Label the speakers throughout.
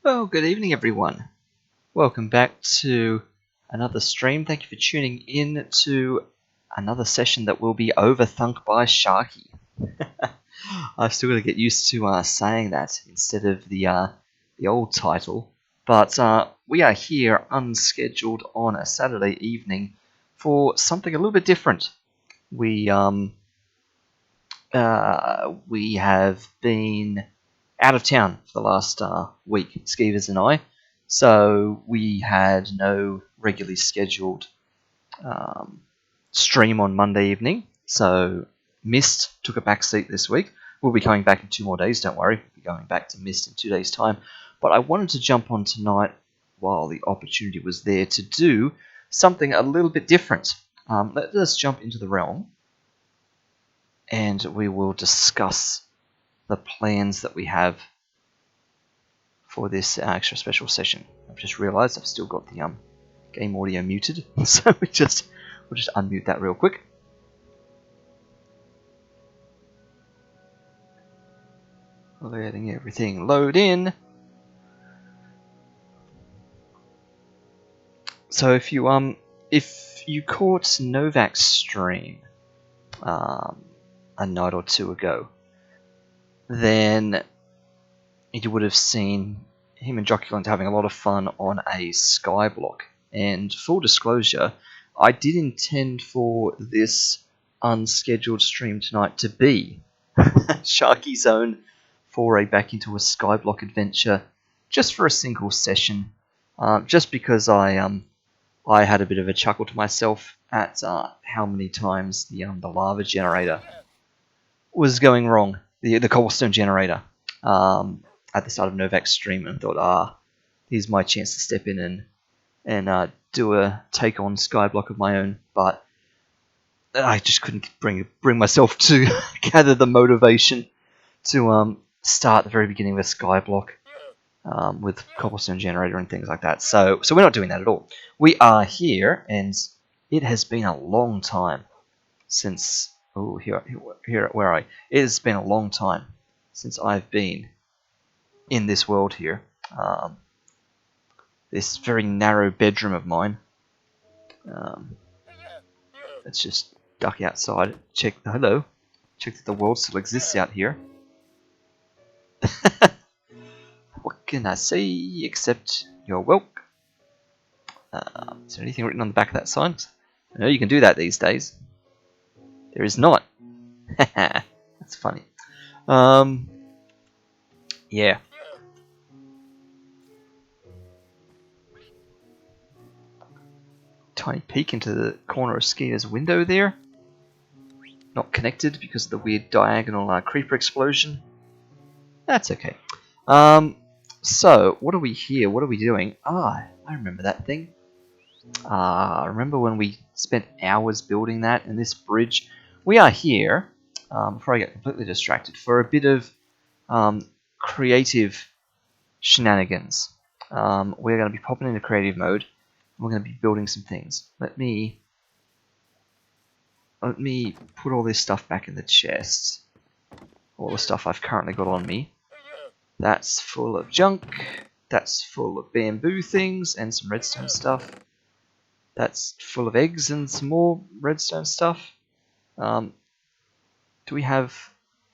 Speaker 1: Well, good evening, everyone. Welcome back to another stream. Thank you for tuning in to another session that will be Overthunk by Sharky. I've still got to get used to saying that instead of the old title. But we are here unscheduled on a Saturday evening for something a little bit different. We have been out of town for the last week, Skeevers and I, so we had no regularly scheduled stream on Monday evening, so Mist took a back seat this week. We'll be coming back in 2 more days, don't worry, we'll be going back to Mist in 2 days' time, but I wanted to jump on tonight while the opportunity was there to do something a little bit different. Let us jump into the realm, and we will discuss the plans that we have for this extra special session. I've just realised I've still got the game audio muted, so we'll just unmute that real quick. Letting everything load in. So if you caught Novak's stream a night or two ago, then you would have seen him and Joculant having a lot of fun on a skyblock. And full disclosure, I did intend for this unscheduled stream tonight to be Sharky's own foray back into a skyblock adventure, just for a single session, just because I had a bit of a chuckle to myself at how many times the lava generator was going wrong, the cobblestone generator, at the start of Novak's stream, and thought, here's my chance to step in and do a take on skyblock of my own, but I just couldn't bring myself to gather the motivation to start the very beginning of a skyblock with cobblestone generator and things like that. So we're not doing that at all. We are here, and it has been a long time since. Oh, here where are I? It has been a long time since I've been in this world here. This very narrow bedroom of mine. Let's just duck outside. Check that the world still exists out here. What can I say except you're welcome? Is there anything written on the back of that sign? I know you can do that these days. There is not. That's funny. Yeah. Tiny peek into the corner of Skeeter's window there. Not connected because of the weird diagonal creeper explosion. That's okay. So, what are we here? What are we doing? I remember that thing. Remember when we spent hours building that in this bridge? We are here, before I get completely distracted, for a bit of creative shenanigans. We're going to be popping into creative mode. We're going to be building some things. Let me put all this stuff back in the chest. All the stuff I've currently got on me. That's full of junk. That's full of bamboo things and some redstone stuff. That's full of eggs and some more redstone stuff. Do we have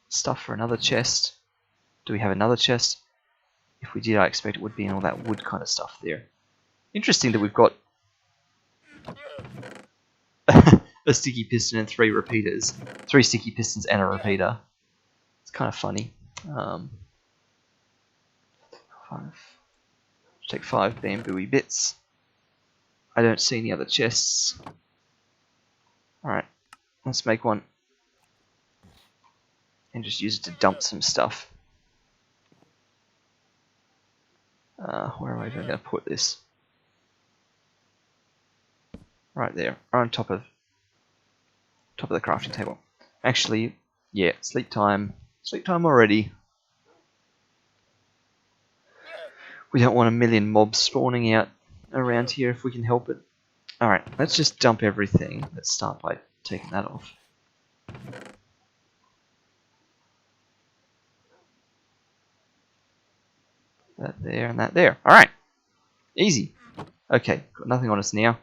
Speaker 1: stuff for another chest? Do we have another chest? If we did, I expect it would be in all that wood kind of stuff there. Interesting that we've got a sticky piston and 3 repeaters. 3 sticky pistons and a repeater. It's kind of funny. Take 5 bamboo-y bits. I don't see any other chests. Alright, let's make one. And just use it to dump some stuff. Where am I even going to put this? Right there, on top of the crafting table. Actually, yeah, sleep time already. We don't want a million mobs spawning out around here if we can help it. Alright, let's just dump everything. Let's start by taking that off. That there and that there. Alright. Easy. Okay, got nothing on us now.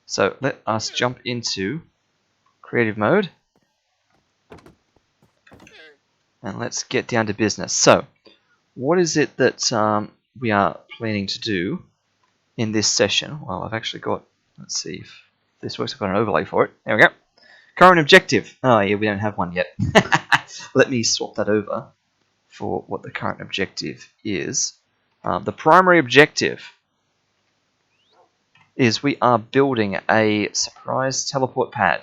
Speaker 1: So let us jump into creative mode. And let's get down to business. So, what is it that we are planning to do in this session? Well, I've actually got, let's see if this works. I've got an overlay for it. There we go. Current objective. Oh yeah, we don't have one yet. Let me swap that over for what the current objective is. The primary objective is we are building a surprise teleport pad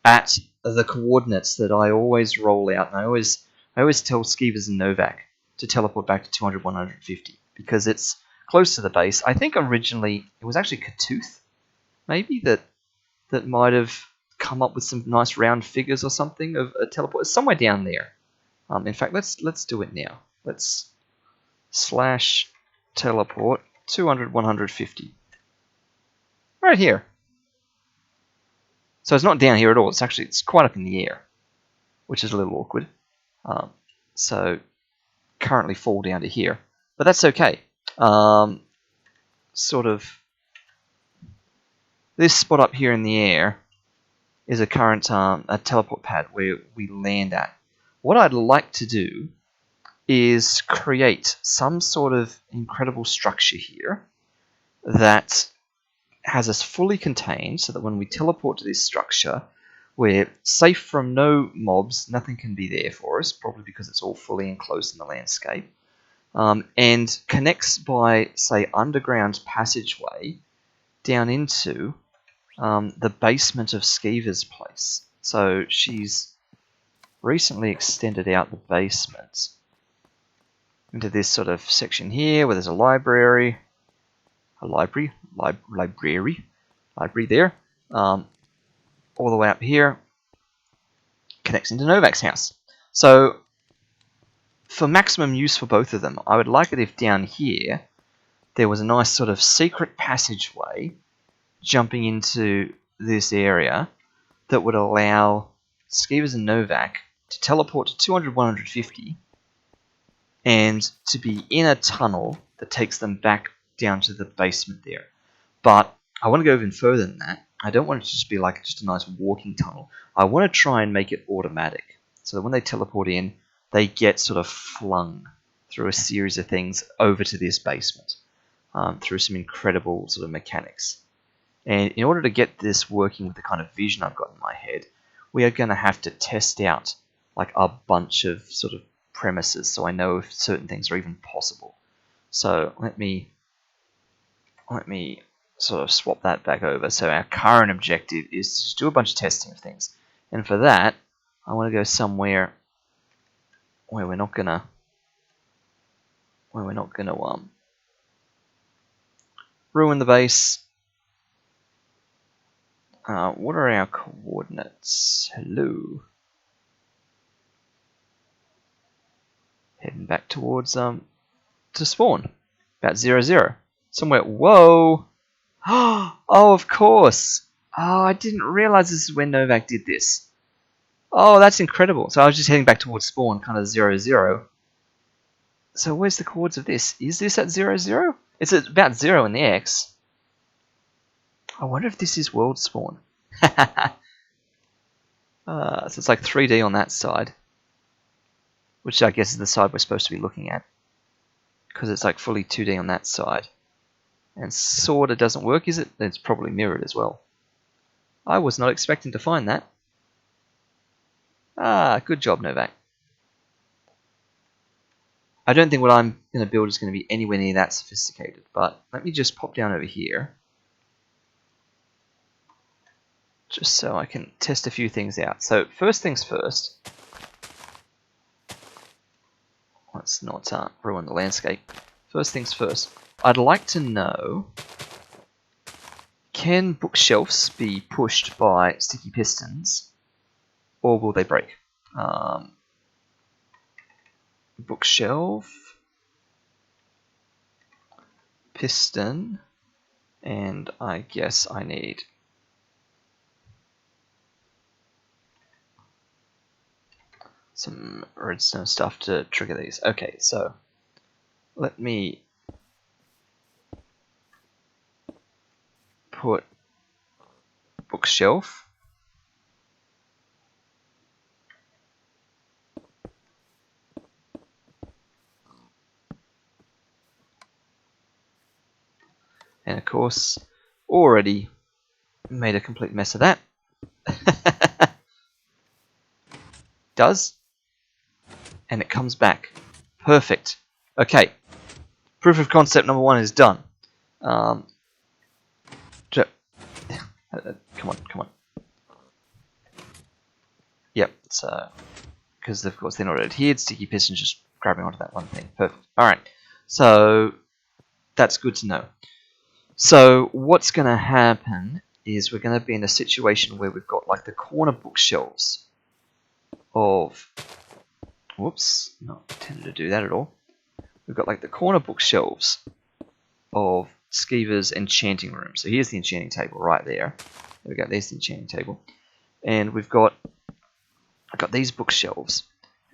Speaker 1: at the coordinates that I always roll out, and I always tell Skeevers and Novak to teleport back to 200, 150 because it's close to the base. I think originally it was actually Katooth, maybe that might have come up with some nice round figures or something of a teleport. It's somewhere down there. In fact, let's do it now. Let's / teleport 200, 150 right here. So it's not down here at all. It's quite up in the air, which is a little awkward. So currently fall down to here, but that's okay. Sort of this spot up here in the air is a current a teleport pad where we land at. What I'd like to do is create some sort of incredible structure here that has us fully contained so that when we teleport to this structure, we're safe from no mobs, nothing can be there for us, probably because it's all fully enclosed in the landscape, and connects by, say, underground passageway down into the basement of Skeever's place. So she's recently extended out the basement into this sort of section here where there's a library, library there, all the way up here, connects into Novak's house. So for maximum use for both of them, I would like it if down here there was a nice sort of secret passageway jumping into this area that would allow Skeevers and Novak to teleport to 200, 150 and to be in a tunnel that takes them back down to the basement there. But I want to go even further than that. I don't want it to just be like just a nice walking tunnel. I want to try and make it automatic so that when they teleport in, they get sort of flung through a series of things over to this basement through some incredible sort of mechanics. And in order to get this working with the kind of vision I've got in my head, we are going to have to test out like a bunch of sort of premises so I know if certain things are even possible. So let me sort of swap that back over. So our current objective is to just do a bunch of testing of things. And for that, I want to go somewhere where we're not gonna ruin the base. What are our coordinates? Hello. Heading back towards to spawn. About 0, 0. Somewhere. Whoa! Oh, of course. Oh, I didn't realize this is when Novak did this. Oh, that's incredible. So I was just heading back towards spawn, kind of 0, 0. So where's the coords of this? Is this at 0, 0? It's at about 0 in the X. I wonder if this is world spawn. So it's like 3D on that side, which I guess is the side we're supposed to be looking at, because it's like fully 2D on that side. And sorta doesn't work, is it? It's probably mirrored as well. I was not expecting to find that. Good job, Novak. I don't think what I'm going to build is going to be anywhere near that sophisticated, but let me just pop down over here, just so I can test a few things out. So first things first, let's not ruin the landscape. First things first, I'd like to know, can bookshelves be pushed by sticky pistons, or will they break? Bookshelf, piston, and I guess I need some redstone stuff to trigger these. Okay, so let me put bookshelf. And of course, already made a complete mess of that. Does. And it comes back. Perfect. Okay. Proof of concept number 1 is done. Come on. Yep, so, because of course they're not adhered, sticky piston's just grabbing onto that one thing. Perfect. Alright, so that's good to know. So what's going to happen is we're going to be in a situation where we've got like the corner bookshelves of... Whoops, not intended to do that at all. We've got like the corner bookshelves of Skeever's enchanting room. So here's the enchanting table right there. There we go, there's the enchanting table. And I've got these bookshelves.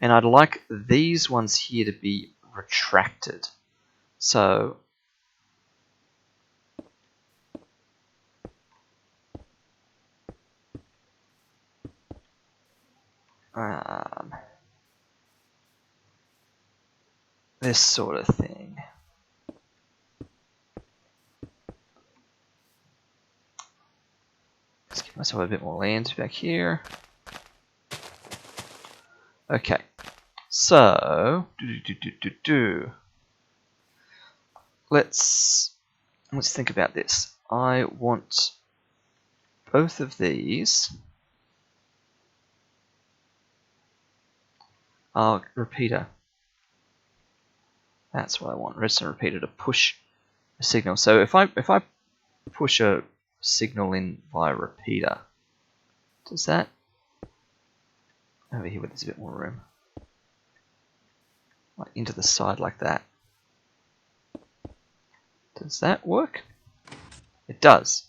Speaker 1: And I'd like these ones here to be retracted. So this sort of thing. Let's give myself a bit more land back here. Okay, so let's think about this. I want both of these. Oh, repeater. That's what I want. Redstone repeater to push a signal. So if I push a signal in via repeater, does that over here where there's a bit more room, like into the side like that? Does that work? It does.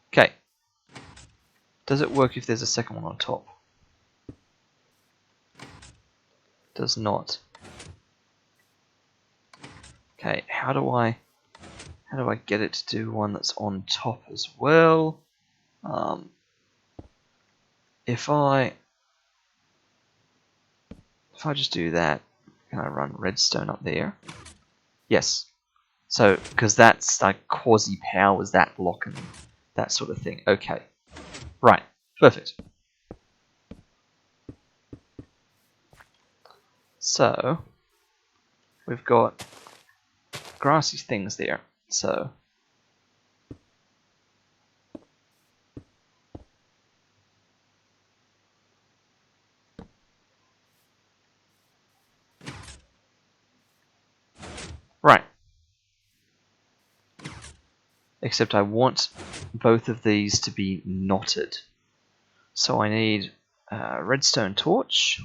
Speaker 1: Okay. Does it work if there's a second one on top? Does not. Okay, how do I get it to do one that's on top as well? If I just do that, can I run redstone up there? Yes. So, because that's like quasi powers that block and that sort of thing. Okay. Right. Perfect. So, we've got grassy things there. So, right. Except I want both of these to be knotted. So I need a redstone torch.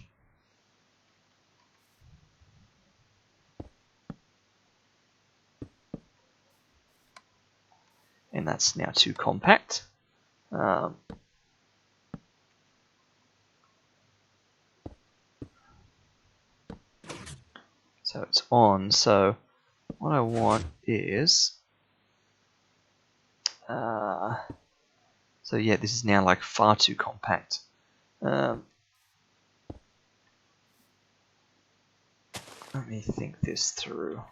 Speaker 1: And that's now too compact. So it's on. So what I want is... so yeah, this is now like far too compact. Let me think this through.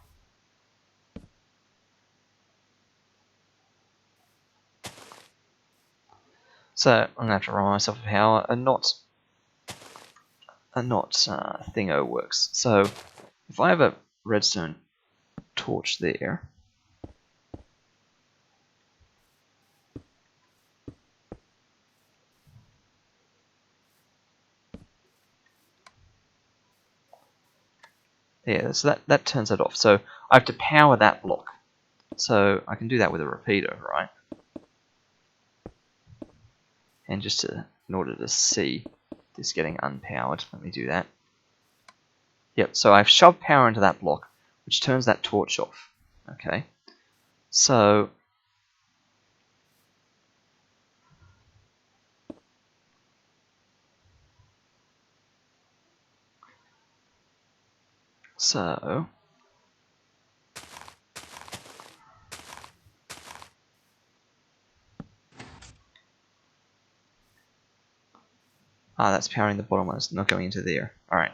Speaker 1: So I'm gonna have to remind myself of how a knot thingo works. So if I have a redstone torch there, yeah, so that turns it off. So I have to power that block. So I can do that with a repeater, right? And just in order to see this getting unpowered, let me do that. Yep, so I've shoved power into that block, which turns that torch off. Okay, so Ah, that's powering the bottom one. It's not going into there. Alright.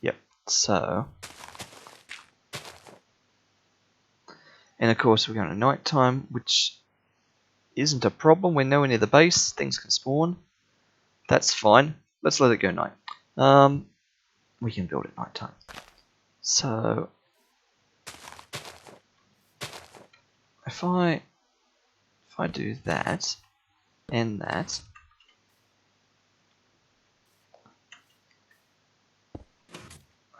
Speaker 1: Yep. So. And of course we're going to nighttime, which isn't a problem. We're nowhere near the base. Things can spawn. That's fine. Let's let it go night. We can build it nighttime. So if I do that and that,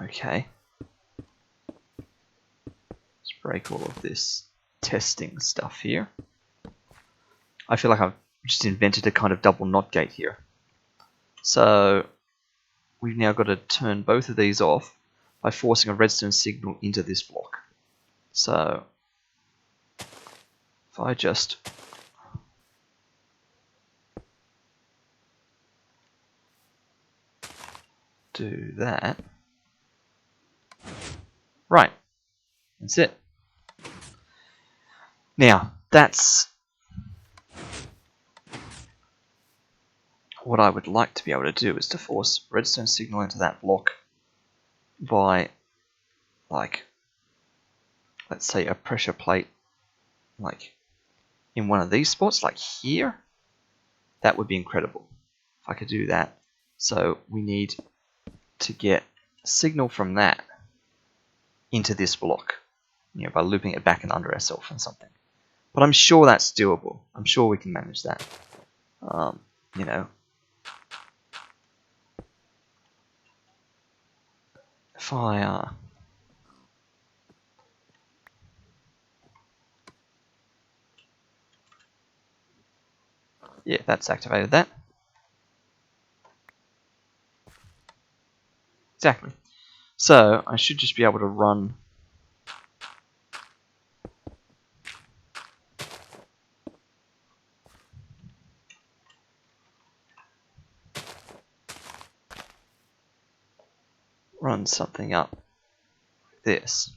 Speaker 1: okay. Let's break all of this testing stuff here. I feel like I've just invented a kind of double NOT gate here. So we've now got to turn both of these off by forcing a redstone signal into this block. So if I just do that, right, that's it. Now that's what I would like to be able to do, is to force redstone signal into that block by, like, let's say a pressure plate, like in one of these spots, like here. That would be incredible if I could do that. So we need to get signal from that into this block, you know, by looping it back and under ourselves and something. But I'm sure that's doable. I'm sure we can manage that. You know, if I yeah, that's activated that. Exactly. So I should just be able to run something up like this.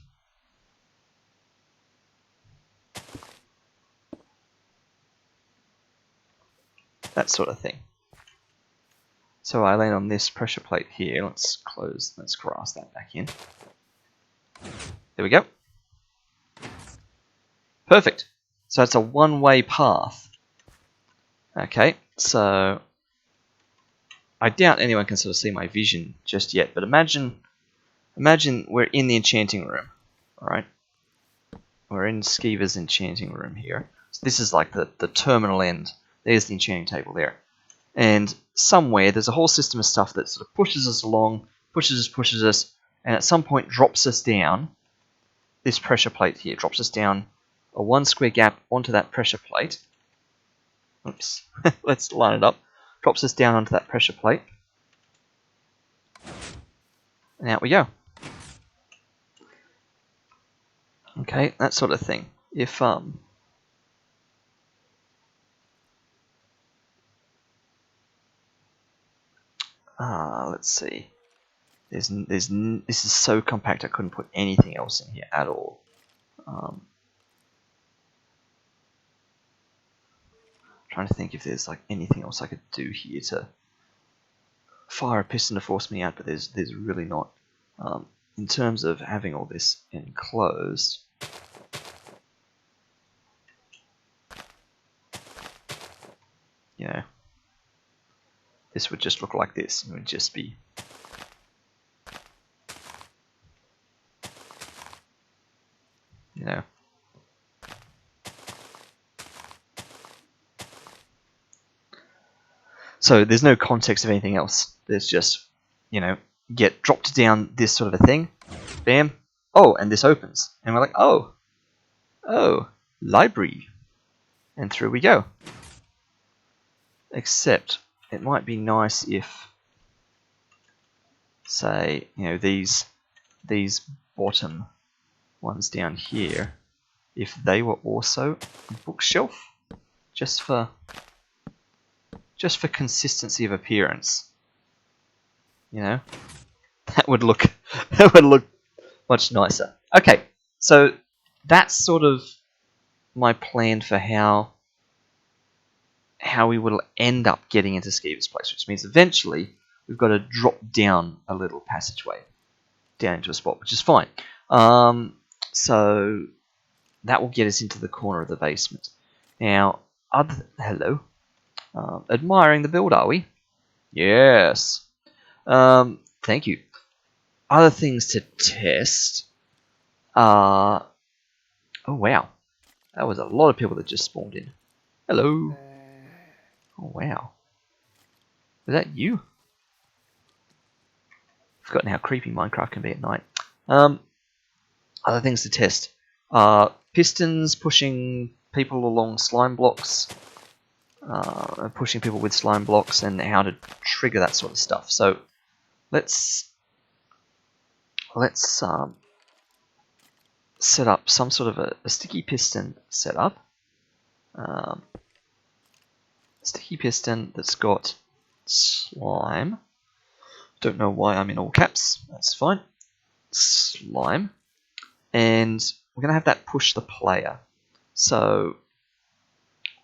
Speaker 1: That sort of thing. So I land on this pressure plate here. Let's cross that back in. There we go. Perfect. So it's a one-way path. Okay, so I doubt anyone can sort of see my vision just yet, but imagine we're in the enchanting room. Alright? We're in Skeever's enchanting room here. So this is like the terminal end. There's the enchanting table there. And somewhere there's a whole system of stuff that sort of pushes us along, pushes us, and at some point drops us down. This pressure plate here drops us down a 1 square gap onto that pressure plate. Oops, let's line it up. Drops us down onto that pressure plate. And out we go. Okay, that sort of thing. If let's see. This is so compact I couldn't put anything else in here at all. Trying to think if there's like anything else I could do here to fire a piston to force me out, but there's really not. In terms of having all this enclosed, you know, this would just look like this. It would just be, you know, so there's no context of anything else. There's just, you know, get dropped down this sort of a thing, bam, oh, and this opens, and we're like, oh, library, and through we go. Except it might be nice if, say, you know, these bottom ones down here, if they were also bookshelf, just for consistency of appearance. You know, that would look much nicer. Okay, so that's sort of my plan for how how we will end up getting into Skeever's place, which means eventually we've got to drop down a little passageway down into a spot, which is fine. So that will get us into the corner of the basement. Now, hello. Admiring the build, are we? Yes. Thank you. Other things to test are... Oh, wow. That was a lot of people that just spawned in. Hello. Oh, wow. Is that you? I've forgotten how creepy Minecraft can be at night. Other things to test are pistons pushing people along slime blocks, pushing people with slime blocks, and how to trigger that sort of stuff. So let's set up some sort of a sticky piston setup. Sticky piston that's got slime. Don't know why I'm in all caps. That's fine. Slime. And we're going to have that push the player. So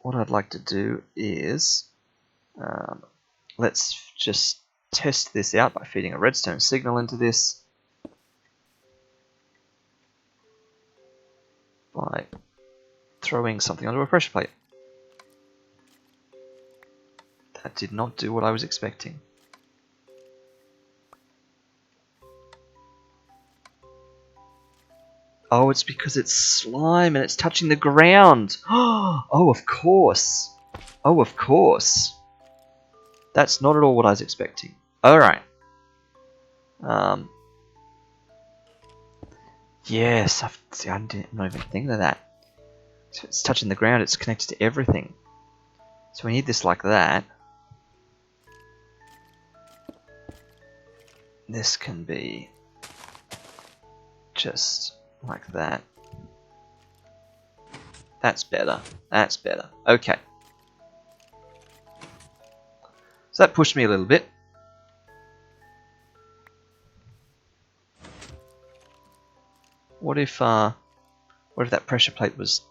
Speaker 1: what I'd like to do is let's just test this out by feeding a redstone signal into this. By throwing something onto a pressure plate. That did not do what I was expecting. Oh, it's because it's slime and it's touching the ground. Oh, of course. Oh, of course. That's not at all what I was expecting. Alright. Yes, I didn't even think of that. So it's touching the ground, it's connected to everything. So we need this like that. This can be just like that. That's better. That's better. Okay. So that pushed me a little bit. What if that pressure plate was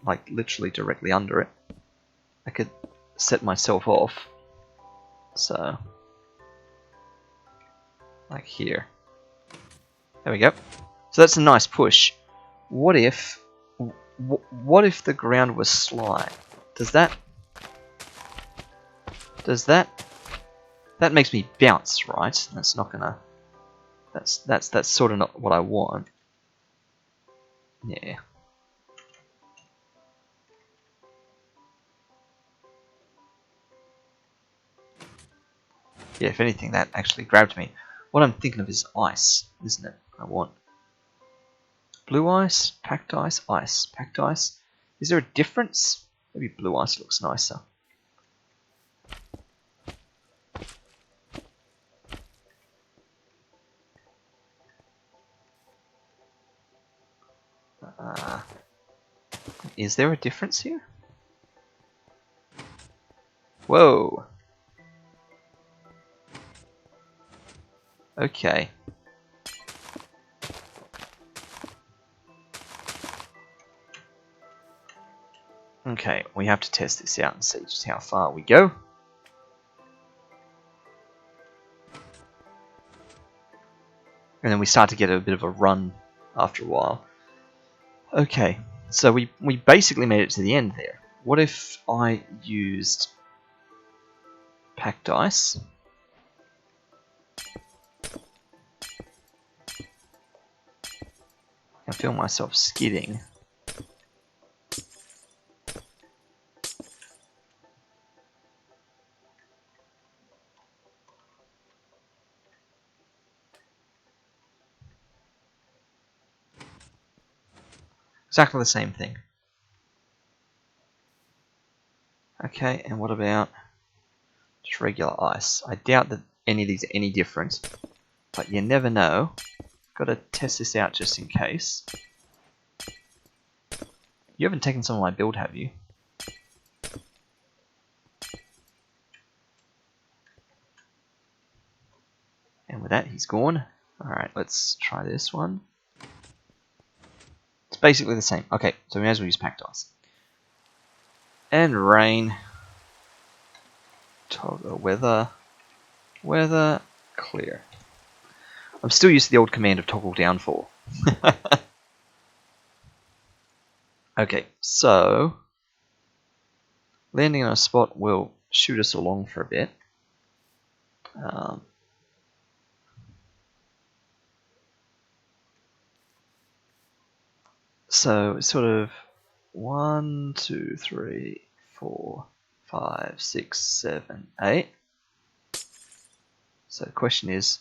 Speaker 1: like literally directly under it? I could set myself off. So like here. There we go. So that's a nice push. What if the ground was slime? That makes me bounce, right? That's not gonna. That's sort of not what I want. Yeah. Yeah, if anything, that actually grabbed me. What I'm thinking of is ice, isn't it? I want blue ice, packed ice, ice, packed ice. Is there a difference? Maybe blue ice looks nicer. Is there a difference here? Whoa. Okay. Okay, we have to test this out and see just how far we go. And then we start to get a bit of a run after a while. Okay, so we basically made it to the end there. What if I used packed ice? I feel myself skidding. Exactly the same thing. Okay, and what about just regular ice? I doubt that any of these are any different, but you never know. Got to test this out just in case. You haven't taken some of my build, have you? And with that, he's gone. Alright, let's try this one. It's basically the same. Okay, so we may as well use packed ice. And rain. Toggle weather clear. I'm still used to the old command of toggle downfall. Okay, so landing on a spot will shoot us along for a bit. So sort of 1, 2, 3, 4, 5, 6, 7, 8. So the question is,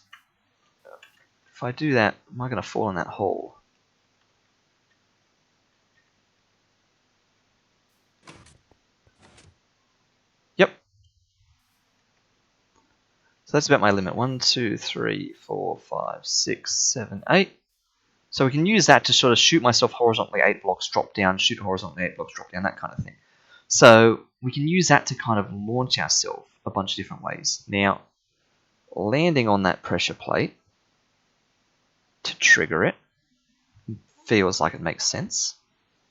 Speaker 1: if I do that, am I going to fall in that hole? Yep. So that's about my limit. 1, 2, 3, 4, 5, 6, 7, 8. So we can use that to sort of shoot myself horizontally 8 blocks, drop down, shoot horizontally 8 blocks, drop down, that kind of thing. So we can use that to kind of launch ourselves a bunch of different ways. Now, landing on that pressure plate to trigger it feels like it makes sense.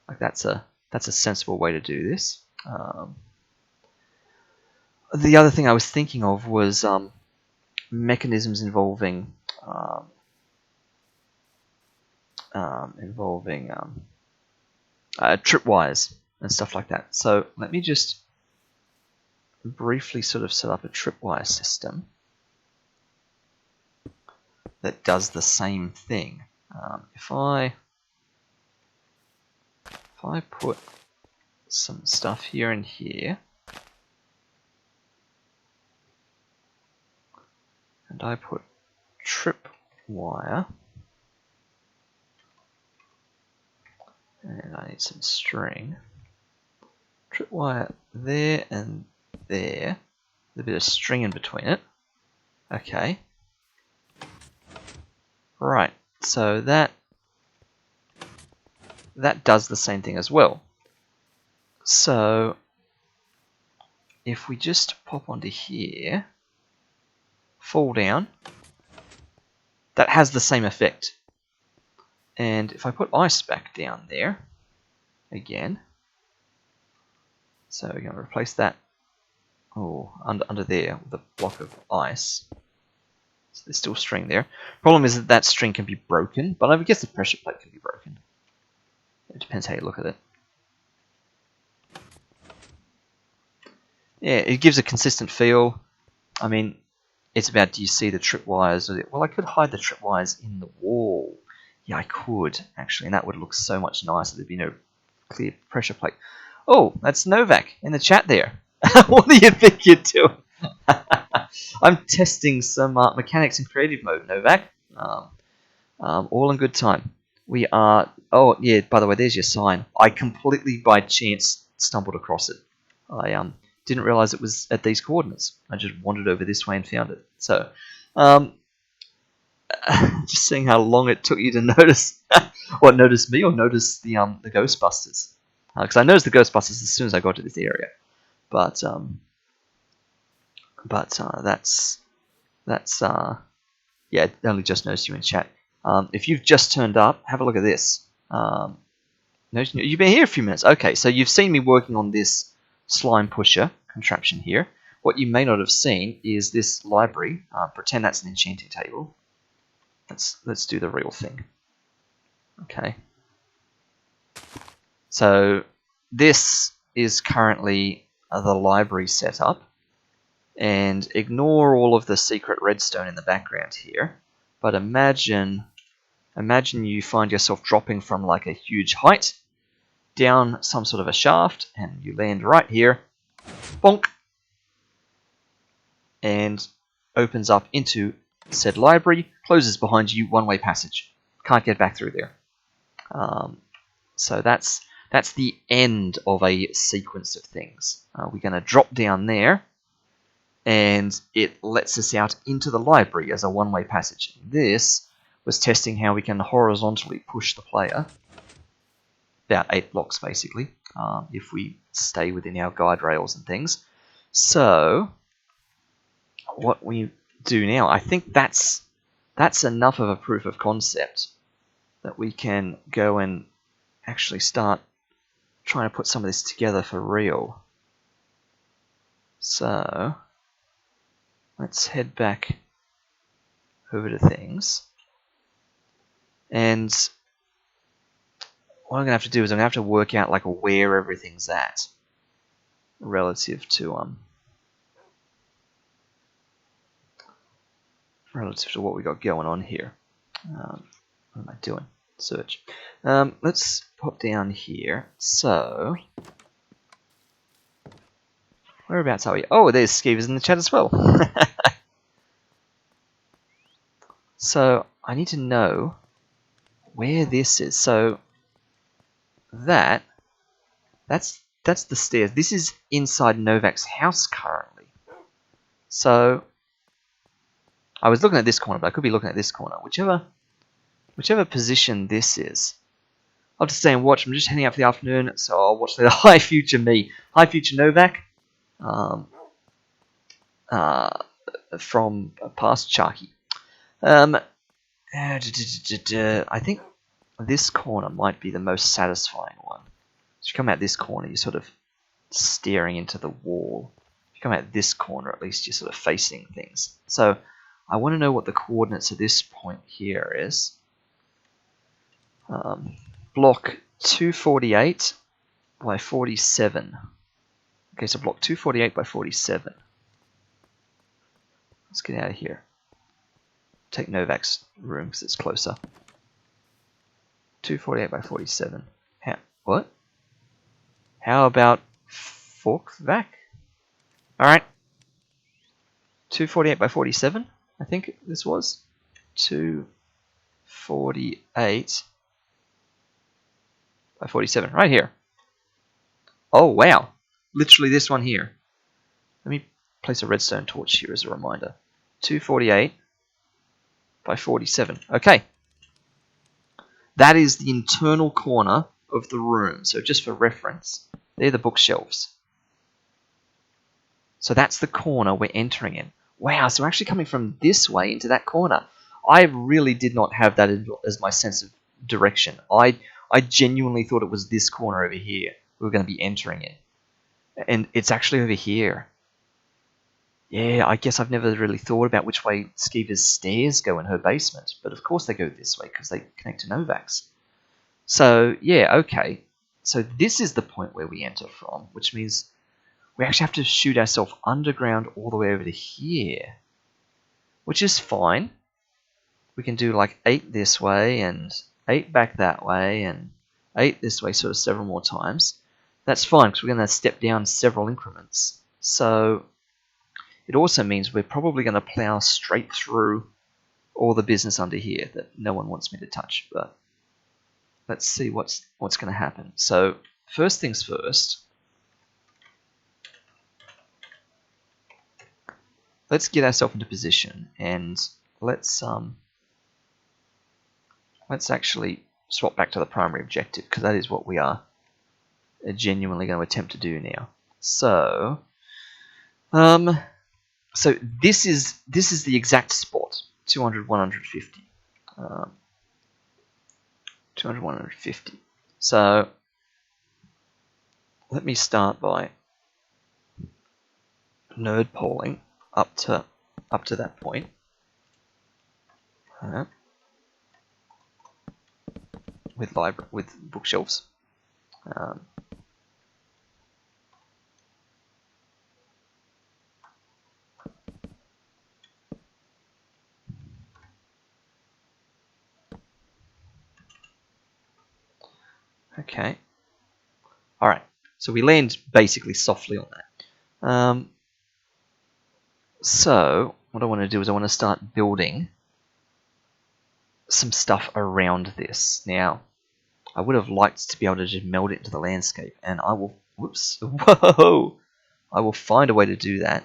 Speaker 1: Like that's a sensible way to do this. The other thing I was thinking of was mechanisms involving tripwires and stuff like that. So let me just briefly sort of set up a tripwire system that does the same thing. If I put some stuff here and here, and I put tripwire, and I need some string, tripwire there and there, with a bit of string in between it. Okay. Right, so that does the same thing as well. So if we just pop onto here, fall down, that has the same effect. And if I put ice back down there, again, so we're going to replace that under there with a block of ice. So there's still string there. Problem is that string can be broken, but I guess the pressure plate can be broken. It depends how you look at it. Yeah, it gives a consistent feel. I mean, it's about, do you see the tripwires? Well, I could hide the tripwires in the wall. Yeah, I could, actually, and that would look so much nicer. There'd be no clear pressure plate. Oh, that's Novak in the chat there. What do you think you're doing? I'm testing some mechanics in creative mode, Novak. All in good time. We are... Oh, yeah, by the way, there's your sign. I completely, by chance, stumbled across it. I didn't realize it was at these coordinates. I just wandered over this way and found it. So, just seeing how long it took you to notice... What, notice me or notice the Ghostbusters? Because I noticed the Ghostbusters as soon as I got to this area. But that's yeah, I only just noticed you in chat. If you've just turned up, have a look at this. You've been here a few minutes. Okay, so you've seen me working on this slime pusher contraption here. What you may not have seen is this library. Pretend that's an enchanting table. Let's do the real thing. Okay. So this is currently the library setup. And ignore all of the secret redstone in the background here. But imagine you find yourself dropping from like a huge height down some sort of a shaft, and you land right here, bonk, and opens up into said library, closes behind you, one-way passage. Can't get back through there. So that's the end of a sequence of things. We're going to drop down there, and it lets us out into the library as a one-way passage. This was testing how we can horizontally push the player, about 8 blocks basically, if we stay within our guide rails and things. So what we do now, I think that's enough of a proof of concept that we can go and actually start trying to put some of this together for real. So let's head back over to things. And what I'm going to have to do is I'm going to have to work out like where everything's at relative to what we got going on here. What am I doing? Search. Let's pop down here. So, whereabouts are we? Oh, there's Skeevers in the chat as well. So, I need to know where this is. So, that's the stairs. This is inside Novak's house currently. So, I was looking at this corner, but I could be looking at this corner. Whichever position this is. I'll just stay and watch. I'm just heading out for the afternoon, so I'll watch the High Future me. High Future Novak. From past Sharky. I think this corner might be the most satisfying one. If you come out this corner, you're sort of staring into the wall. If you come out this corner, at least you're sort of facing things. So I want to know what the coordinates of this point here is. Block 248 by 47. Okay, so block 248 by 47. Let's get out of here. Take Novak's room because it's closer. 248 by 47. What? How about Forkvac? Alright. 248 by 47, I think this was. 248 by 47, right here. Oh, wow. Literally this one here. Let me place a redstone torch here as a reminder. 248 by 47. Okay. That is the internal corner of the room. So just for reference, they're the bookshelves. So that's the corner we're entering in. Wow, so we're actually coming from this way into that corner. I really did not have that as my sense of direction. I genuinely thought it was this corner over here we were going to be entering in. And it's actually over here. Yeah, I guess I've never really thought about which way Skeever's stairs go in her basement. But of course they go this way because they connect to Novak's. So, yeah, okay. So this is the point where we enter from, which means we actually have to shoot ourselves underground all the way over to here. Which is fine. We can do like 8 this way and 8 back that way and 8 this way sort of several more times. That's fine because we're going to step down several increments. So it also means we're probably going to plow straight through all the business under here that no one wants me to touch. But let's see what's going to happen. So first things first. Let's get ourselves into position and let's actually swap back to the primary objective because that is what we are genuinely going to attempt to do now. So, so this is the exact spot, 200, 150, 200, 150. So let me start by nerd polling up to that point. With bookshelves. Okay. Alright. So we land basically softly on that. So what I want to do is I want to start building some stuff around this. Now, I would have liked to be able to just meld it into the landscape, and I will. Whoops! Whoa! I will find a way to do that.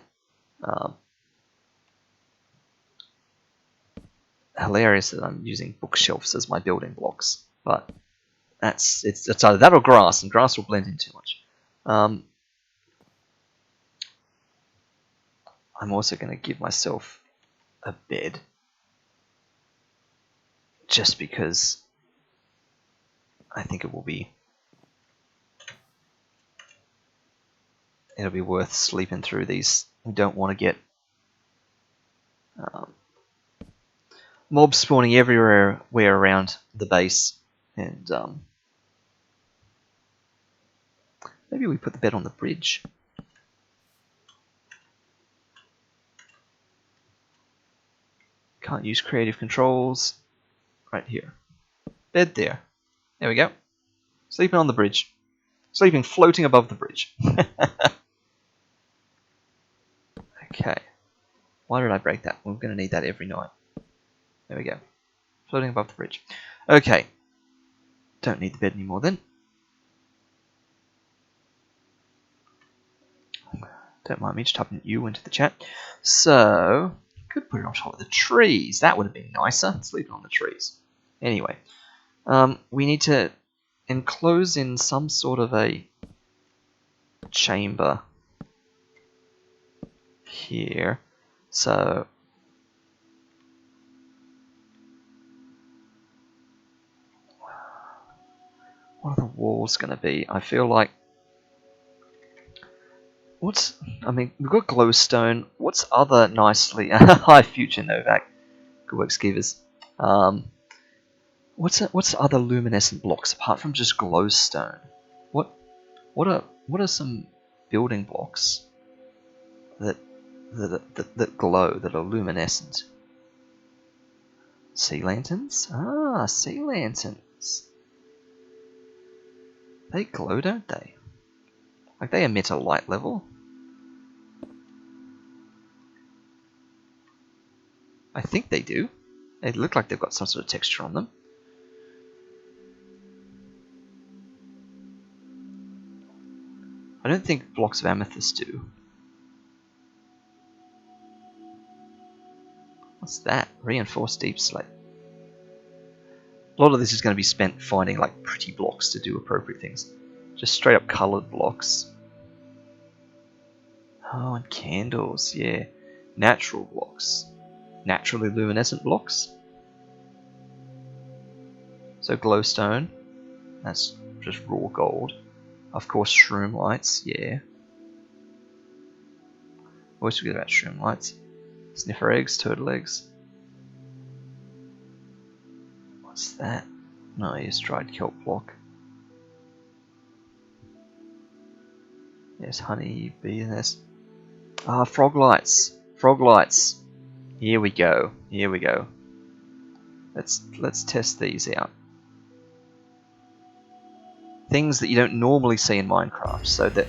Speaker 1: Hilarious that I'm using bookshelves as my building blocks, but it's either that or grass, and grass will blend in too much. I'm also going to give myself a bed, just because I think it'll be worth sleeping through these. We don't want to get Um, mobs spawning everywhere around the base, and maybe we put the bed on the bridge. Can't use creative controls. Right here. Bed there. There we go. Sleeping on the bridge. Sleeping floating above the bridge. Okay. Why did I break that? We're going to need that every night. There we go. Floating above the bridge. Okay. Don't need the bed anymore then. Don't mind me just typing you into the chat. So, could put it on top of the trees. That would have been nicer. Sleeping on the trees. Anyway. We need to enclose in some sort of a chamber here. So, what are the walls going to be? I feel like... I mean, we've got glowstone. What's other nicely... Hi, Future Novak. Good work, Skeevers. What's other luminescent blocks apart from just glowstone? What are some building blocks that glow, that are luminescent? Sea lanterns? Ah, sea lanterns. They glow, don't they? Like, they emit a light level. I think they do. They look like they've got some sort of texture on them. I don't think blocks of amethyst do. What's that? Reinforced deep slate. A lot of this is going to be spent finding like pretty blocks to do appropriate things. Just straight up coloured blocks. Oh, and candles, yeah. Natural blocks. Naturally luminescent blocks. So glowstone. That's just raw gold. Of course, shroom lights, yeah. Always forget about shroom lights. Sniffer eggs, turtle eggs. What's that? No, it's dried kelp block. There's honey, bee nest. Ah, frog lights. Frog lights. Here we go. Here we go. Let's test these out. Things that you don't normally see in Minecraft, so that...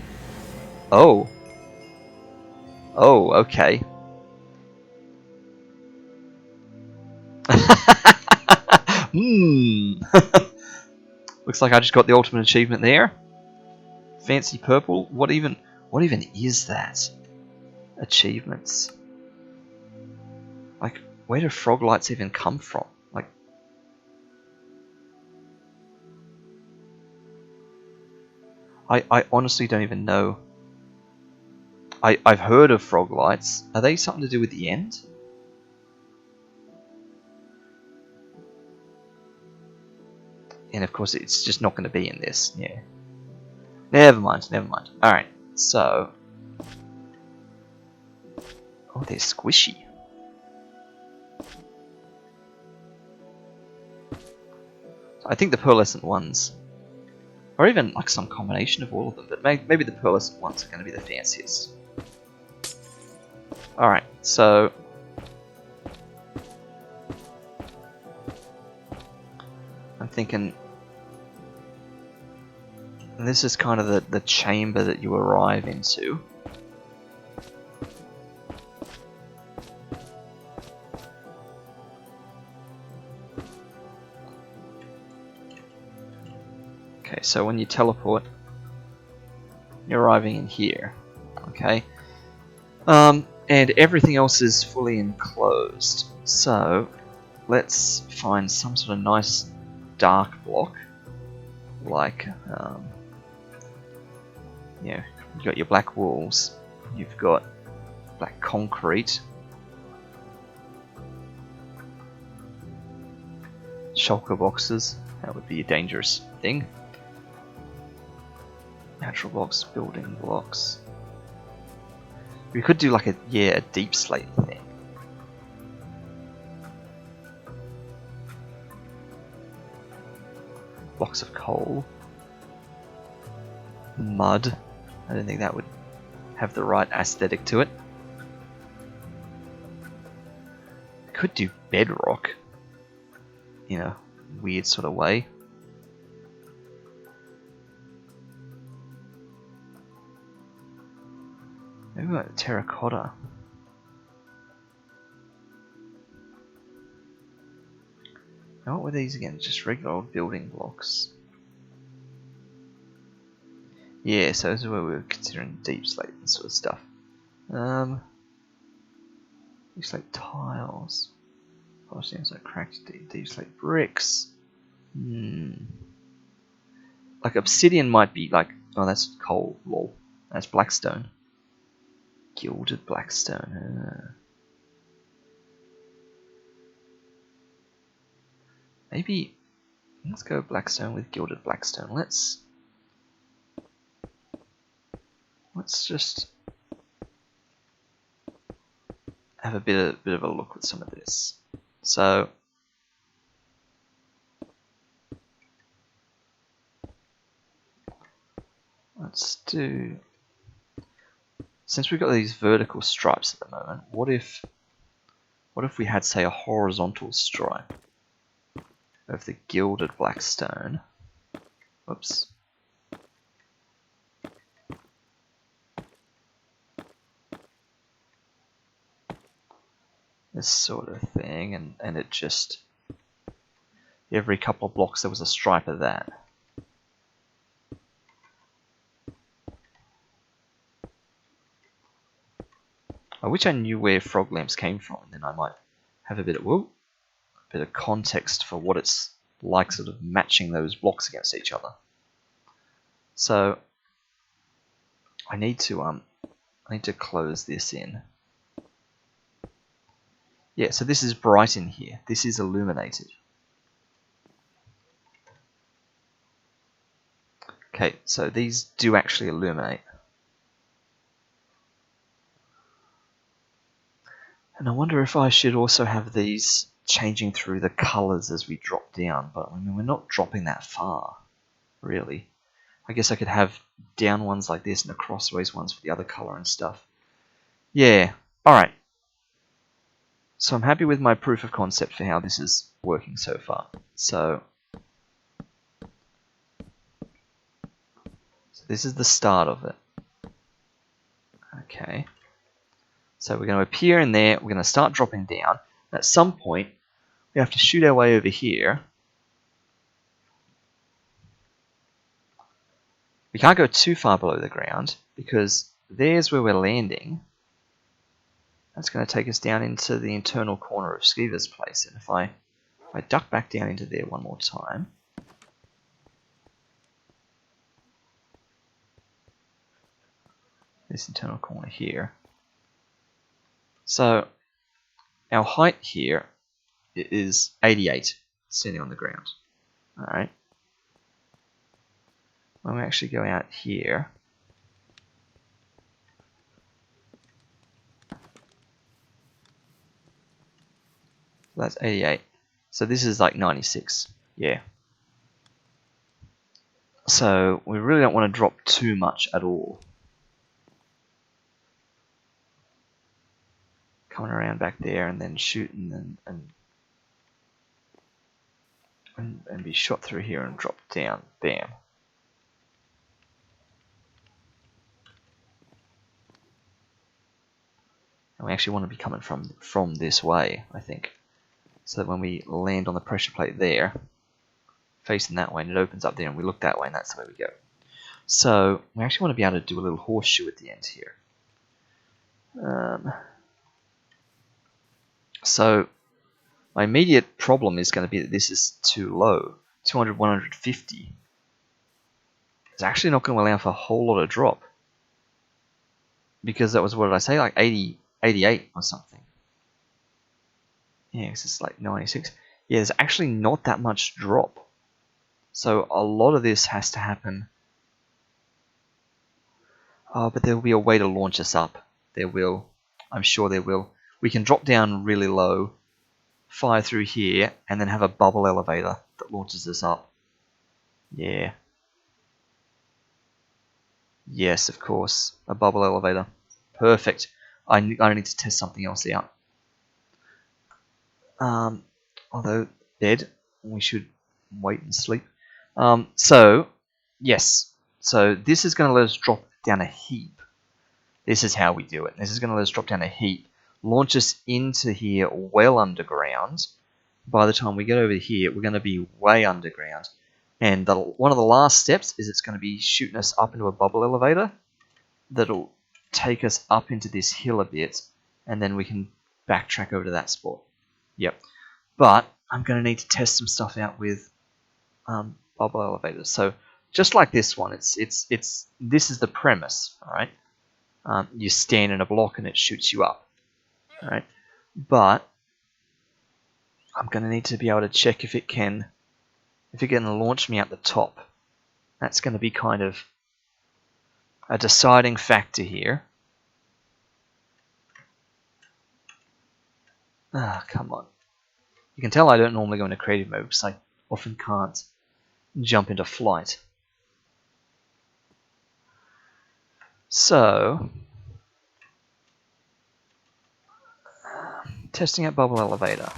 Speaker 1: Oh. Oh, okay. Looks like I just got the ultimate achievement there. Fancy purple. What even is that? Achievements. Like, where do frog lights even come from? Like, I honestly don't even know. I've heard of frog lights. Are they something to do with the end? And of course it's just not going to be in this, yeah. Never mind, never mind. Alright, so... Oh, they're squishy. I think the pearlescent ones, or even like some combination of all of them, but maybe the pearlescent ones are going to be the fanciest. Alright, so... I'm thinking... And this is kind of the chamber that you arrive into. Okay, so when you teleport, you're arriving in here. Okay. And everything else is fully enclosed. So, let's find some sort of nice dark block. Like, yeah, you've got your black walls, you've got black concrete, shulker boxes, that would be a dangerous thing, natural blocks, building blocks. We could do like a deep slate thing. Blocks of coal. Mud. I don't think that would have the right aesthetic to it. Could do bedrock in a weird sort of way. Maybe like terracotta. Now what were these again? Just regular old building blocks. Yeah, so this is where we were considering deep slate and sort of stuff. Deep slate tiles. Oh, seems like cracked deep slate bricks. Like obsidian might be like, oh, that's coal. Lol. That's blackstone. Gilded blackstone. Maybe let's go blackstone with gilded blackstone. Let's just have a bit of a look with some of this. So let's do, since we've got these vertical stripes at the moment, what if we had, say, a horizontal stripe of the gilded blackstone? Whoops. This sort of thing, and it just, every couple of blocks there was a stripe of that. I wish I knew where frog lamps came from, and then I might have a bit of context for what it's like, sort of matching those blocks against each other. So I need to close this in. Yeah, so this is bright in here. This is illuminated. Okay, so these do actually illuminate. And I wonder if I should also have these changing through the colors as we drop down, but I mean, we're not dropping that far, really. I guess I could have down ones like this and crossways ones for the other color and stuff. Yeah, alright. So I'm happy with my proof of concept for how this is working so far. So this is the start of it. Okay. So we're going to appear in there, we're going to start dropping down. At some point, we have to shoot our way over here. We can't go too far below the ground, because there's where we're landing. That's going to take us down into the internal corner of Skiva's place. And if I duck back down into there one more time, this internal corner here. So our height here is 88, standing on the ground. Alright. When we actually go out here, that's 88. So this is like 96. Yeah. So we really don't want to drop too much at all. Coming around back there and then shooting and be shot through here and drop down. Bam. And we actually want to be coming from this way, I think. So that when we land on the pressure plate there, facing that way, and it opens up there, and we look that way, and that's the way we go. So we actually want to be able to do a little horseshoe at the end here. So my immediate problem is going to be that this is too low. 200, 150. It's actually not going to allow for a whole lot of drop. Because that was, what did I say, like 80, 88 or something. Yeah, it's like 96. Yeah, there's actually not that much drop. So a lot of this has to happen. Oh, but there will be a way to launch us up. There will. I'm sure there will. We can drop down really low, fire through here, and then have a bubble elevator that launches us up. Yeah. Yes, of course. A bubble elevator. Perfect. I need to test something else out. Um, although bed, we should wait and sleep. So, yes. So this is going to let us drop down a heap. This is how we do it. This is going to let us drop down a heap, launch us into here well underground. By the time we get over here, we're going to be way underground. And one of the last steps is it's going to be shooting us up into a bubble elevator that'll take us up into this hill a bit, and then we can backtrack over to that spot. Yep. But I'm going to need to test some stuff out with bubble elevators. So just like this one, this is the premise, all right? You stand in a block and it shoots you up, all right? But I'm going to need to be able to check if it can launch me out the top. That's going to be kind of a deciding factor here. Ah, come on. You can tell I don't normally go into creative mode because I often can't jump into flight. So, testing out bubble elevator.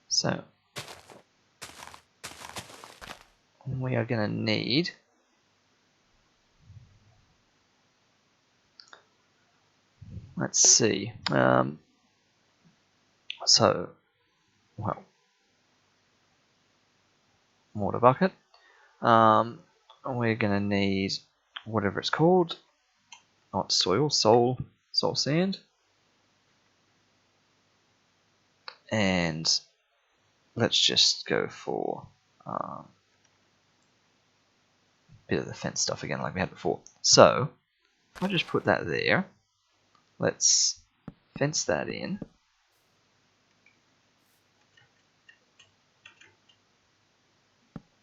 Speaker 1: So, we are going to need let's see. So, well, water bucket. We're going to need whatever it's called. Not soil, soul sand. And let's just go for a bit of the fence stuff again like we had before. So, if I just put that there, let's fence that in.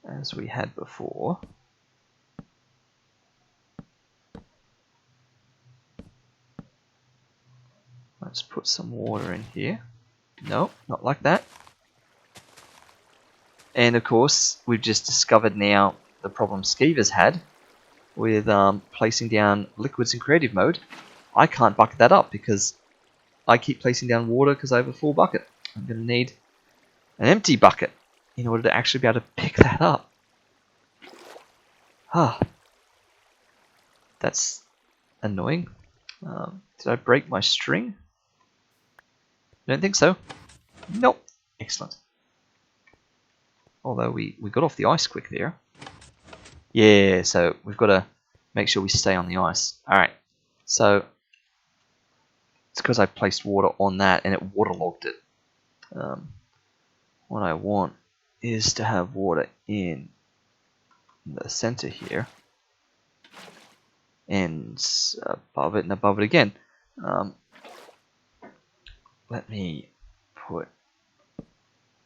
Speaker 1: As we had before. Let's put some water in here. No, not like that. And of course, we've just discovered now the problem Skeever's had with placing down liquids in creative mode. I can't bucket that up because I keep placing down water because I have a full bucket. I'm going to need an empty bucket in order to actually be able to pick that up. Ah, that's annoying. Did I break my string? Don't think so. Nope. Excellent. Although we got off the ice quick there. Yeah, so we've got to make sure we stay on the ice. Alright, so it's because I placed water on that and it waterlogged it. What I want is to have water in the center here. And above it and above it again. Let me put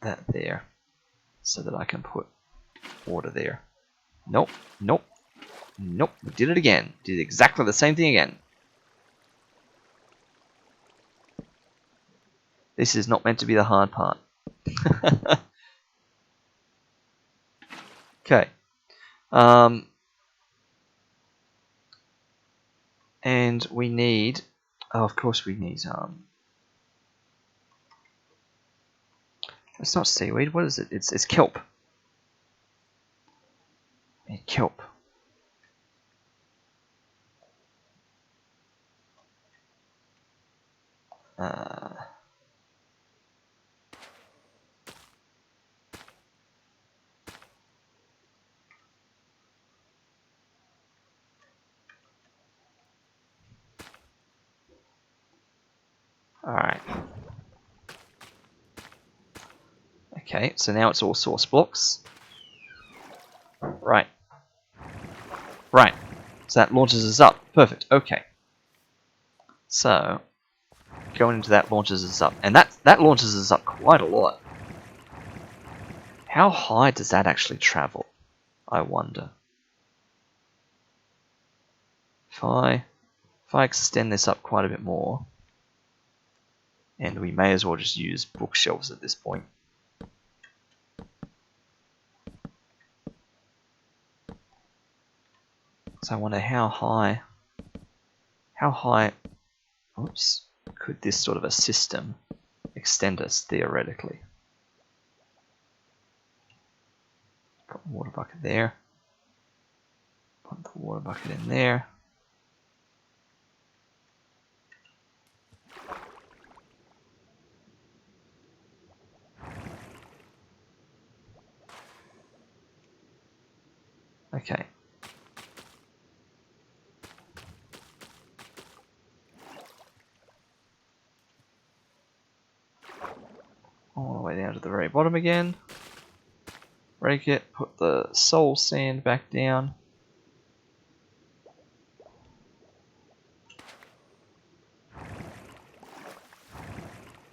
Speaker 1: that there so that I can put water there. Nope, nope, nope. We did it again. Did exactly the same thing again. This is not meant to be the hard part. Okay. And we need, oh, of course we need, it's not seaweed, what is it? It's kelp. Kelp. Alright. Okay, so now it's all source blocks. Right. Right. So that launches us up. Perfect. Okay. So, going into that launches us up. And that launches us up quite a lot. How high does that actually travel? I wonder. If I extend this up quite a bit more, and we may as well just use bookshelves at this point. So I wonder how high, oops, could this sort of a system extend us theoretically? Put the water bucket there. Put the water bucket in there. Okay. All the way down to the very bottom again. Break it, put the soul sand back down.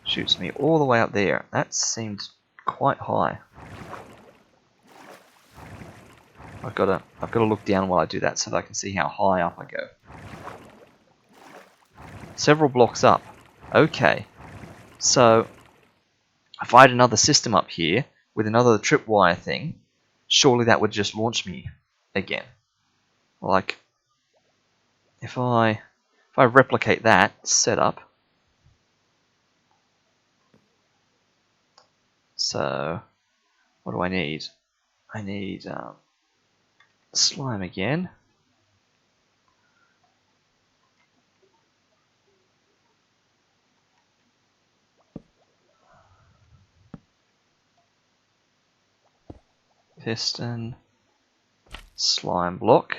Speaker 1: Shoots me all the way up there. That seemed quite high. I've got to look down while I do that so that I can see how high up I go. Several blocks up. Okay. So if I had another system up here with another tripwire thing, surely that would just launch me again. Like if I replicate that setup. So what do I need? I need slime again. Piston. Slime block.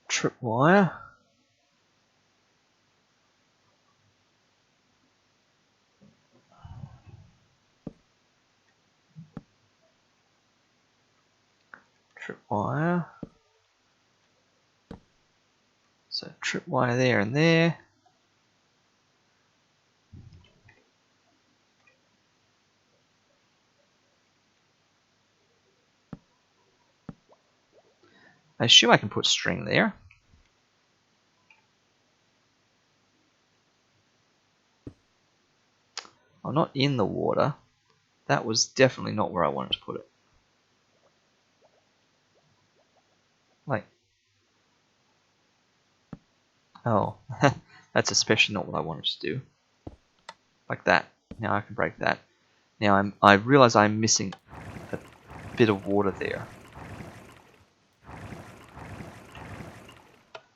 Speaker 1: Tripwire. Tripwire. So tripwire there and there. I assume I can put string there. I'm not in the water. That was definitely not where I wanted to put it. Like, oh, that's especially not what I wanted to do. Like that. Now I can break that. Now I realize I'm missing a bit of water there.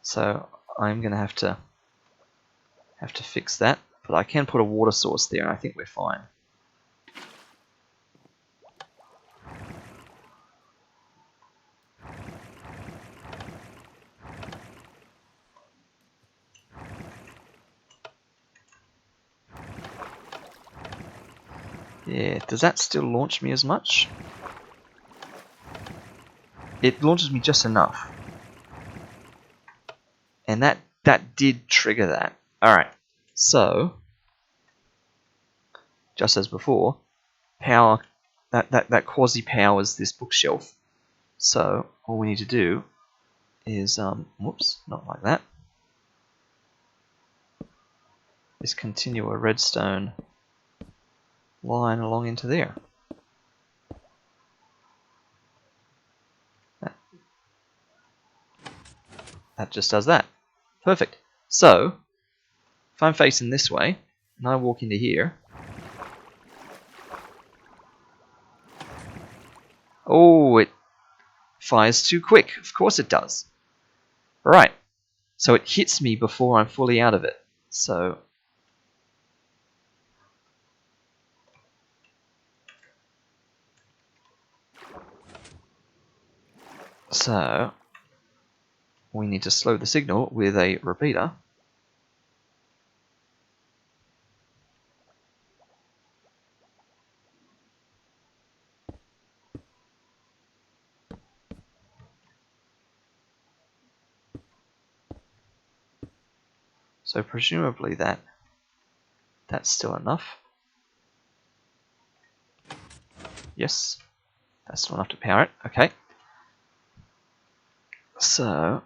Speaker 1: So I'm gonna have to fix that. But I can put a water source there and I think we're fine. Yeah, does that still launch me as much? It launches me just enough. And that did trigger that. Alright, so just as before, power that quasi powers this bookshelf. So all we need to do is whoops, not like that. Is continue a redstone line along into there. That just does that. Perfect. So if I'm facing this way and I walk into here, oh, it fires too quick. Of course it does. Right. So it hits me before I'm fully out of it. So we need to slow the signal with a repeater. So presumably that's still enough. Yes, that's still enough to power it. Okay. So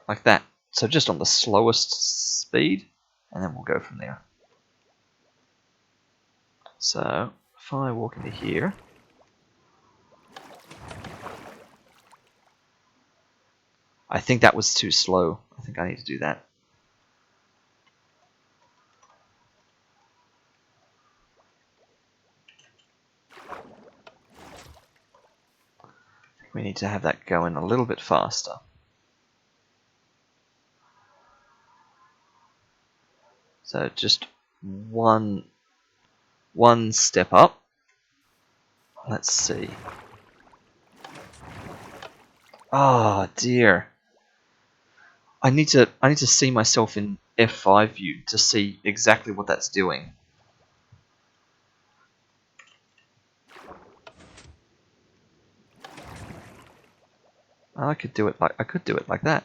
Speaker 1: like that. So just on the slowest speed. and then we'll go from there. So if I walk into here, I think that was too slow. I think I need to do that. We need to have that going a little bit faster. So just one step up. Let's see. Oh dear. I need to see myself in F5 view to see exactly what that's doing. I could do it like that.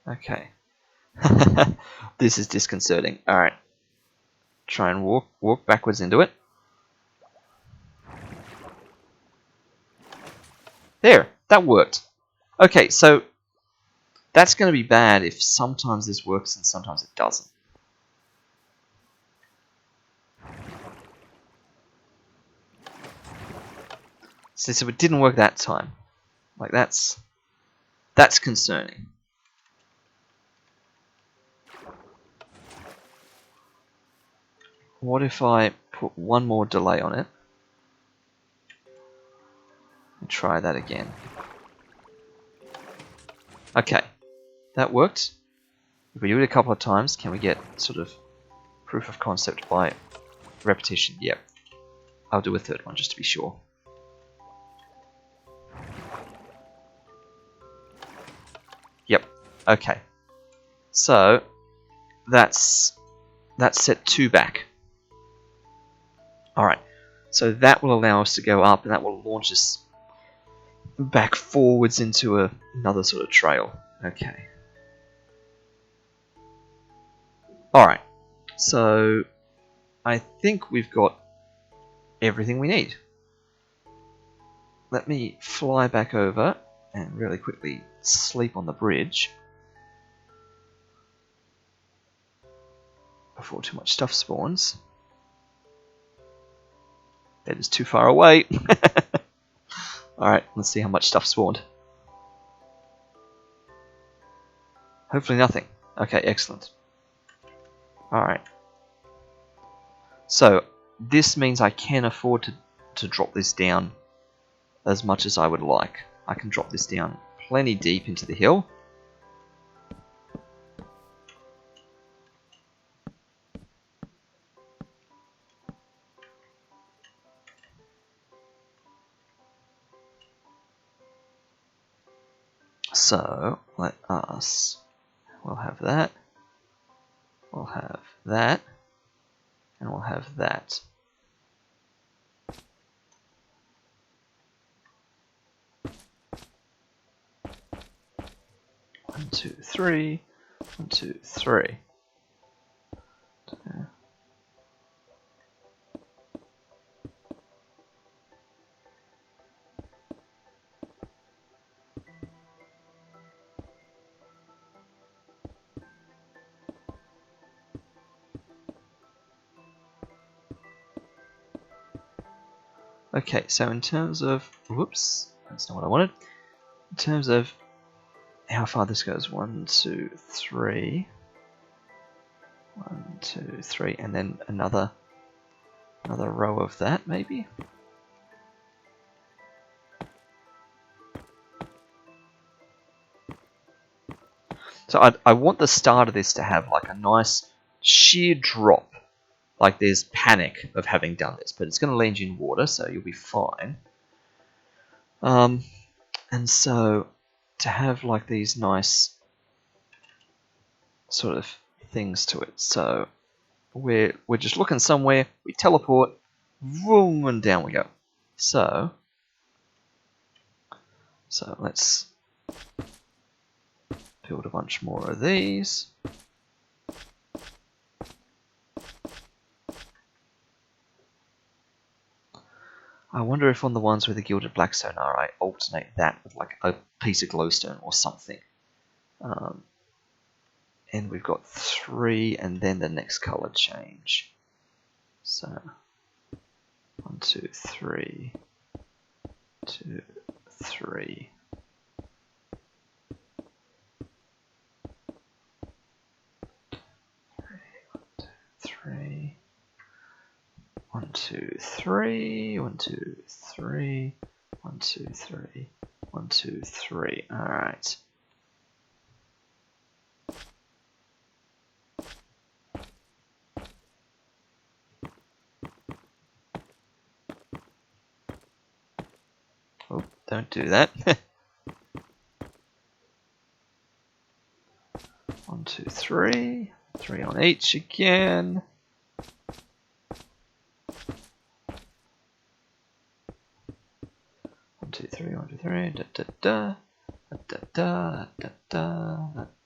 Speaker 1: Okay. This is disconcerting. Alright. Try and walk backwards into it. There, that worked. Okay, so that's going to be bad if sometimes this works and sometimes it doesn't. So it didn't work that time. Like that's concerning. What if I put one more delay on it? And try that again. Okay, that worked. If we do it a couple of times, can we get sort of proof of concept by repetition? Yep. I'll do a third one just to be sure. Yep. Okay. So that's set 2 back. Alright. So that will allow us to go up and that will launch us back forwards into another sort of trail. Okay. Alright. So I think we've got everything we need. Let me fly back over and really quickly sleep on the bridge before too much stuff spawns. That is too far away. Alright, let's see how much stuff spawned. Hopefully nothing. Okay, excellent. Alright. So, this means I can afford to drop this down as much as I would like. I can drop this down plenty deep into the hill. So, let us... We'll have that. We'll have that. And we'll have that. One, two, three. 1, 2, 3. Okay, so in terms of... Whoops, that's not what I wanted. In terms of how far this goes, 1, 2, 3. 1, 2, 3, and then another row of that, maybe? So I want the start of this to have like a nice sheer drop. Like there's panic of having done this, but it's going to land you in water, so you'll be fine. And so to have like these nice sort of things to it. So we're just looking somewhere, we teleport, boom, and down we go. So let's build a bunch more of these. I wonder if on the ones where the gilded blackstone are, I alternate that with like a piece of glowstone or something. And we've got 3, and then the next color change. So 1, 2, 3, 2, 3. 3. 1, 2, 3. 1, 2, 3. 1, 2, 3. 1, 2, 3. All right. Oh, don't do that. 1, 2, 3. 3 on each again. 1, 2, 3. 1, 2, 3. Da da da. Da da da da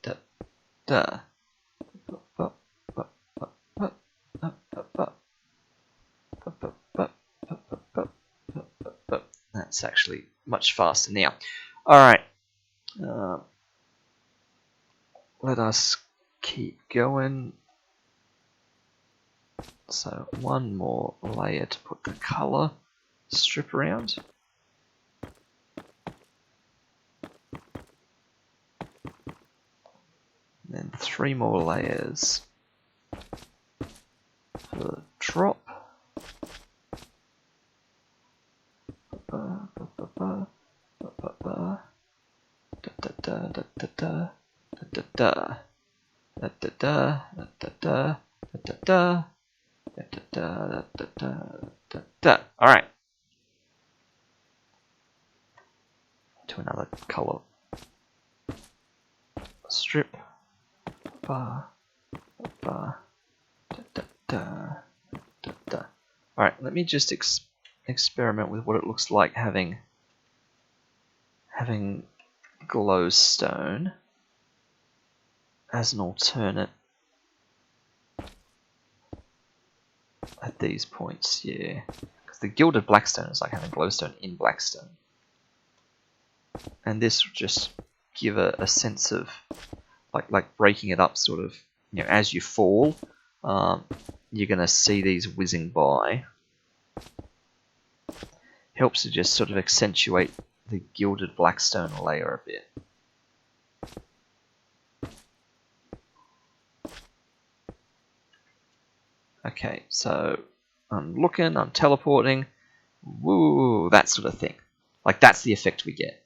Speaker 1: da da. That's actually much faster now. Alright. Let us keep going. So one more layer to put the color strip around. And then 3 more layers for the drop. Alright. To another color strip. Alright, let me just experiment with what it looks like having glowstone as an alternate at these points, yeah. Because the gilded blackstone is like having glowstone in blackstone. And this will just give a sense of like breaking it up sort of, you know, as you fall, you're going to see these whizzing by. Helps to just sort of accentuate the gilded blackstone layer a bit. Okay, so I'm looking, I'm teleporting, woo, that sort of thing. Like that's the effect we get.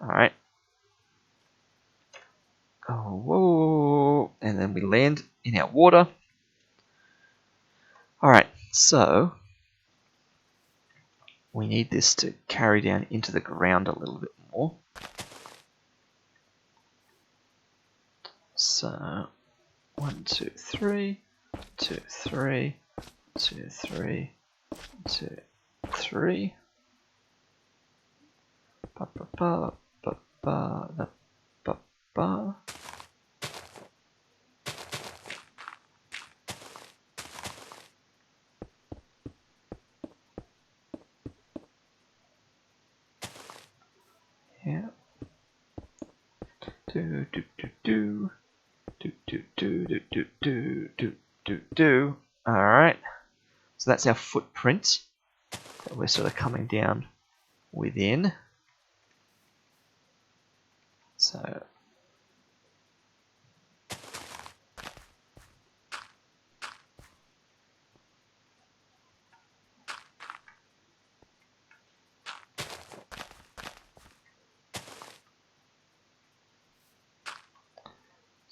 Speaker 1: Alright. Oh, whoa, and then we land in our water. Alright, so we need this to carry down into the ground a little bit more. So 1, 2, 3, 2, 3, 2, 3, 2, 3. Ba ba ba ba ba ba ba ba. Yeah. Do do do do do do do do do do do do do. All right. So that's our footprint that we're sort of coming down within. So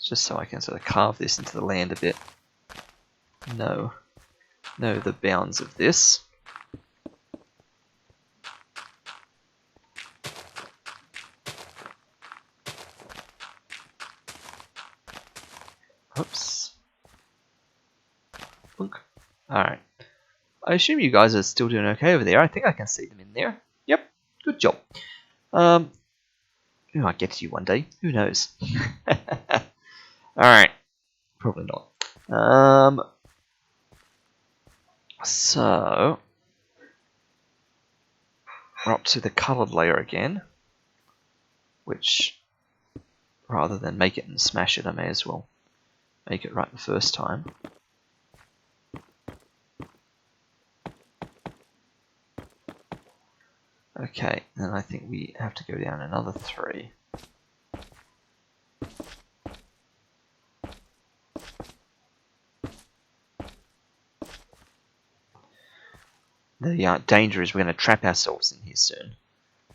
Speaker 1: just so I can sort of carve this into the land a bit. Know the bounds of this. Oops. Look. Alright. I assume you guys are still doing okay over there. I think I can see them in there. Yep. Good job. We might get to you one day. Who knows? Alright. Probably not. So we're up to the coloured layer again, which, rather than make it and smash it, I may as well make it right the first time. Okay, then I think we have to go down another 3. The danger is we're going to trap ourselves in here soon,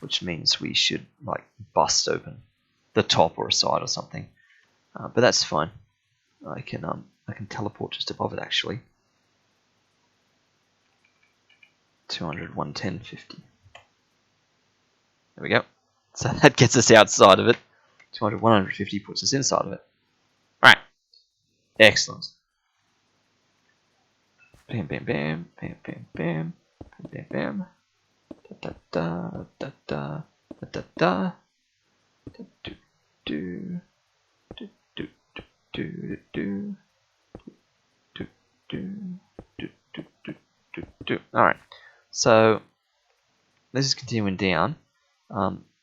Speaker 1: which means we should like bust open the top or a side or something. But that's fine. I can teleport just above it actually. 200, 110, 50. There we go. So that gets us outside of it. 200, 150 puts us inside of it. Right. Excellent. Bam, bam, bam, bam, bam, bam, bam, bam, da da da da da da da da do do do do do do do do do do. All right. So this is continuing down.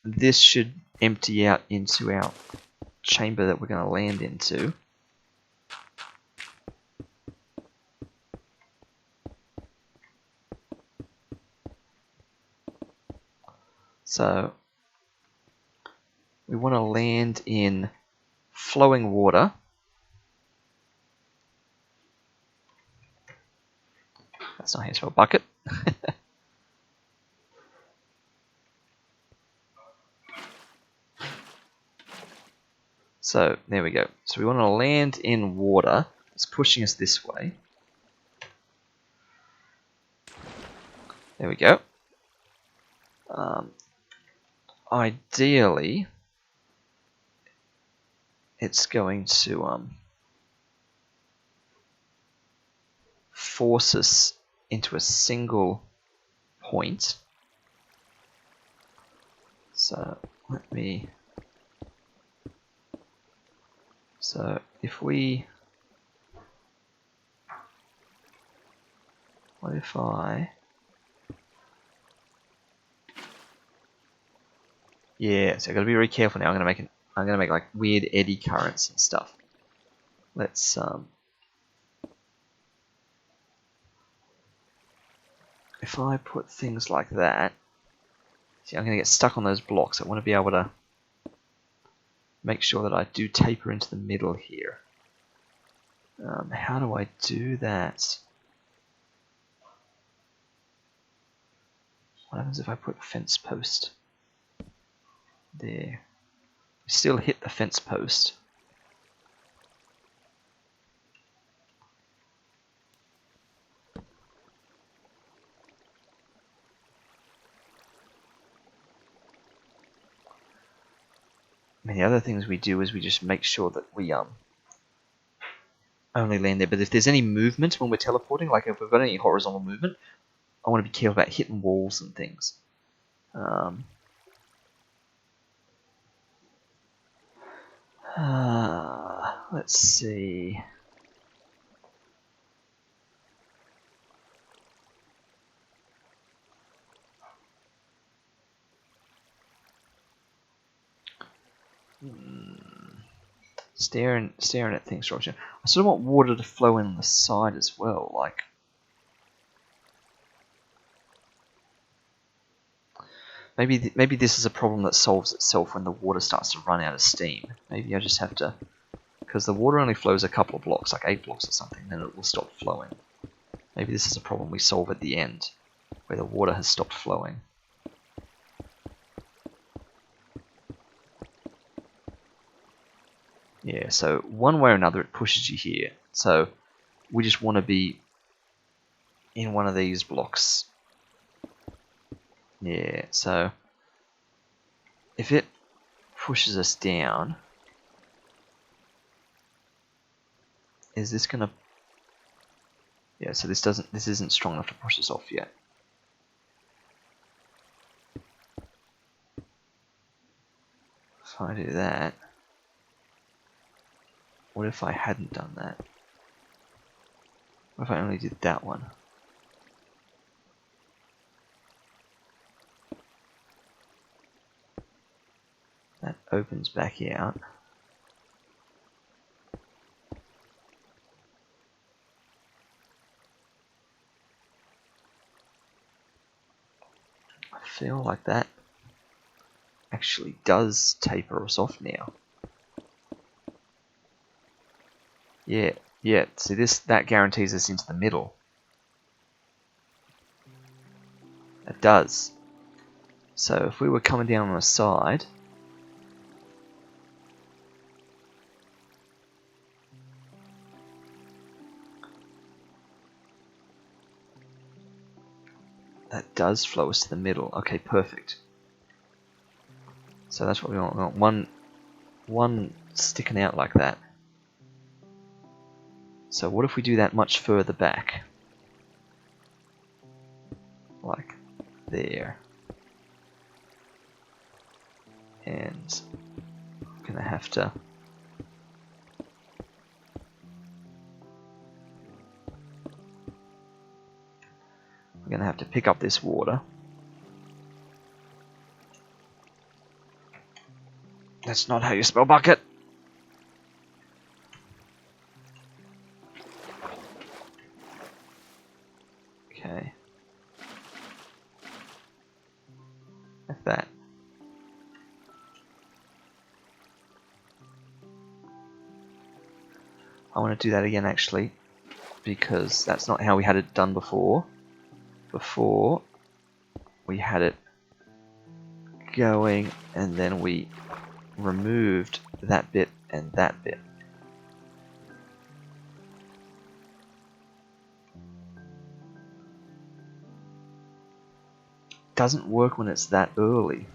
Speaker 1: This should empty out into our chamber that we're going to land into. So we want to land in flowing water. That's not how you spell bucket. So there we go. So we want to land in water. It's pushing us this way. There we go. Ideally, it's going to force us into a single point. So let me. So if we. What if I. Yeah, so I've got to be very careful now. I'm gonna make like weird eddy currents and stuff. Let's if I put things like that, see, I'm gonna get stuck on those blocks. I want to be able to make sure that I do taper into the middle here. How do I do that? What happens if I put a fence post there? We still hit the fence post. I mean, the other things we do is we just make sure that we only land there. But if there's any movement when we're teleporting, like if we've got any horizontal movement, I want to be careful about hitting walls and things. Let's see. Staring at things, Roger. I sort of want water to flow in the side as well, like. Maybe this is a problem that solves itself when the water starts to run out of steam. Maybe I just have to, because the water only flows a couple of blocks, like 8 blocks or something, then it will stop flowing. Maybe this is a problem we solve at the end, where the water has stopped flowing. Yeah, so one way or another it pushes you here. So we just want to be in one of these blocks. Yeah, so if it pushes us down, is this gonna? Yeah, so this isn't strong enough to push us off yet. If I do that, what if I hadn't done that? What if I only did that one? That opens back out. I feel like that actually does taper us off now. Yeah, yeah. See, that guarantees us into the middle. It does. So if we were coming down on the side, that does flow us to the middle. Okay, perfect. So that's what we want. We want one sticking out like that. So what if we do that much further back? Like there. And I'm gonna have to pick up this water. That's not how you spell bucket. Okay. Like that. I want to do that again actually, because that's not how we had it done before. Before, we had it going and then we removed that bit and that bit. Doesn't work when it's that early.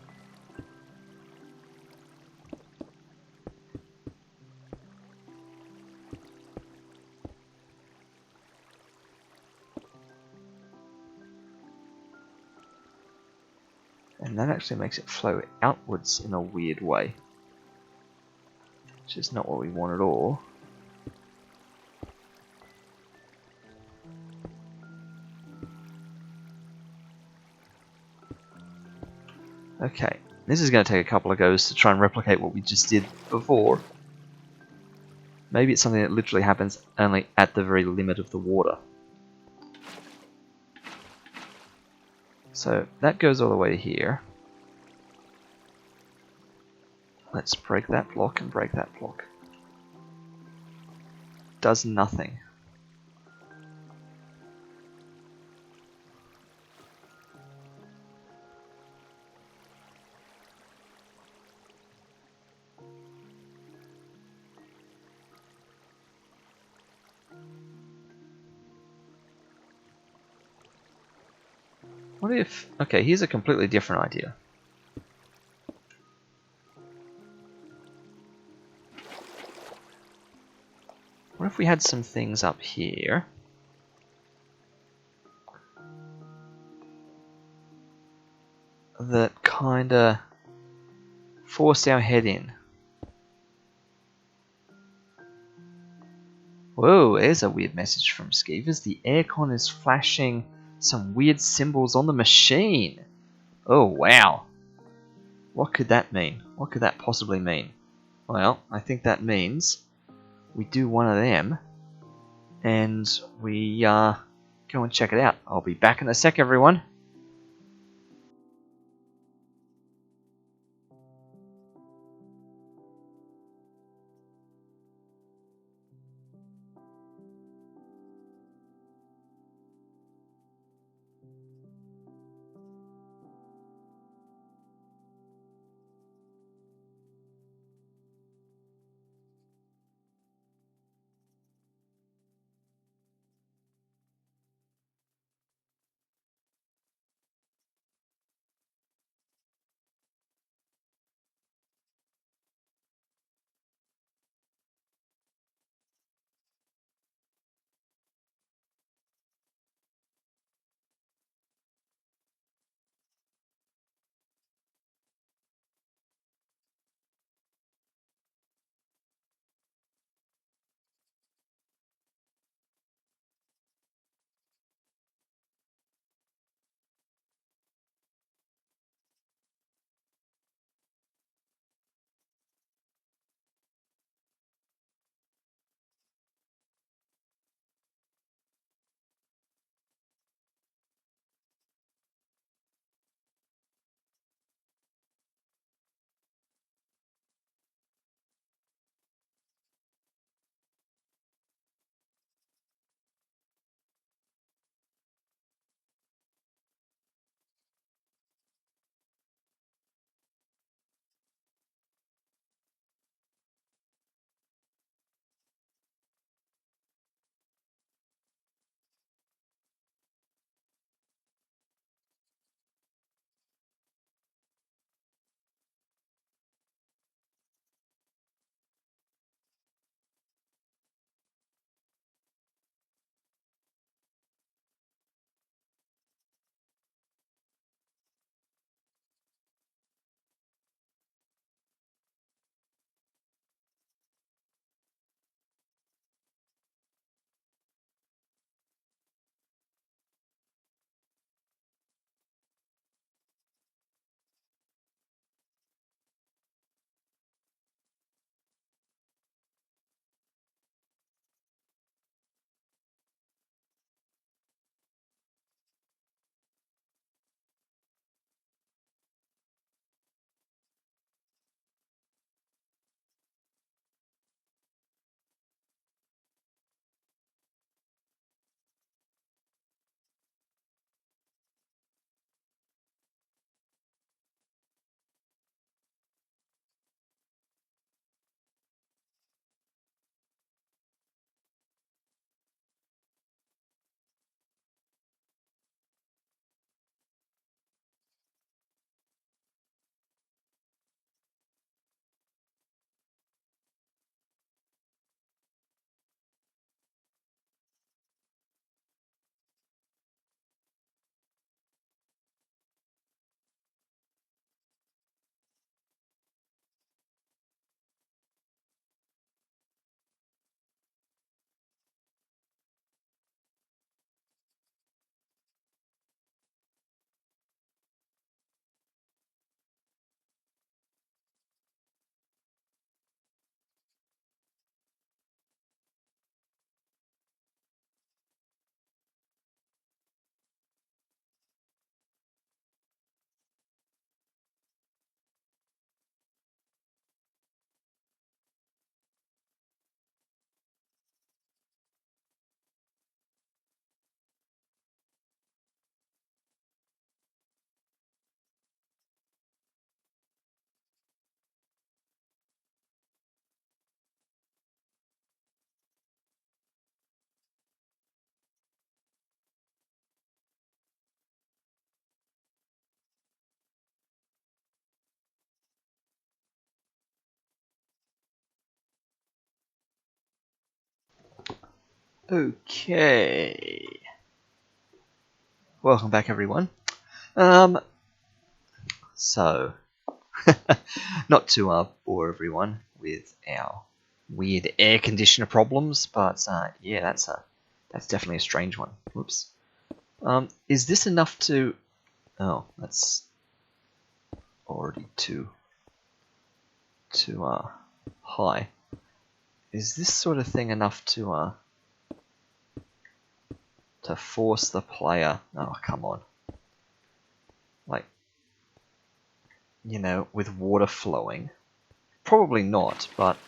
Speaker 1: And that actually makes it flow outwards in a weird way, which is not what we want at all. Okay, this is going to take a couple of goes to try and replicate what we just did before. Maybe it's something that literally happens only at the very limit of the water. So that goes all the way to here. Let's break that block and break that block. Does nothing. What if... Okay, here's a completely different idea. What if we had some things up here? That kinda forced our head in. Whoa, there's a weird message from Skeevers. The aircon is flashing some weird symbols on the machine. Oh, wow. What could that mean? What could that possibly mean? Well, I think that means we do one of them and we go and check it out. I'll be back in a sec, everyone. Okay. Welcome back, everyone. So, not to bore everyone with our weird air conditioner problems, but yeah, that's definitely a strange one. Whoops. Is this enough to? Oh, that's already too high. Is this sort of thing enough to force the player? Oh, come on. Like, you know, with water flowing. Probably not, but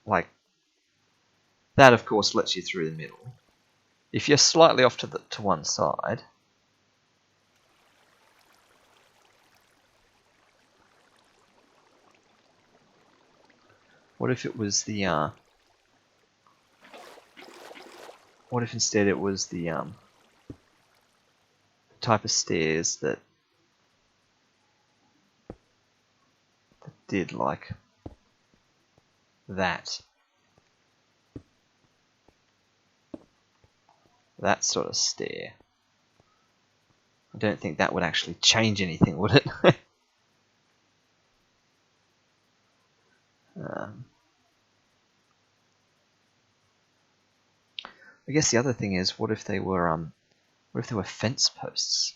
Speaker 1: like that of course lets you through the middle. If you're slightly off to one side, what if it was the what if instead it was the type of stairs that did like that sort of stair? I don't think that would actually change anything, would it? I guess the other thing is, what if they were fence posts?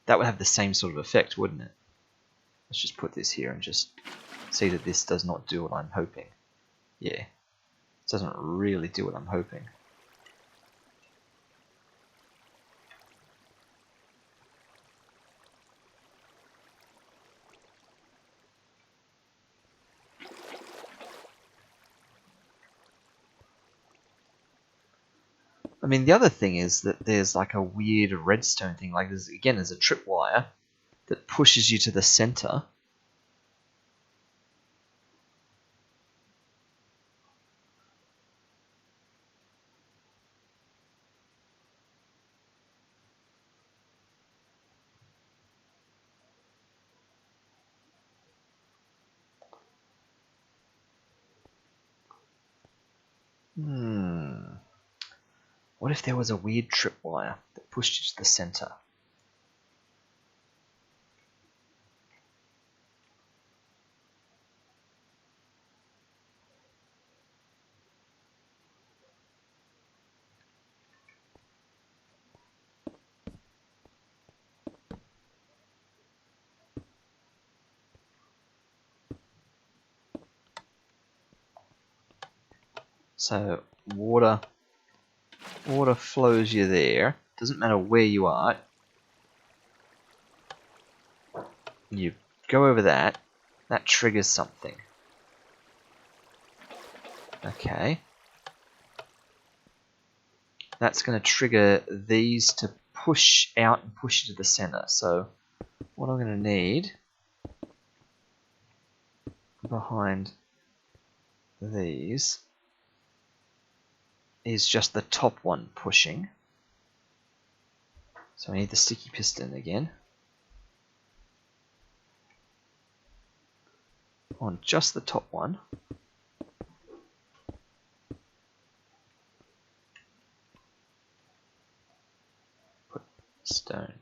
Speaker 1: That would have the same sort of effect, wouldn't it? Let's just put this here and just see that this does not do what I'm hoping. Yeah, it doesn't really do what I'm hoping. I mean, the other thing is that there's like a weird redstone thing. Like, there's a tripwire that pushes you to the center. What if there was a weird tripwire that pushed you to the center? So water flows you there. Doesn't matter where you are. You go over that. That triggers something. Okay. That's going to trigger these to push out and push you to the center. So what I'm going to need behind these is just the top one pushing. So I need the sticky piston again. On just the top one. Put stone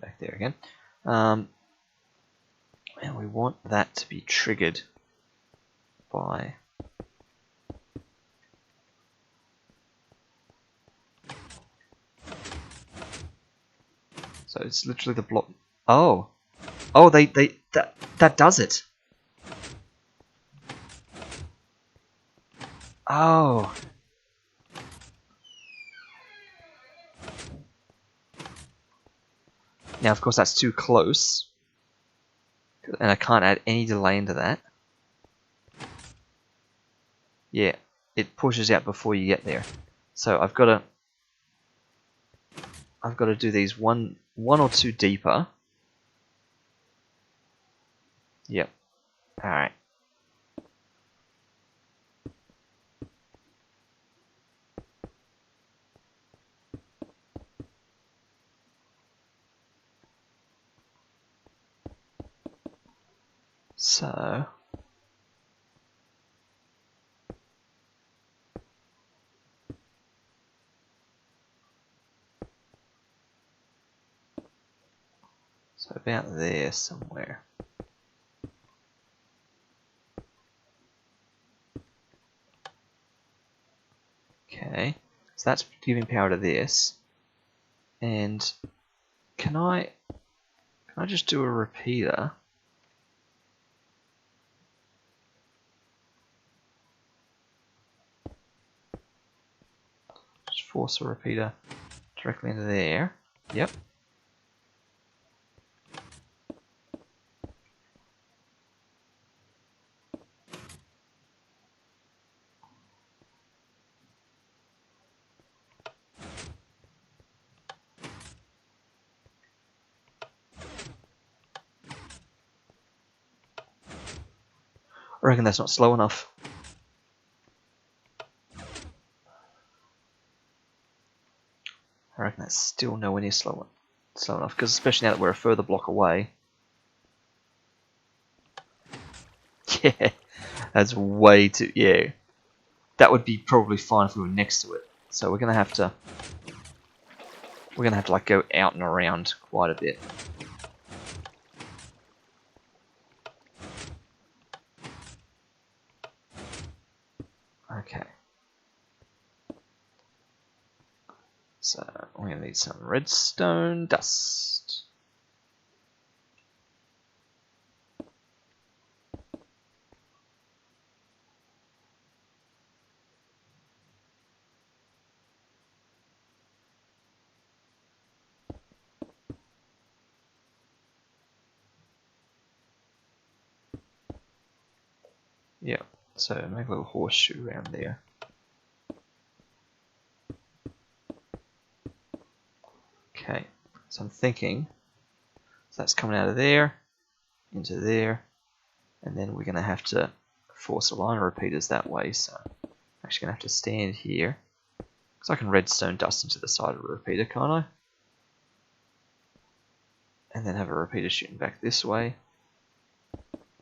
Speaker 1: back there again. And we want that to be triggered by so it's literally the block. Oh, that does it. Oh. Now, of course, that's too close, and I can't add any delay into that. Yeah, it pushes out before you get there. So I've got to do these one or two deeper. Yep. All right. So So about there somewhere. Okay, so that's giving power to this. And can I just do a repeater? Just force a repeater directly into there. Yep. I reckon that's not slow enough. I reckon that's still nowhere near slow enough, because especially now that we're a further block away. Yeah, that's way too... Yeah, that would be probably fine if we were next to it. So we're gonna have to like go out and around quite a bit. Okay. So we're gonna need some redstone dust. Yeah, so make a little horseshoe around there. Okay, so I'm thinking, so that's coming out of there, into there, and then we're going to have to force a line of repeaters that way, so I'm actually going to have to stand here, because I can redstone dust into the side of a repeater, can't I? And then have a repeater shooting back this way,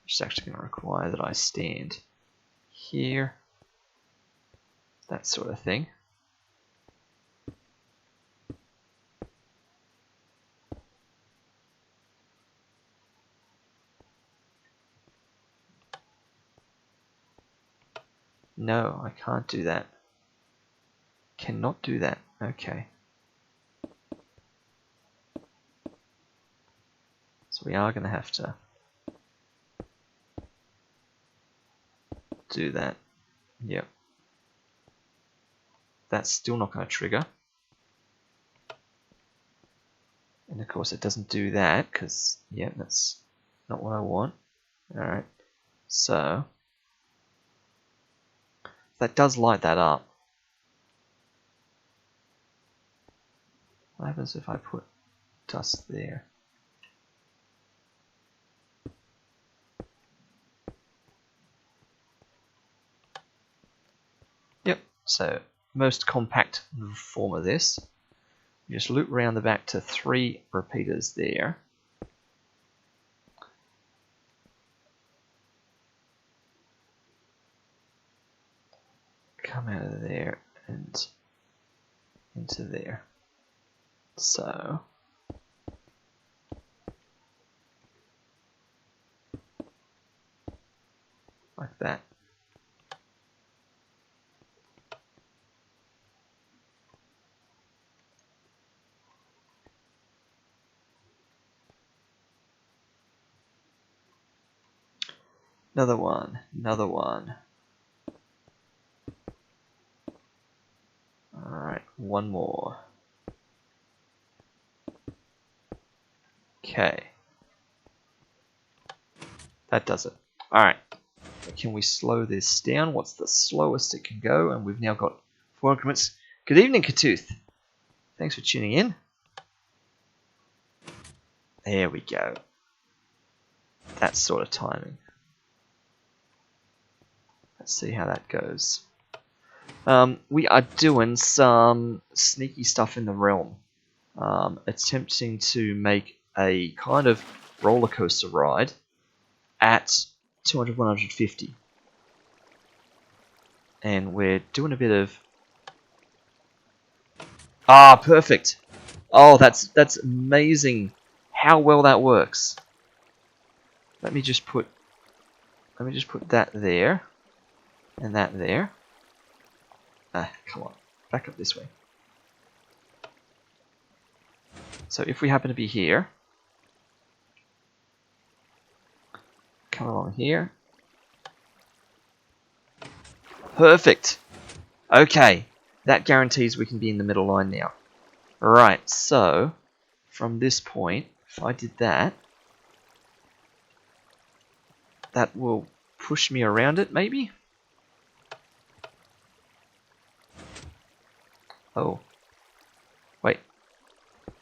Speaker 1: which is actually going to require that I stand here, that sort of thing. No, I can't do that. Cannot do that. Okay. So we are going to have to do that. Yep. That's still not going to trigger. And of course it doesn't do that because, yeah, that's not what I want. Alright. So that does light that up. What happens if I put dust there? Yep, so most compact form of this. You just loop around the back to 3 repeaters there. Come out of there and into there. So like that. Another one, another one. Alright, one more. Okay. That does it. Alright. Can we slow this down? What's the slowest it can go? And we've now got 4 increments. Good evening, Katooth. Thanks for tuning in. There we go. That sort of timing. Let's see how that goes. We are doing some sneaky stuff in the realm. Attempting to make a kind of roller coaster ride at 200, 150. And we're doing a bit of... Ah, perfect. Oh, that's amazing how well that works. Let me just put that there and that there. Come on, back up this way. So if we happen to be here, come along here. Perfect. Okay, that guarantees we can be in the middle line now. Right, so from this point, if I did that, that will push me around it, maybe? Oh. Wait.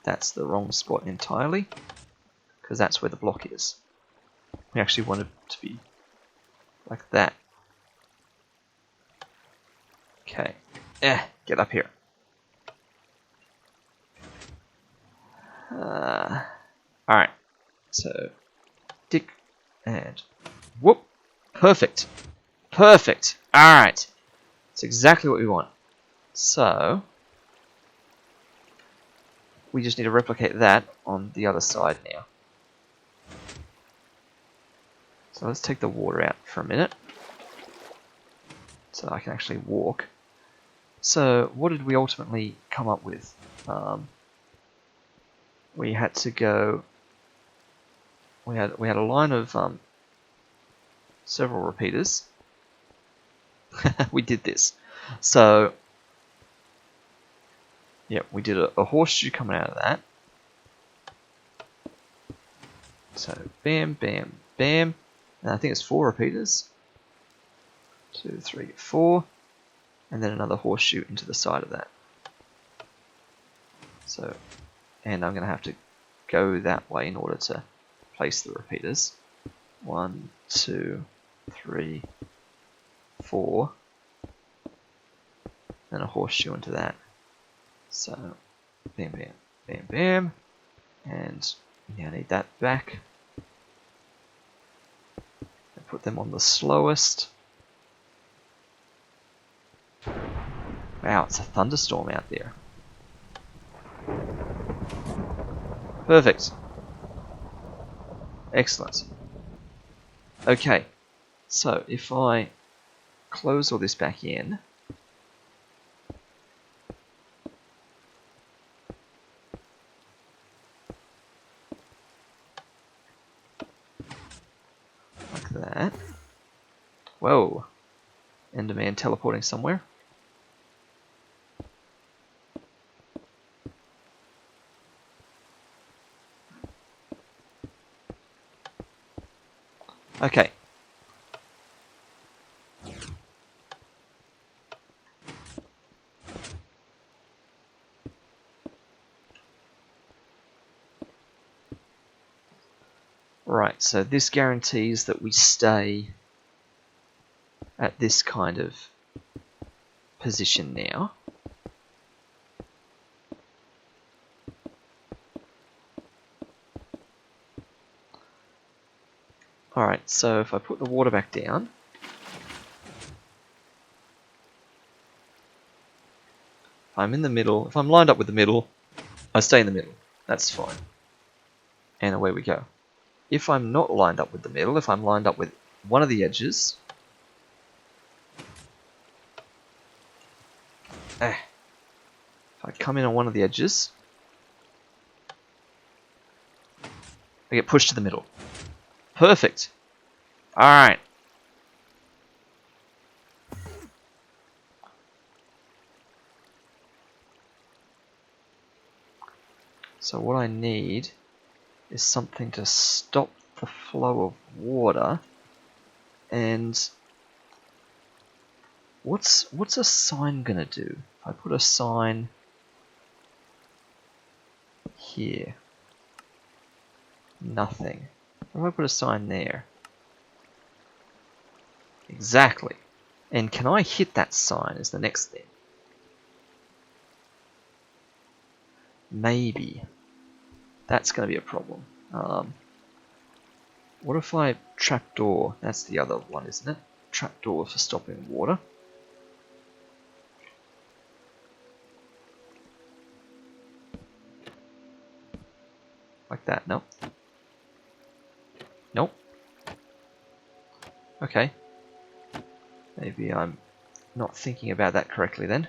Speaker 1: That's the wrong spot entirely, because that's where the block is. We actually want it to be like that. Okay. Get up here. Alright. So, tick and whoop. Perfect. Perfect. Alright. That's exactly what we want. So, we just need to replicate that on the other side now. So let's take the water out for a minute, so I can actually walk. So what did we ultimately come up with? We had to go. We had a line of several repeaters. We did this. So yeah, we did a horseshoe coming out of that. So bam, bam, bam. And I think it's 4 repeaters. 2, 3, 4. And then another horseshoe into the side of that. So, and I'm going to have to go that way in order to place the repeaters. 1, 2, 3, 4. Then a horseshoe into that. So, bam, bam, bam, bam. And now I need that back. And put them on the slowest. Wow, it's a thunderstorm out there. Perfect. Excellent. Okay, so if I close all this back in, like that. Whoa. Enderman teleporting somewhere. Okay. Right, so this guarantees that we stay at this kind of position now. Alright, so if I put the water back down, I'm in the middle. If I'm lined up with the middle, I stay in the middle. That's fine. And away we go. If I'm not lined up with the middle, if I'm lined up with one of the edges, if I come in on one of the edges, I get pushed to the middle. Perfect. Alright. So what I need is something to stop the flow of water. And what's a sign gonna do? If I put a sign here, nothing. If I put a sign there, exactly. And can I hit that sign is the next thing. Maybe. That's going to be a problem. What if I trapdoor? That's the other one, isn't it? Trapdoor for stopping water. Like like that. Nope. Nope. Okay. Maybe I'm not thinking about that correctly then.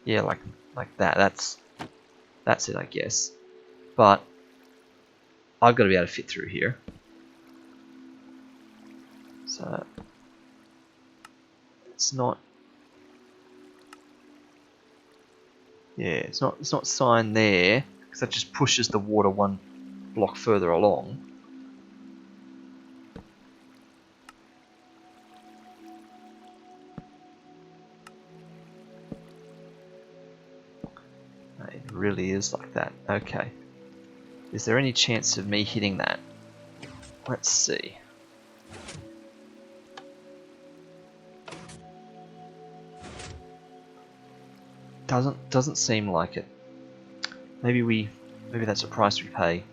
Speaker 1: Yeah, like that. That's it, I guess. But I've got to be able to fit through here. So it's not. Yeah, it's not signed there because that just pushes the water one block further along. It really is like that. Okay. Is there any chance of me hitting that? Let's see. Doesn't seem like it. Maybe that's a price we pay.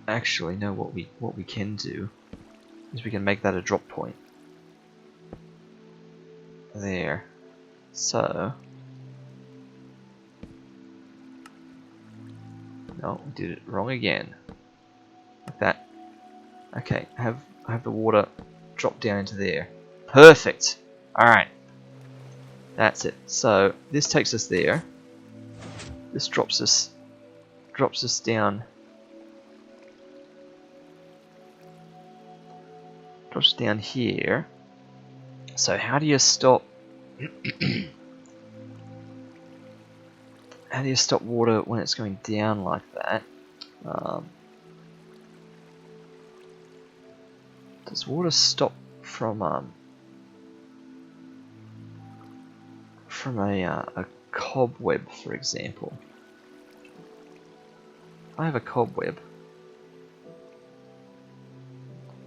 Speaker 1: Actually, no. What we can do is we can make that a drop point. There. So. No, we did it wrong again. Like that. Okay, have the water drop down into there. Perfect. Alright. That's it. So this takes us there. This drops us down. Drops down here. So how do you stop how do you stop water when it's going down like that? Does water stop from a cobweb, for example? I have a cobweb,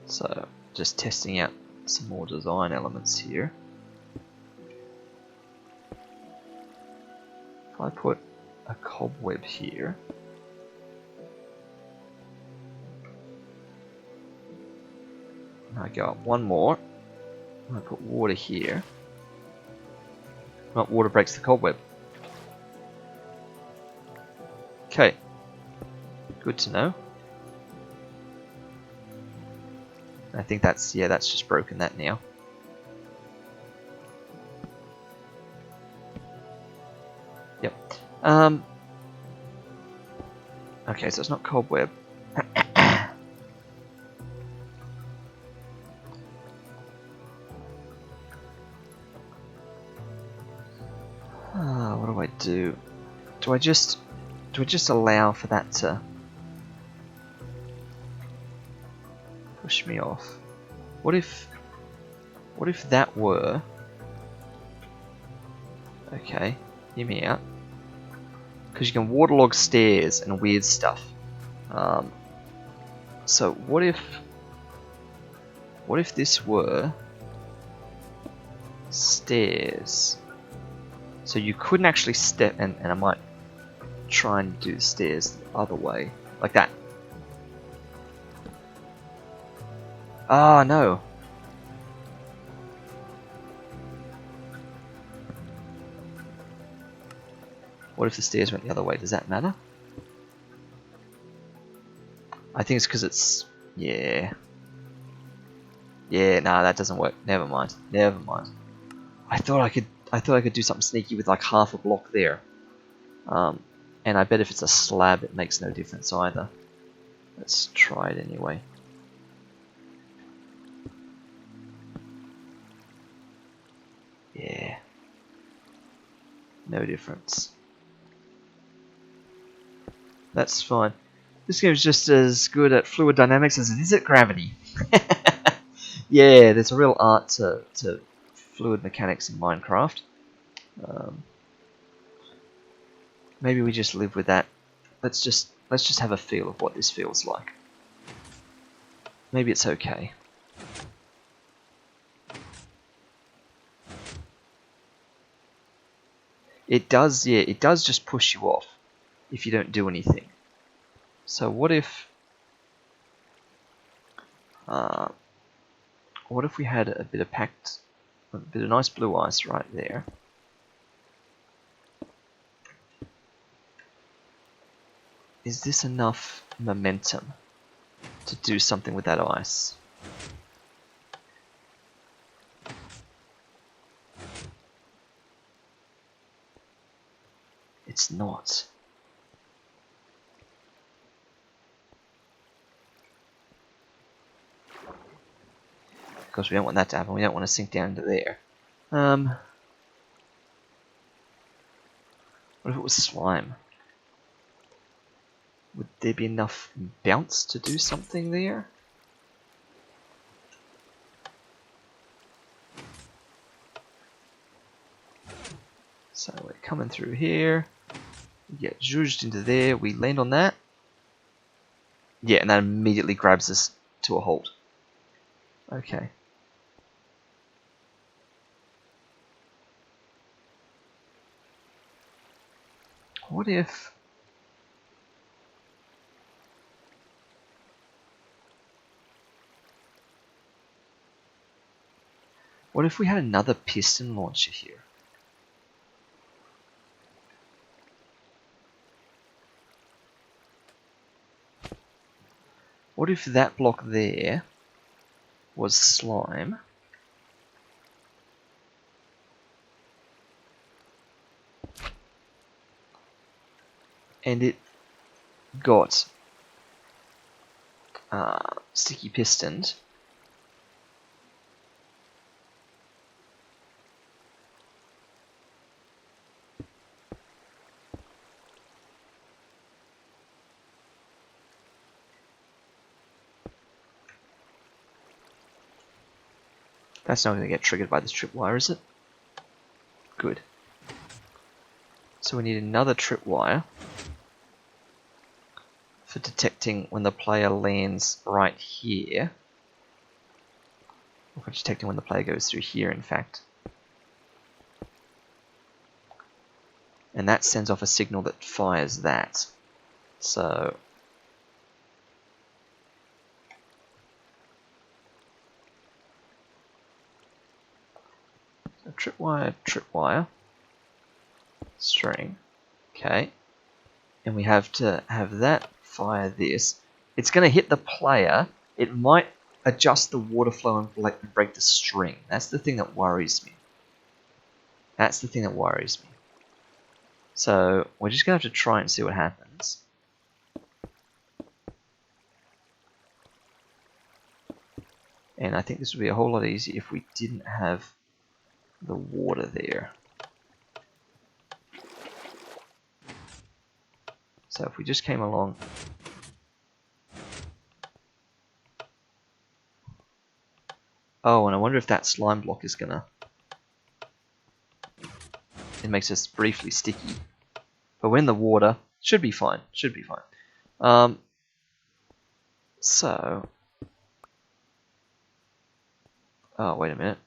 Speaker 1: so just testing out some more design elements here. If I put a cobweb here, and I go up one more, and I put water here. Not water breaks the cobweb. Okay, good to know. I think that's just broken that now. Yep. Okay, so it's not cobweb. What do I do? Do I just allow for that to push me off? What if that were... Okay, hear me out. Because you can waterlog stairs and weird stuff. So what if this were stairs? So you couldn't actually step, and I might try and do the stairs the other way, like that. Ah, no. What if the stairs went the other way? Does that matter? I think it's because it's... Yeah. Yeah, nah, that doesn't work. Never mind. Never mind. I thought I could do something sneaky with like half a block there. And I bet if it's a slab it makes no difference either. Let's try it anyway. Yeah. No difference. That's fine. This game's just as good at fluid dynamics as it is at gravity. Yeah, there's a real art to fluid mechanics in Minecraft. Maybe we just live with that. Let's just have a feel of what this feels like. Maybe it's okay. It does, yeah, it does just push you off. if you don't do anything. So what if we had a bit of nice blue ice right there? Is this enough momentum to do something with that ice? It's not. Because we don't want that to happen. We don't want to sink down into there. What if it was slime? Would there be enough bounce to do something there? So we're coming through here. We get zhuzhed into there. We land on that. Yeah, and that immediately grabs us to a halt. Okay. What if... What if we had another piston launcher here? What if that block there was slime? And it got sticky pistoned. That's not going to get triggered by this tripwire, is it? Good. So we need another tripwire for detecting when the player lands right here. Or for detecting when the player goes through here, in fact. And that sends off a signal that fires that. So... tripwire, string, okay, and we have to have that fire this. It's going to hit the player. It might adjust the water flow and break the string. That's the thing that worries me. So we're just going to have to try and see what happens. And I think this would be a whole lot easier if we didn't have the water there. So if we just came along, oh, and I wonder if that slime block is gonna, it makes us briefly sticky, but when the water, should be fine. So, oh, wait a minute.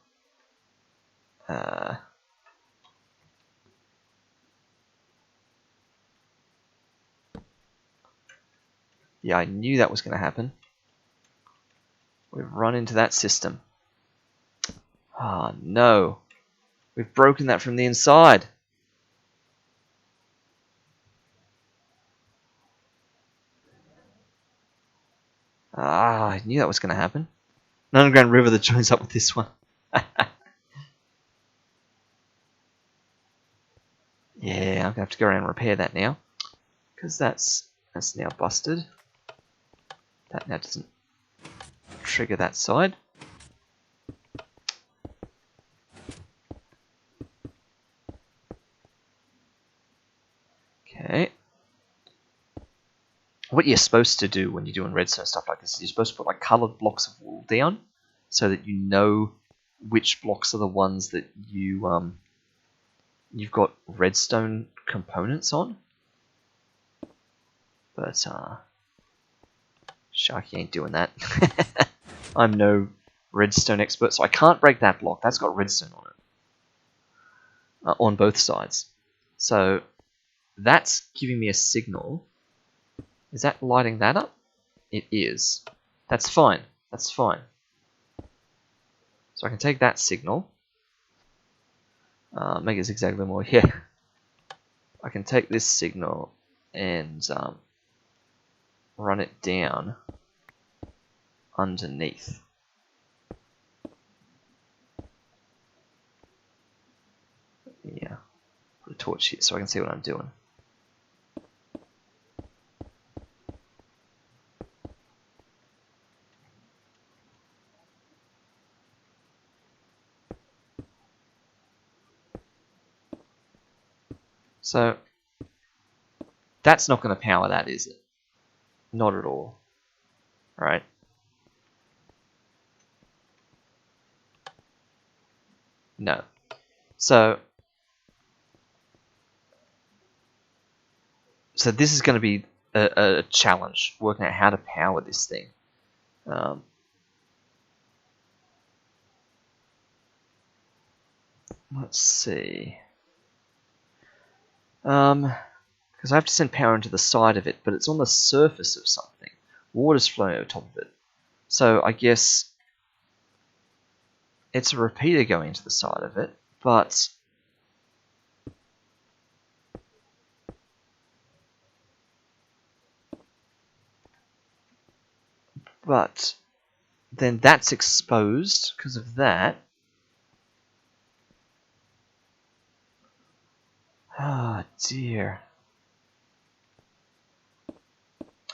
Speaker 1: Yeah, I knew that was going to happen. We've run into that system. Ah, no. We've broken that from the inside. Ah, I knew that was going to happen. An underground river that joins up with this one. Yeah, I'm going to have to go around and repair that now. Because that's now busted. That now doesn't trigger that side. Okay. What you're supposed to do when you're doing redstone stuff like this is you're supposed to put like colored blocks of wool down so that you know which blocks are the ones that you've got redstone components on. But Sharky ain't doing that. I'm no redstone expert, so I can't break that block. That's got redstone on it. On both sides. So that's giving me a signal. Is that lighting that up? It is. That's fine. That's fine. So I can take that signal. Make it exactly more. Yeah. I can take this signal and run it down underneath. Yeah. Put a torch here so I can see what I'm doing. So that's not going to power that, is it? Not at all. Right? No. So this is going to be a challenge, working out how to power this thing. Let's see. Because I have to send power into the side of it, but it's on the surface of something. Water's flowing over top of it. So I guess it's a repeater going into the side of it, but then that's exposed because of that. Ah, dear.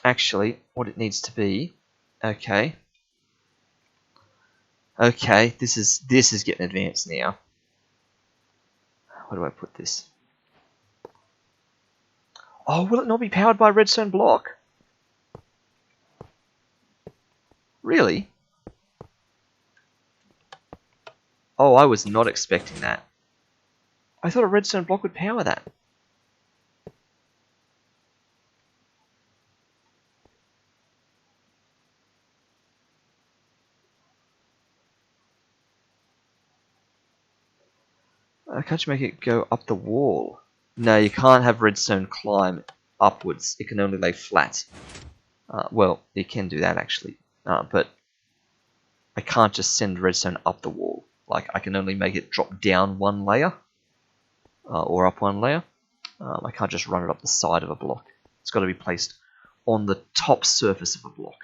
Speaker 1: Actually, what it needs to be... Okay. Okay, this is getting advanced now. Where do I put this? Oh, will it not be powered by a redstone block? Really? Oh, I was not expecting that. I thought a redstone block would power that. Can't you make it go up the wall? No, you can't have redstone climb upwards. It can only lay flat. Well, it can do that actually, but I can't just send redstone up the wall. Like, I can only make it drop down one layer, or up one layer. I can't just run it up the side of a block. It's got to be placed on the top surface of a block.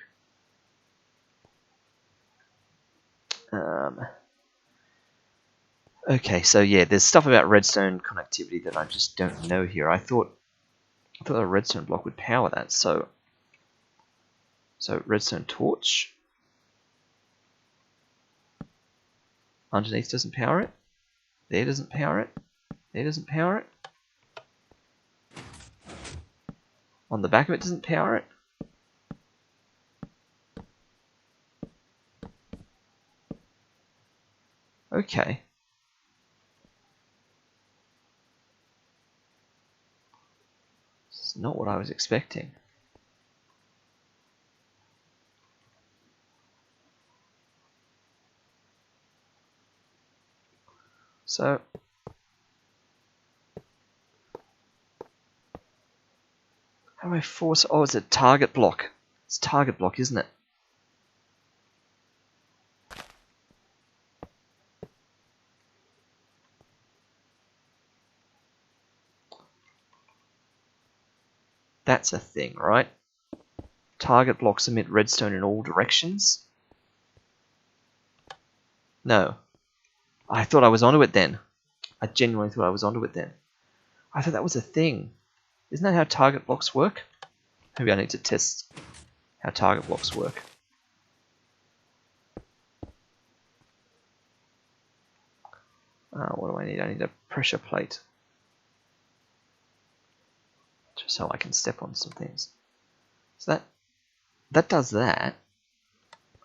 Speaker 1: Okay, so yeah, there's stuff about redstone connectivity that I just don't know here. I thought a redstone block would power that. So redstone torch underneath doesn't power it. There doesn't power it. There doesn't power it. On the back of it doesn't power it. Okay. This is not what I was expecting. So how do I force... Oh, it's a target block. It's a target block, isn't it? That's a thing, right? Target blocks emit redstone in all directions? No. I thought I was onto it then. I genuinely thought I was onto it then. I thought that was a thing. Isn't that how target blocks work? Maybe I need to test how target blocks work. What do I need? I need a pressure plate. Just so I can step on some things. So that does that.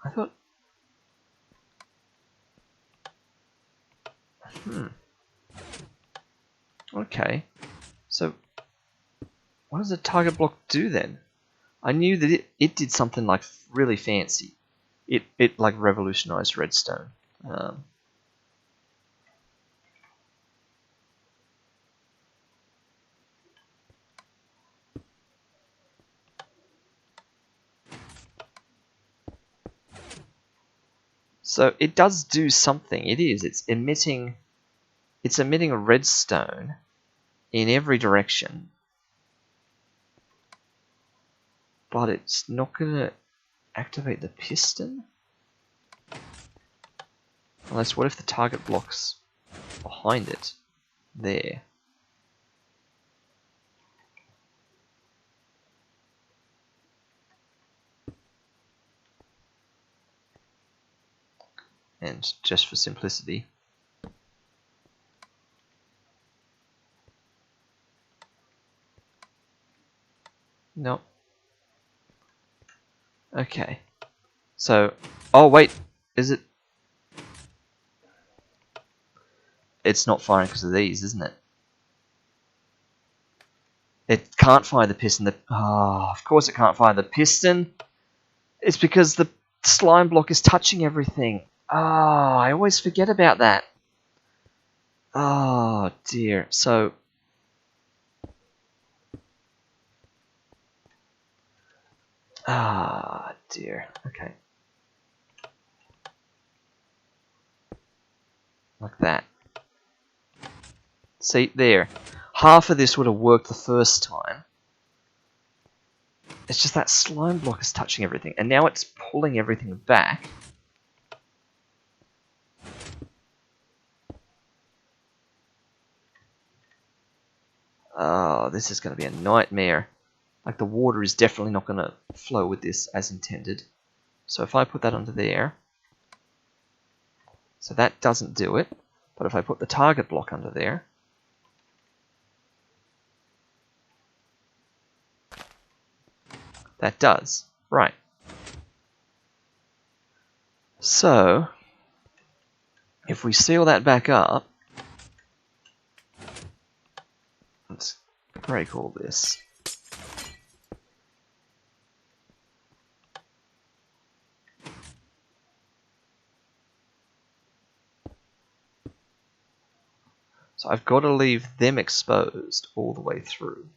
Speaker 1: I thought... Okay. So what does a target block do then? I knew that it did something like really fancy. It like revolutionized redstone. So it does do something. It is. It's emitting a redstone in every direction. But it's not going to activate the piston? Unless, what if the target block's behind it? There. And just for simplicity, no. Okay. So, oh wait, is it? It's not firing because of these, isn't it? It can't fire the piston. Of course it can't fire the piston. It's because the slime block is touching everything. I always forget about that. Oh dear. So, dear. Okay. Like that. See, there. Half of this would have worked the first time. It's just that slime block is touching everything. And now it's pulling everything back. Oh, this is going to be a nightmare. Like, the water is definitely not going to flow with this as intended. So if I put that under there... So that doesn't do it. But if I put the target block under there... That does. Right. So, if we seal that back up... Let's break all this. So I've got to leave them exposed all the way through.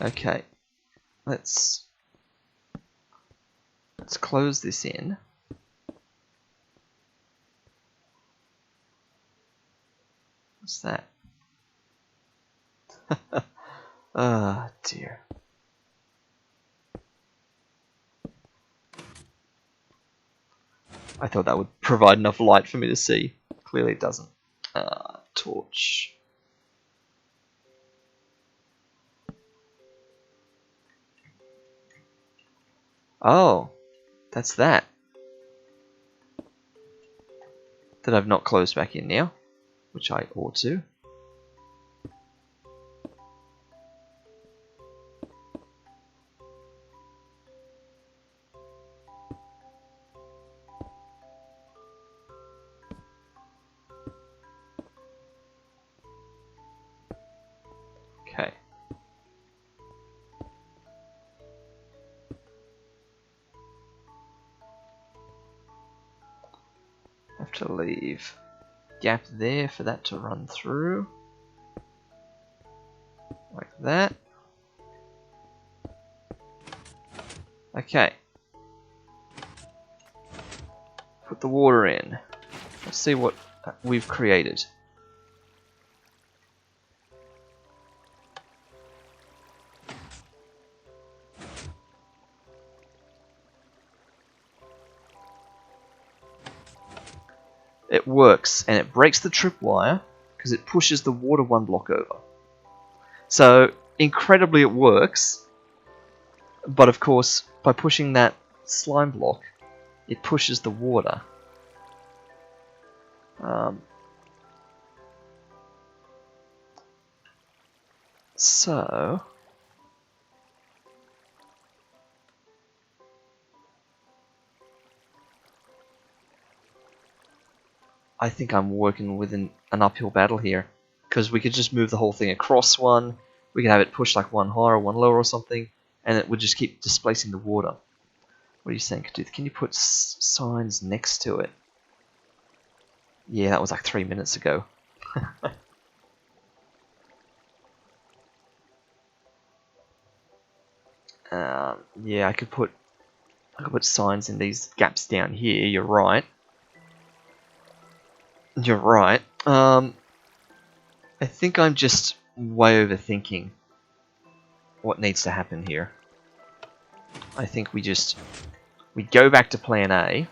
Speaker 1: Okay, let's close this in. What's that? Ah, dear. I thought that would provide enough light for me to see. Clearly it doesn't. Torch. Oh, that's that. That I've not closed back in now, which I ought to. Okay. Have to leave gap there for that to run through. Like that. Okay. Put the water in. Let's see what we've created. It works, and it breaks the tripwire because it pushes the water one block over. So, incredibly it works, but of course, by pushing that slime block, it pushes the water. So... I think I'm working with an uphill battle here, because we could just move the whole thing across one, we could have it pushed like one higher or one lower or something, and it would just keep displacing the water. What do you think, Dude? Can you put signs next to it? Yeah, that was like 3 minutes ago. Yeah, I could put signs in these gaps down here. You're right. You're right. I think I'm just way overthinking what needs to happen here. I think we go back to plan A,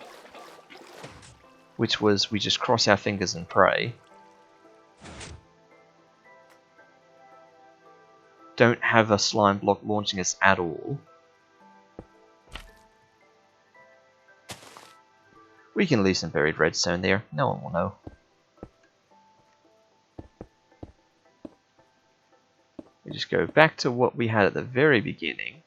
Speaker 1: which was we just cross our fingers and pray. Don't have a slime block launching us at all. We can leave some buried redstone there. No one will know. We just go back to what we had at the very beginning.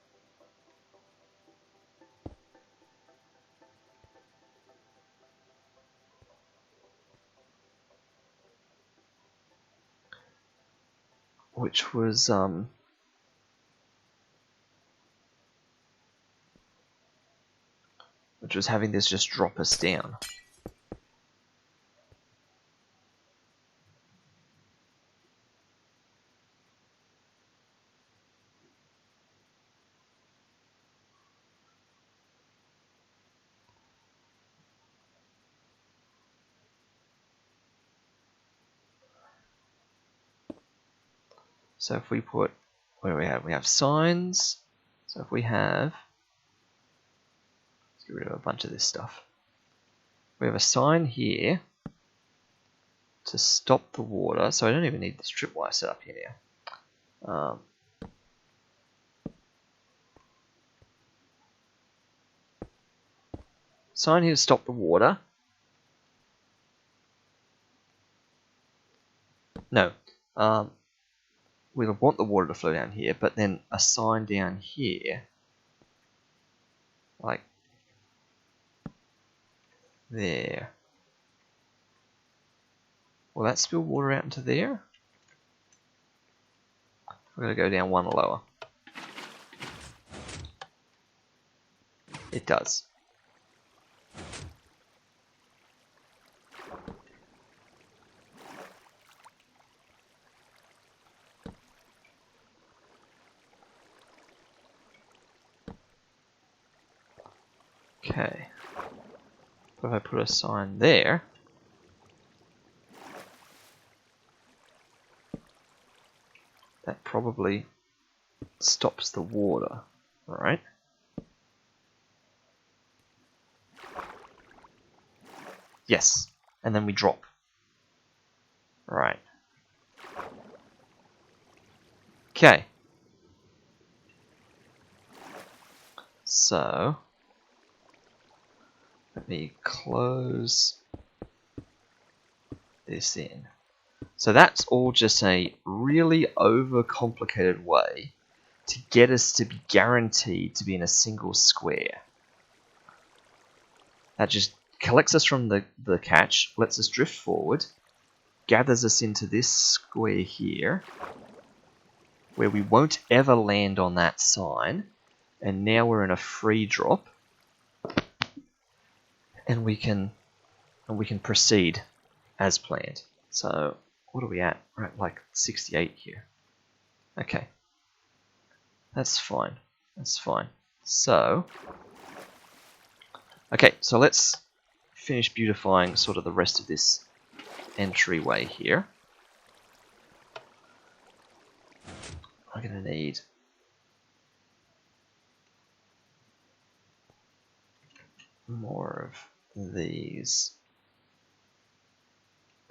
Speaker 1: Which was having this just drop us down. So if we put, what do we have? We have signs. So if we have, let's get rid of a bunch of this stuff. We have a sign here to stop the water. So I don't even need this tripwire set up here now. Sign here to stop the water. No. We want the water to flow down here, but then a sign down here, like there. Will that spill water out into there? We're going to go down one lower. It does. Okay. But if I put a sign there, that probably stops the water, right? Yes. And then we drop. Right. Okay. So, let me close this in. So that's all just a really overcomplicated way to get us to be guaranteed to be in a single square. That just collects us from the catch, lets us drift forward, gathers us into this square here, where we won't ever land on that sign, and now we're in a free drop, and we can proceed as planned. So what are we at? We're at like 68 here. Okay. That's fine. That's fine. So, okay, so let's finish beautifying sort of the rest of this entryway here. I'm going to need more of these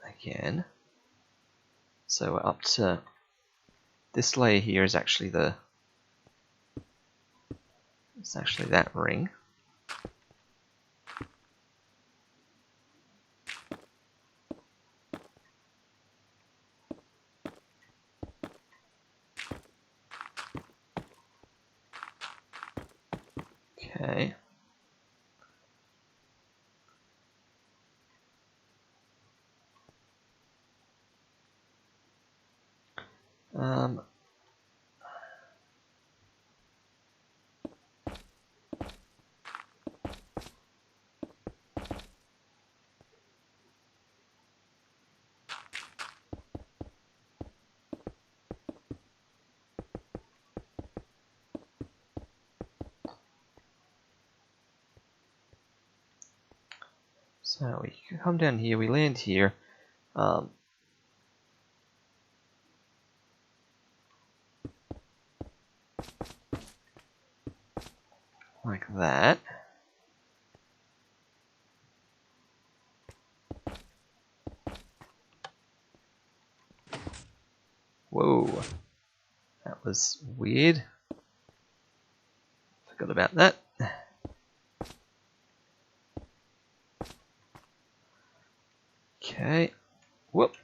Speaker 1: again. So we're up to this layer here is actually it's actually that ring. Okay. So we come down here, we land here. Like that. Whoa. That was weird. Forgot about that. Okay. Whoop.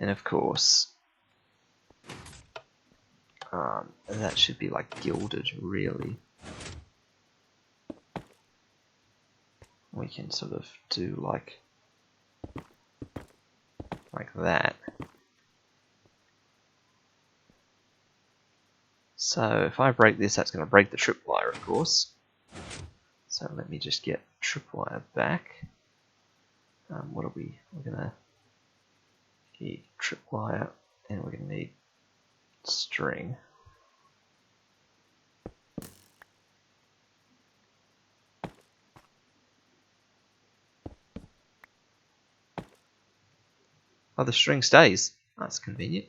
Speaker 1: And of course, that should be like gilded, really. We can sort of do like that. So if I break this, that's going to break the tripwire, of course. So let me just get tripwire back. What are we? We're going to need tripwire, and we're going to need string. Oh, the string stays. That's convenient.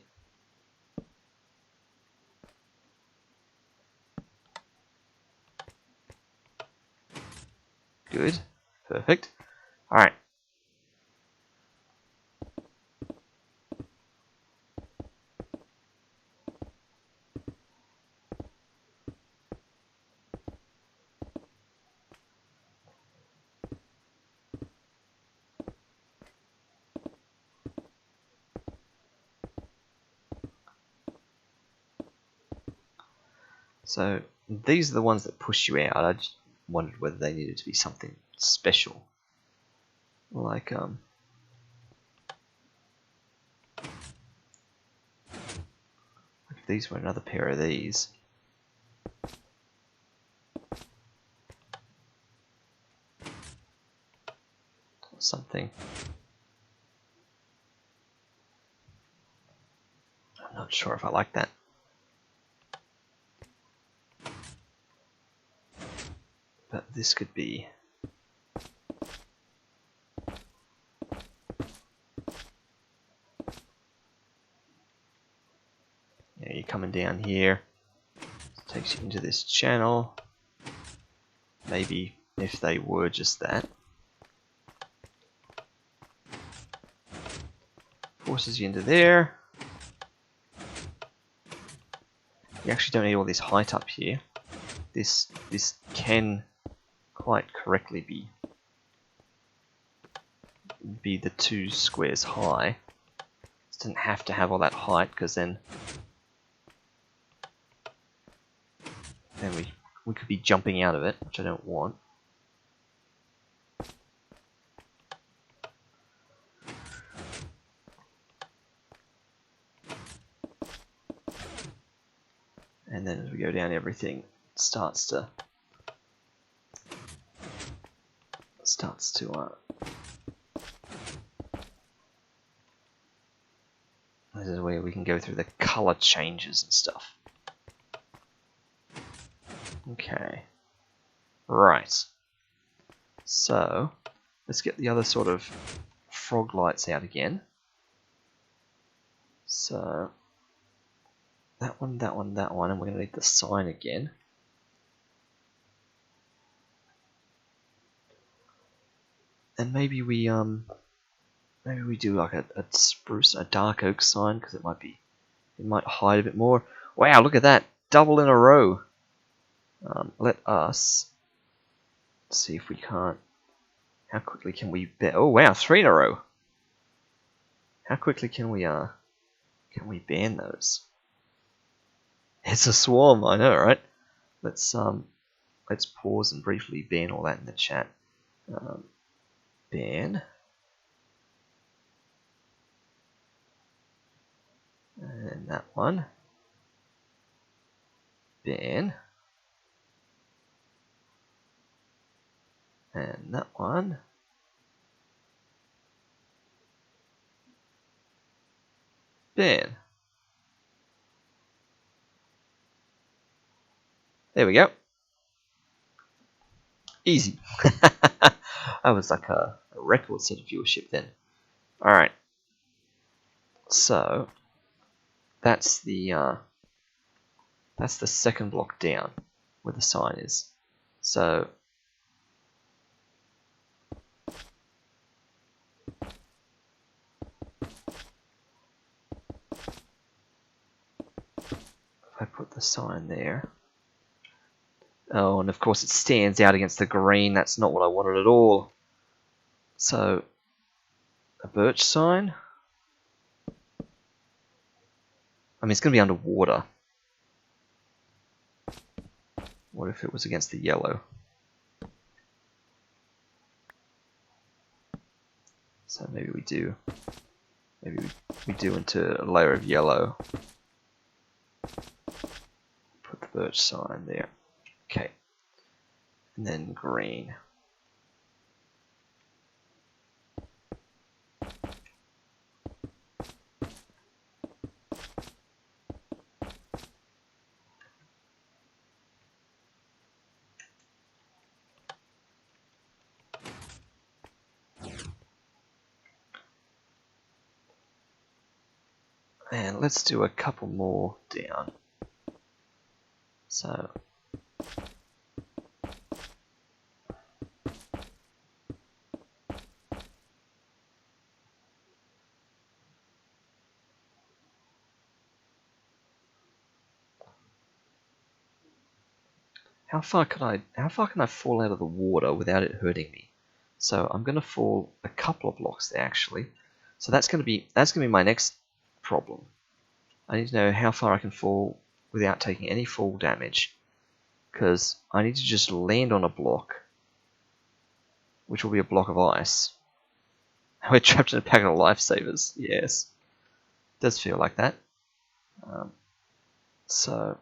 Speaker 1: Good. Perfect. Alright. So these are the ones that push you out. I just wondered whether they needed to be something special. Like, if these were another pair of these. Or something. I'm not sure if I like that. But this could be... Yeah, you're coming down here. It takes you into this channel. Maybe if they were just that. Forces you into there. You actually don't need all this height up here. This can quite correctly be the 2 squares high. It doesn't have to have all that height, because then we could be jumping out of it, which I don't want. And then as we go down, everything starts to this is where we can go through the color changes and stuff. Okay. Right. So, let's get the other sort of frog lights out again. So, that one, that one, that one, and we're going to need the sign again. And maybe we do like a spruce, a dark oak sign, because it might hide a bit more. Wow, look at that, double in a row. Let us see if we can't. How quickly can we ban? Oh wow, 3 in a row. How quickly can we ban those? It's a swarm, I know, right? Let's pause and briefly ban all that in the chat. Ban. And that one. Ben. And that one. Ben. There we go. Easy. That was like a record set of viewership then. Alright. So that's the second block down where the sign is. So if I put the sign there. Oh, and of course it stands out against the green. That's not what I wanted at all. So a birch sign. I mean, it's going to be underwater. What if it was against the yellow? So maybe we do into a layer of yellow. Put the birch sign there. Okay. And then green. And let's do a couple more down. So how far can I fall out of the water without it hurting me? So I'm going to fall a couple of blocks there actually. So that's going to be my next problem. I need to know how far I can fall without taking any fall damage, because I need to just land on a block, which will be a block of ice. We're trapped in a packet of lifesavers. Yes, it does feel like that. So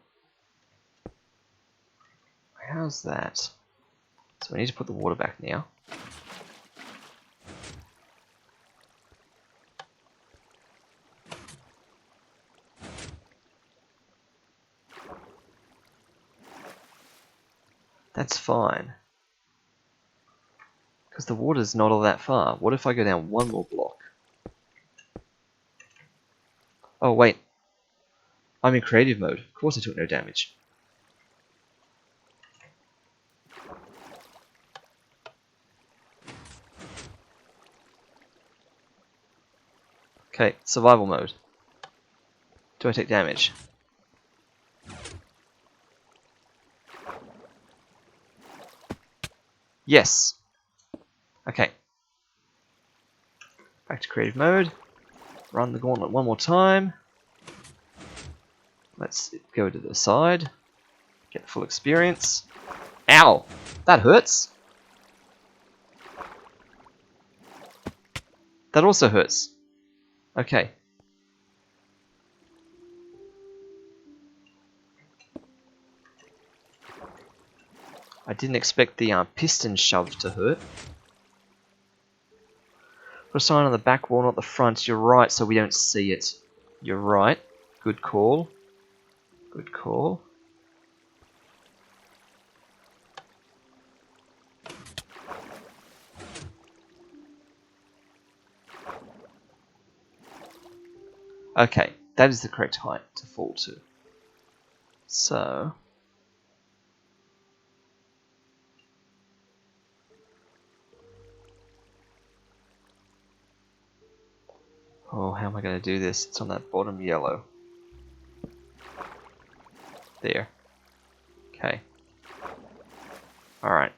Speaker 1: how's that? So we need to put the water back now. That's fine, because the water's not all that far. What if I go down one more block? Oh wait, I'm in creative mode. Of course I took no damage. Okay, survival mode. Do I take damage? Yes. Okay. Back to creative mode. Run the gauntlet one more time. Let's go to the side. Get full experience. Ow! That hurts. That also hurts. Okay. I didn't expect the piston shove to hurt. Put a sign on the back wall, not the front. You're right, so we don't see it. You're right. Good call. Good call. Okay, that is the correct height to fall to. So oh, how am I going to do this? It's on that bottom yellow. There. Okay. Alright.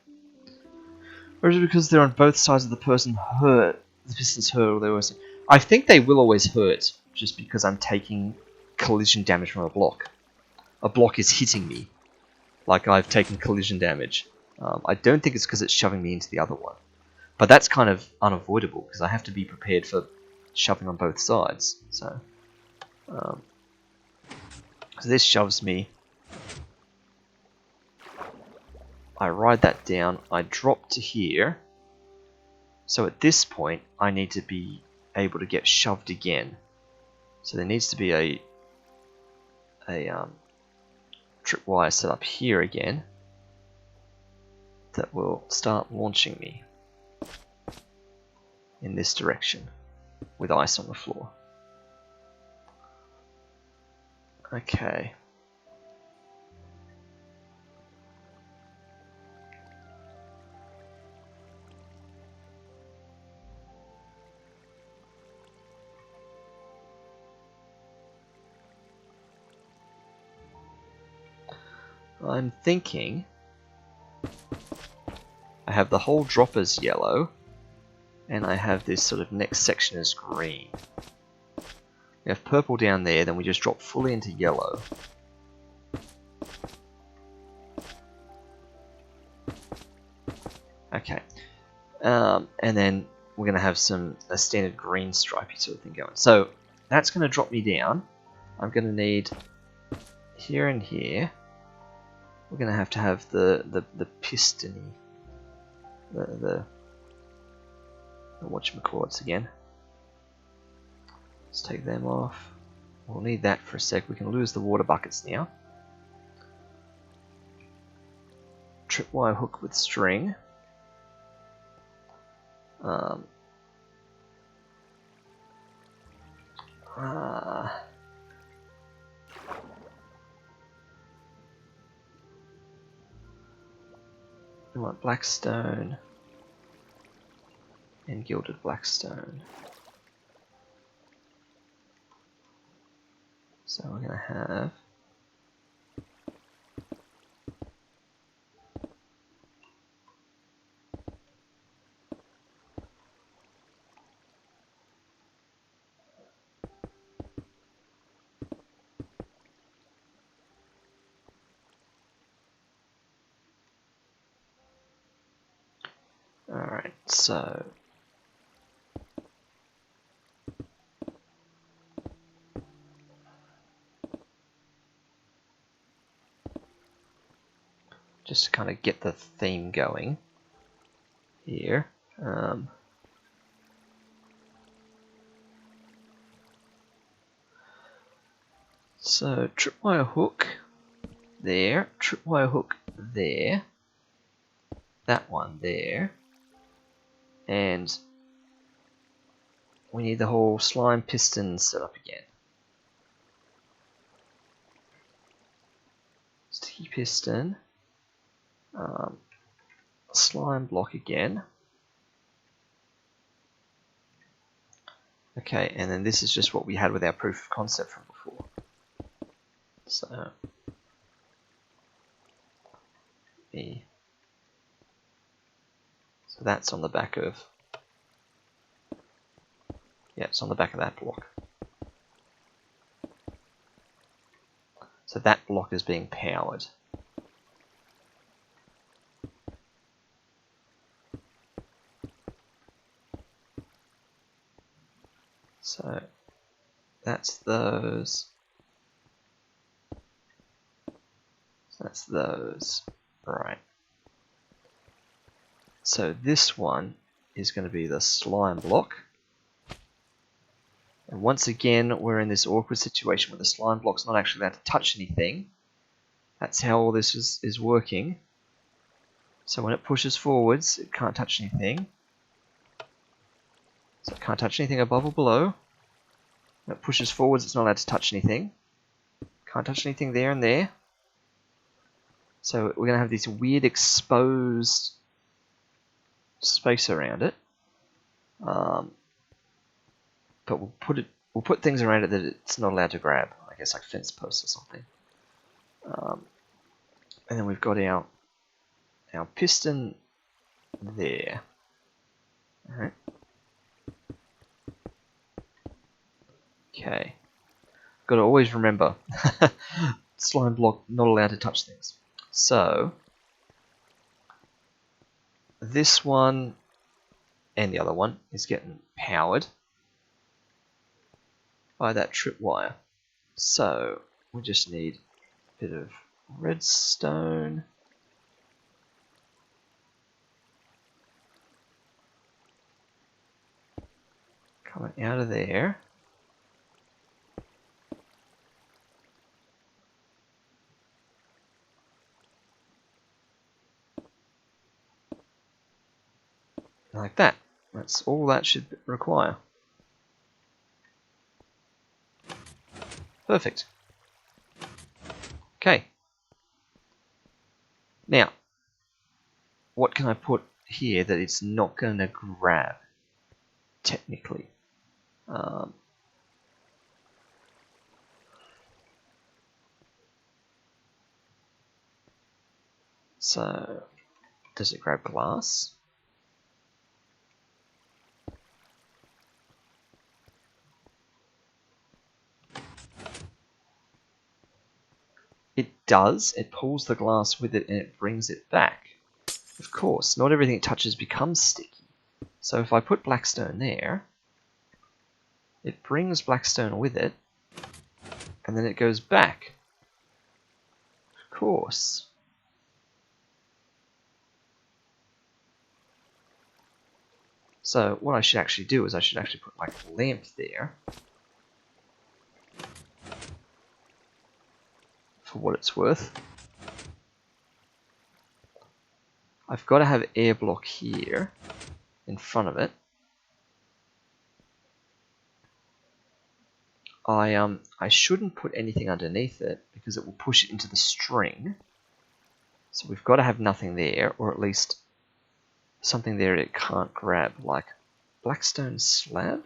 Speaker 1: Or is it because they're on both sides of the person's hurt? The piston's hurt, or they always... I think they will always hurt, just because I'm taking collision damage from a block. A block is hitting me, like I've taken collision damage. I don't think it's because it's shoving me into the other one. But that's kind of unavoidable, because I have to be prepared for shoving on both sides. So, So this shoves me. I ride that down. I drop to here. So at this point, I need to be able to get shoved again. So there needs to be a tripwire set up here again that will start launching me in this direction with ice on the floor. Okay. I'm thinking I have the whole drop as yellow, and I have this sort of next section as green. We have purple down there, then we just drop fully into yellow. Okay. And then we're going to have a standard green stripey sort of thing going. So that's going to drop me down. I'm going to need here and here. We're going to have the piston, the whatchamacallits again. Let's take them off. We'll need that for a sec. We can lose the water buckets now. Tripwire hook with string. We want blackstone and gilded blackstone. So we're going to have alright, so just to kind of get the theme going here. So tripwire hook there, tripwire hook there, that one there, and we need the whole slime piston set up again. Sticky piston, slime block again. Okay, and then this is just what we had with our proof of concept from before. So that's on the back of, yeah, it's on the back of that block. So that block is being powered. So that's those. So that's those. Right. So this one is going to be the slime block. And once again, we're in this awkward situation where the slime block's not actually allowed to touch anything. That's how all this is working. So when it pushes forwards, it can't touch anything. So it can't touch anything above or below. When it pushes forwards, it's not allowed to touch anything. Can't touch anything there and there. So we're going to have this weird exposed space around it. But we'll put things around it that it's not allowed to grab. I guess like fence posts or something. And then we've got our piston there. Alright. Okay. Got to always remember, slime block not allowed to touch things. So this one and the other one is getting powered by that tripwire. So we just need a bit of redstone. Coming out of there. Like that. That's all that should require. Perfect. Okay. Now, what can I put here that it's not going to grab, technically? So, does it grab glass? It does. It pulls the glass with it and it brings it back. Of course, not everything it touches becomes sticky. So if I put blackstone there, it brings blackstone with it, and then it goes back. Of course. So what I should actually do is I should actually put like a lamp there. For what it's worth. I've got to have air block here in front of it. I shouldn't put anything underneath it because it will push it into the string. So we've got to have nothing there, or at least something there it can't grab, like blackstone slab?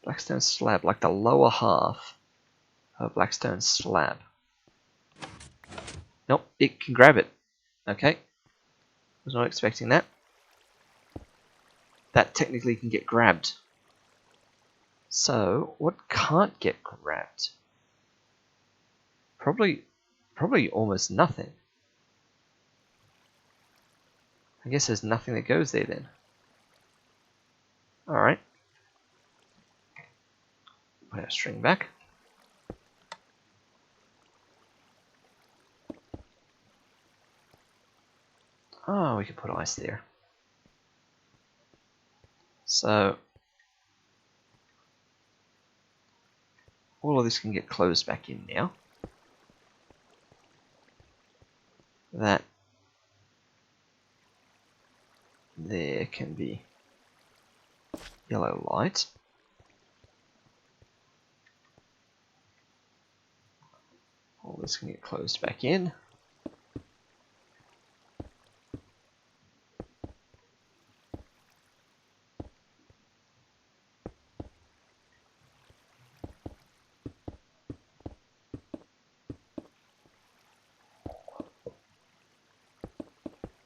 Speaker 1: Blackstone slab, like the lower half of blackstone slab. Nope, it can grab it. Okay. Was not expecting that. That technically can get grabbed. So, what can't get grabbed? Probably almost nothing. I guess there's nothing that goes there then. Alright. Put our string back. Oh, we could put ice there. So, all of this can get closed back in now. That there can be yellow light. All this can get closed back in.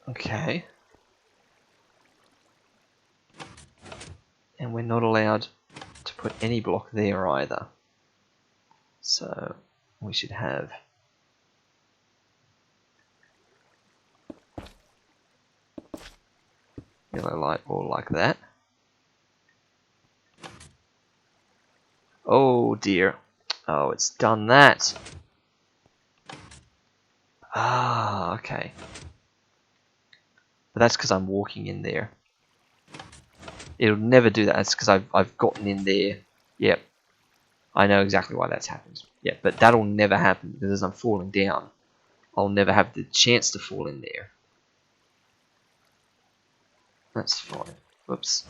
Speaker 1: Okay. And we're not allowed to put any block there either. So we should have yellow light all like that. Oh dear. Oh, it's done that. Ah, okay. But that's because I'm walking in there. It'll never do that. That's because I've gotten in there. Yep. I know exactly why that's happened. Yeah, but that'll never happen because as I'm falling down, I'll never have the chance to fall in there. That's fine. Whoops.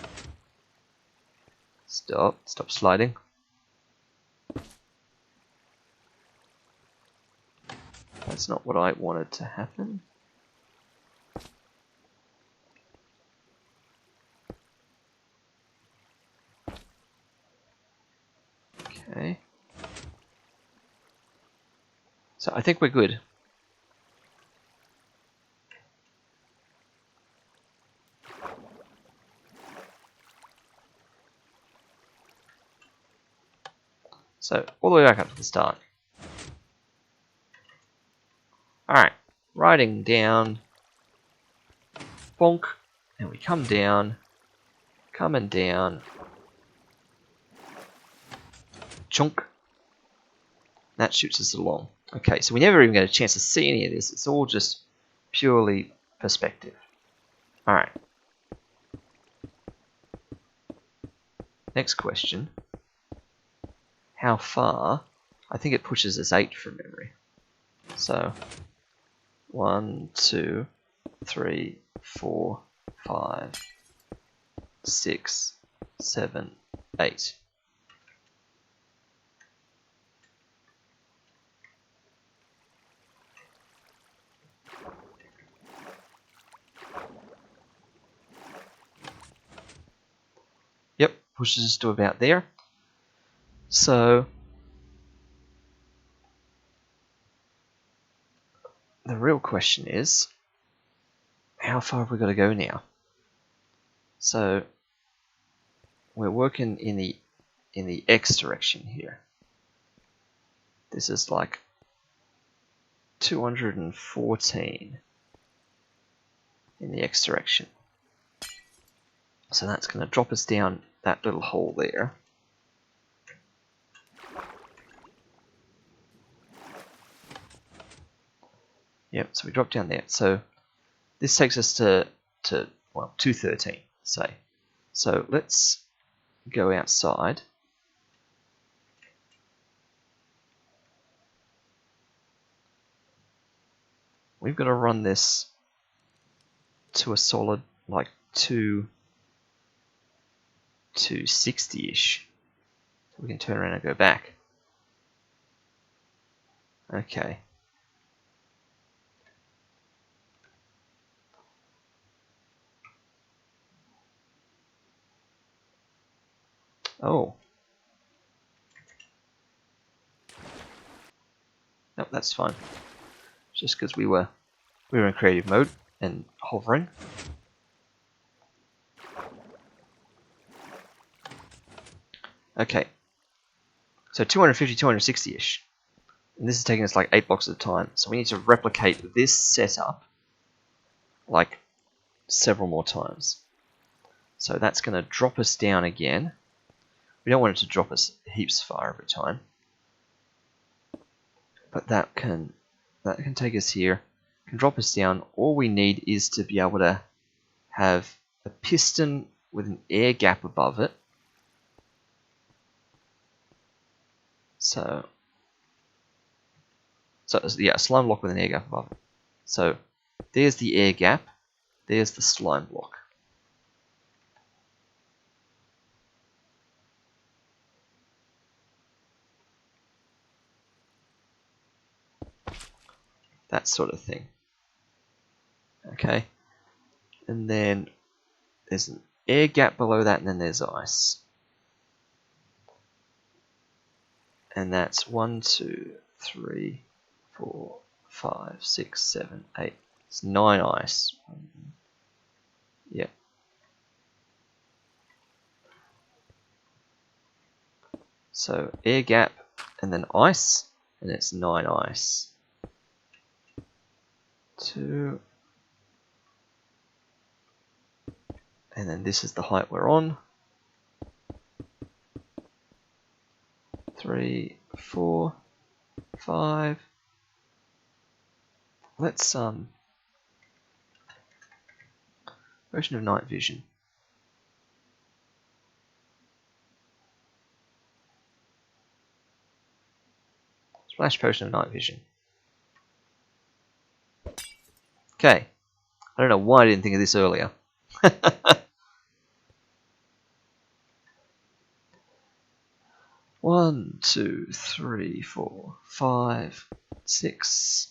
Speaker 1: Stop sliding. That's not what I wanted to happen. Okay. So I think we're good. So all the way back up to the start. Alright, riding down, bonk, and we come down, coming down, chunk, That shoots us along. Okay, so we never even get a chance to see any of this. It's all just purely perspective. Alright. Next question. How far? I think it pushes us 8 from memory. So 1, 2, 3, 4, 5, 6, 7, 8. Yep, pushes us to about there. So the real question is, how far have we got to go now? So we're working in the X direction here. This is like 214 in the X direction. So that's going to drop us down that little hole there. Yep, so we drop down there. So this takes us to 213, say. So let's go outside. We've got to run this to a solid like 260-ish. So we can turn around and go back. Okay. Oh. Nope, that's fine. Just because we were in creative mode and hovering. Okay. So 250, 260-ish. And this is taking us like 8 blocks at a time. So we need to replicate this setup like several more times. So that's going to drop us down again. We don't want it to drop us heaps far every time. But that can take us here, can drop us down. All we need is to be able to have a piston with an air gap above it. So yeah, a slime block with an air gap above it. So there's the air gap, there's the slime block. That sort of thing. Okay. And then there's an air gap below that, and then there's ice. And that's 1, 2, 3, 4, 5, 6, 7, 8. It's 9 ice. Yep. So air gap and then ice, and it's 9 ice. 2. And then this is the height we're on. 3, 4, 5. Let's version of night vision. Splash potion of night vision. Okay. I don't know why I didn't think of this earlier. 1, 2, 3, 4, 5, 6,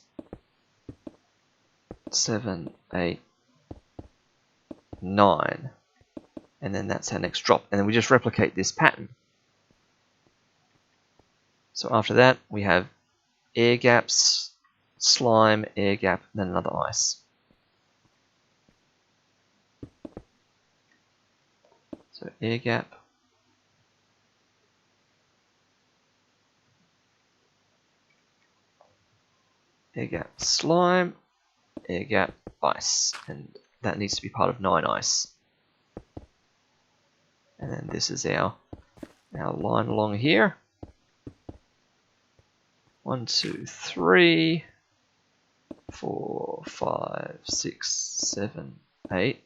Speaker 1: 7, 8, 9. And then that's our next drop. And then we just replicate this pattern. So after that, we have air gaps, slime, air gap, and then another ice. So air gap, air gap, slime, air gap, ice. And that needs to be part of 9 ice. And then this is our line along here. 1, 2, 3, 4, 5, 6, 7, 8,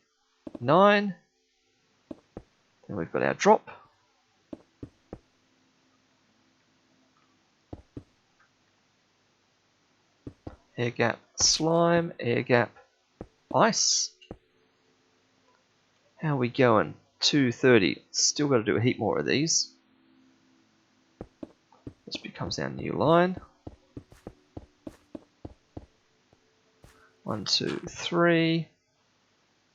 Speaker 1: 9. Then we've got our drop. Air gap, slime, air gap, ice. How are we going? 230. Still got to do a heap more of these. This becomes our new line. 1, 2, 3,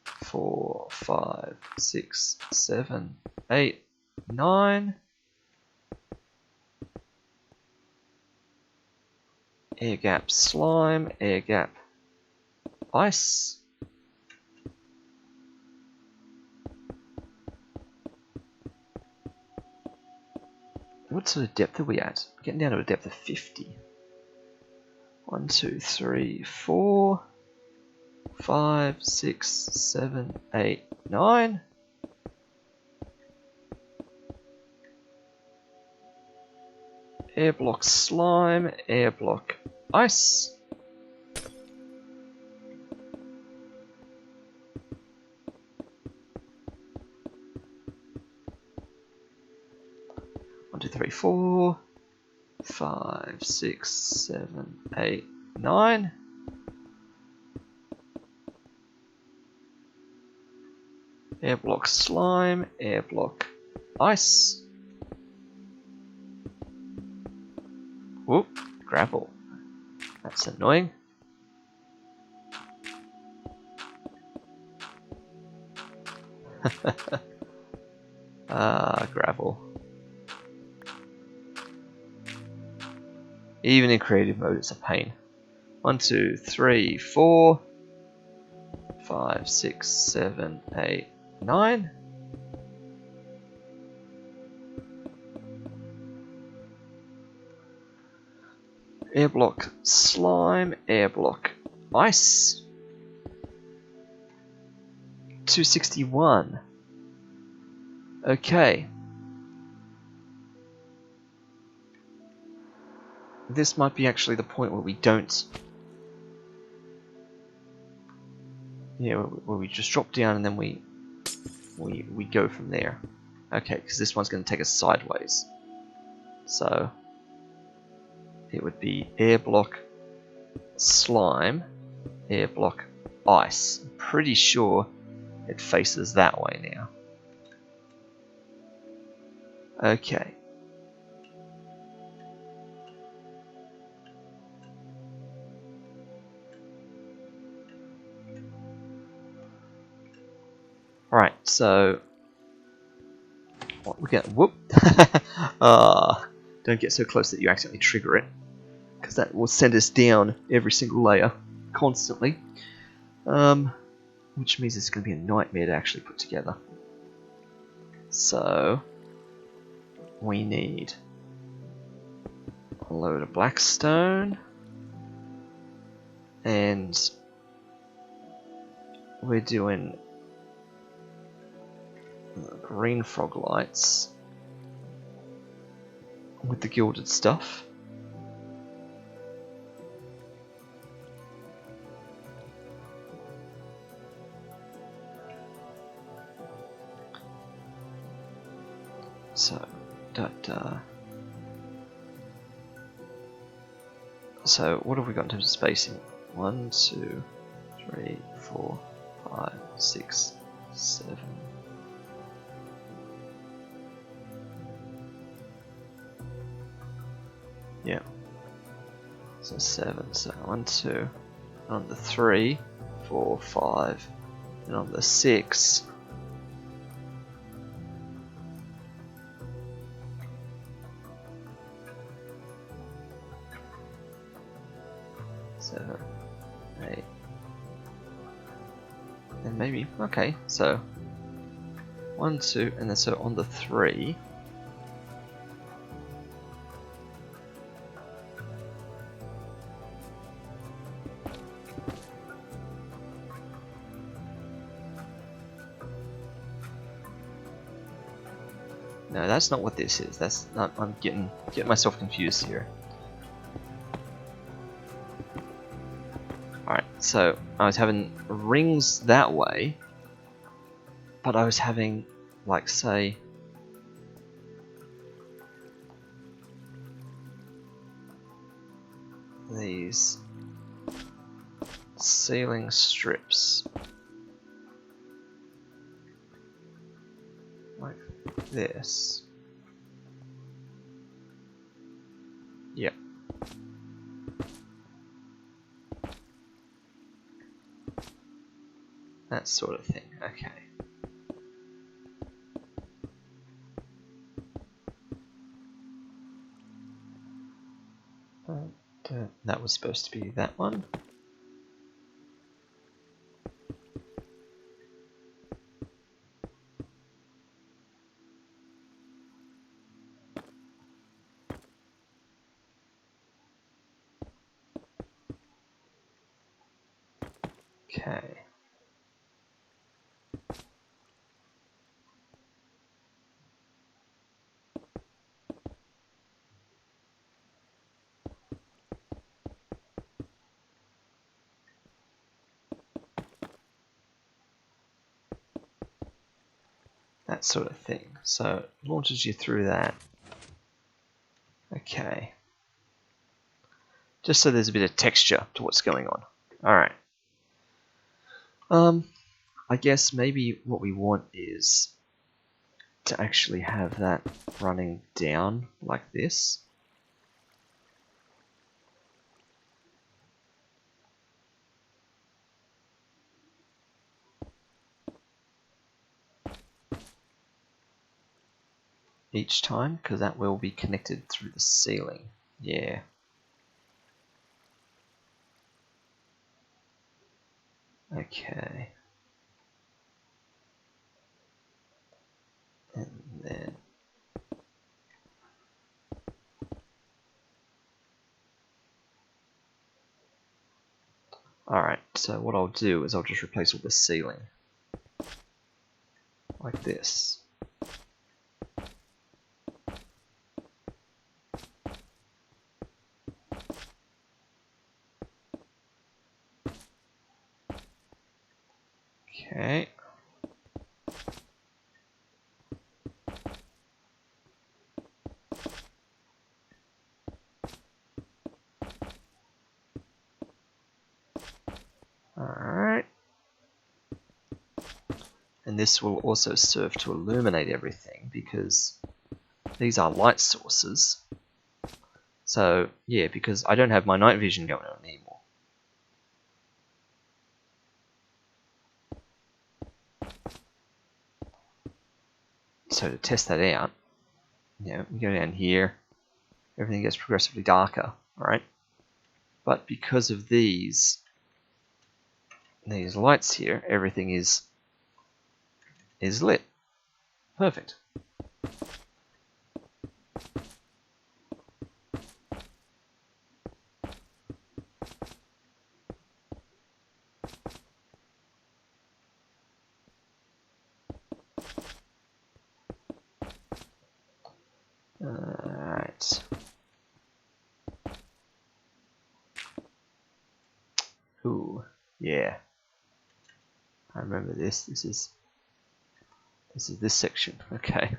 Speaker 1: 4, 5, 6, 7, 8, 9. Air gap, slime, air gap, ice. What sort of depth are we at? We're getting down to a depth of 50. 1, 2, 3, 4, 5, 6, 7, 8, 9. Air block, slime, air block, ice. One, 2, 3, 4, 5, 6, 7, 8, 9. Air block, slime, air block, ice. Whoop, gravel. That's annoying. Gravel. Even in creative mode, it's a pain. 1, 2, 3, 4, 5, 6, 7, 8, 9. Air block, slime, air block, ice. 261. Okay. This might be actually the point where we don't... Yeah, where we just drop down and then we go from there. Okay, because this one's going to take us sideways. So it would be air block, slime, air block, ice. I'm pretty sure it faces that way now. Okay. Alright, so what we get, whoop. Don't get so close that you accidentally trigger it, because that will send us down every single layer constantly. Which means it's going to be a nightmare to actually put together. So we need a load of black stone, and we're doing green frog lights with the gilded stuff. So what have we got in terms of spacing? 1, 2, 3, 4, 5, 6, 7. Yeah. So 7. So 1, 2. On the 3, 4, 5, and on the 6. 7, 8, and maybe, okay, so 1, 2, and then so on the 3, no, that's not what this is. That's not. I'm getting myself confused here. So I was having rings that way, but I was having, like, say, these ceiling strips, like this. Yep. That sort of thing. Okay. That was supposed to be that one. Okay. That sort of thing. So it launches you through that. Okay. Just so there's a bit of texture to what's going on. Alright. I guess maybe what we want is to actually have that running down like this. Each time, because that will be connected through the ceiling. Yeah. Okay. And then alright, so what I'll do is I'll just replace all the ceiling. Like this. Okay. Alright. And this will also serve to illuminate everything because these are light sources. So, yeah, because I don't have my night vision going on anymore. So to test that out, we go down here, everything gets progressively darker, alright? But because of these lights here, everything is lit. Perfect. Alright. Ooh, yeah. I remember this. This is this section. Okay.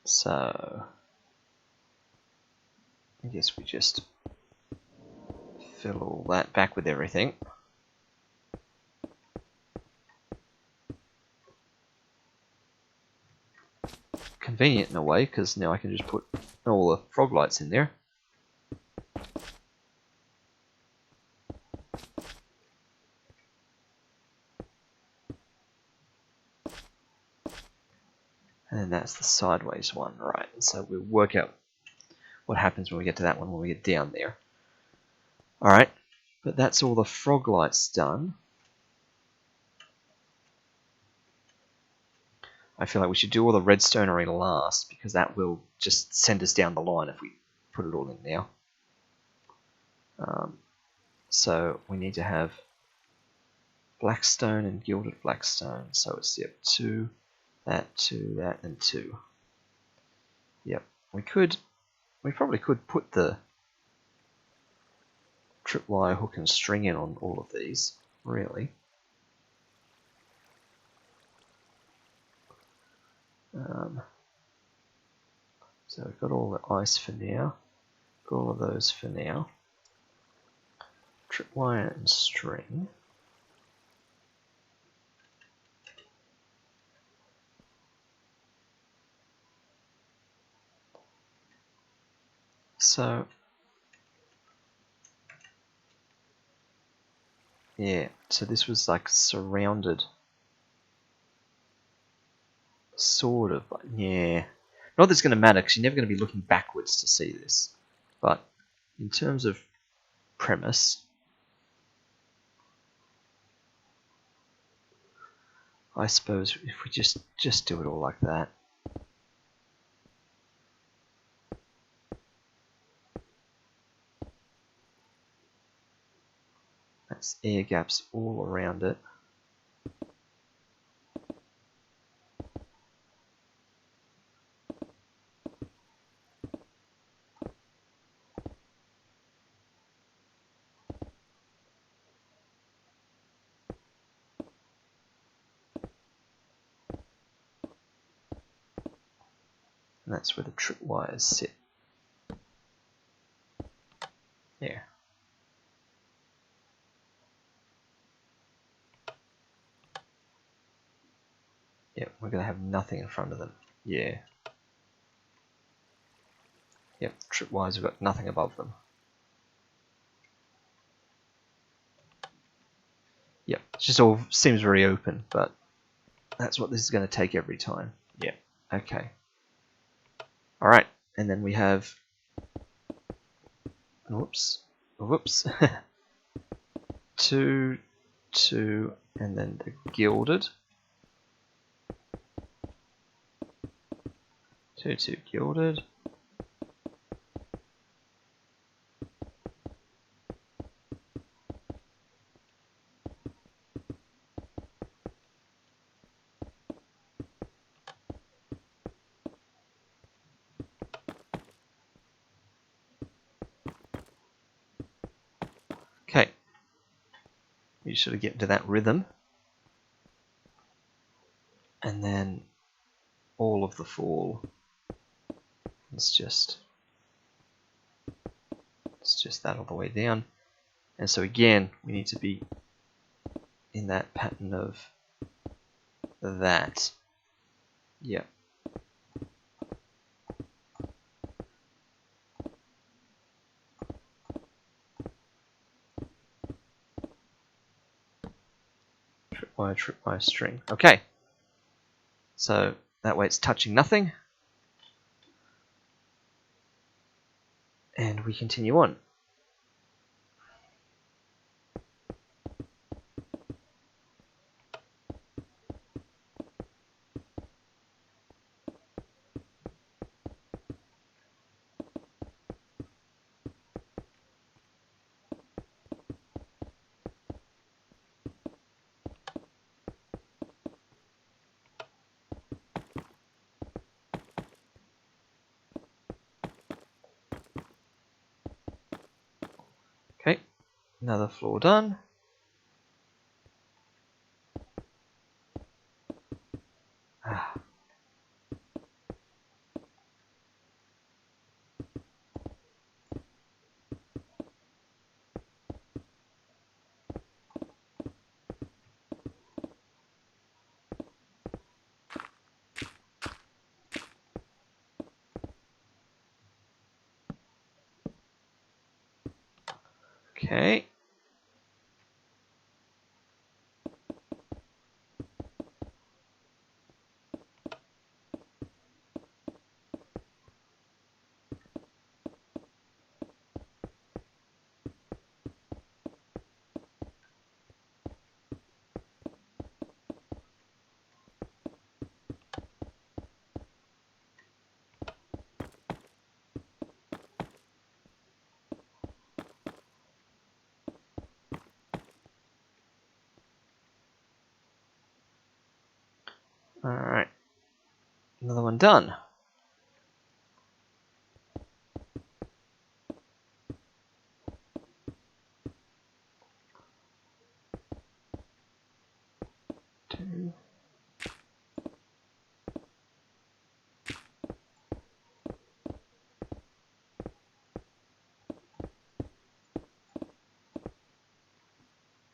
Speaker 1: So I guess we just fill all that back with everything. Convenient in a way, because now I can just put all the frog lights in there. And then that's the sideways one, right? So we'll work out what happens when we get to that one when we get down there. Alright, but that's all the frog lights done. I feel like we should do all the redstonery last, because that will just send us down the line if we put it all in now. So we need to have blackstone and gilded blackstone. So it's 2, That, 2, that, and 2. Yep, we probably could put the tripwire hook and string in on all of these, really. So we've got all the ice for now, got all of those for now. Tripwire and string. So, yeah, so this was like surrounded, sort of, yeah. Not that it's going to matter, because you're never going to be looking backwards to see this. But in terms of premise, I suppose if we just do it all like that. That's air gaps all around it. And that's where the tripwires sit. Yeah. Yep, we're going to have nothing in front of them. Yeah. Yep, tripwires have got nothing above them. Yep, it just all seems very open, but that's what this is going to take every time. Yep, okay. Alright, and then we have... Whoops. 2, 2, and then the gilded. 2, 2 gilded. Okay. You sort of get into that rhythm. And then all of the fall. It's just that all the way down. And so again, we need to be in that pattern of that. Yep. Tripwire, string. Okay. So that way it's touching nothing. And we continue on. Okay, another floor done. Okay. Alright, Another one done. Two.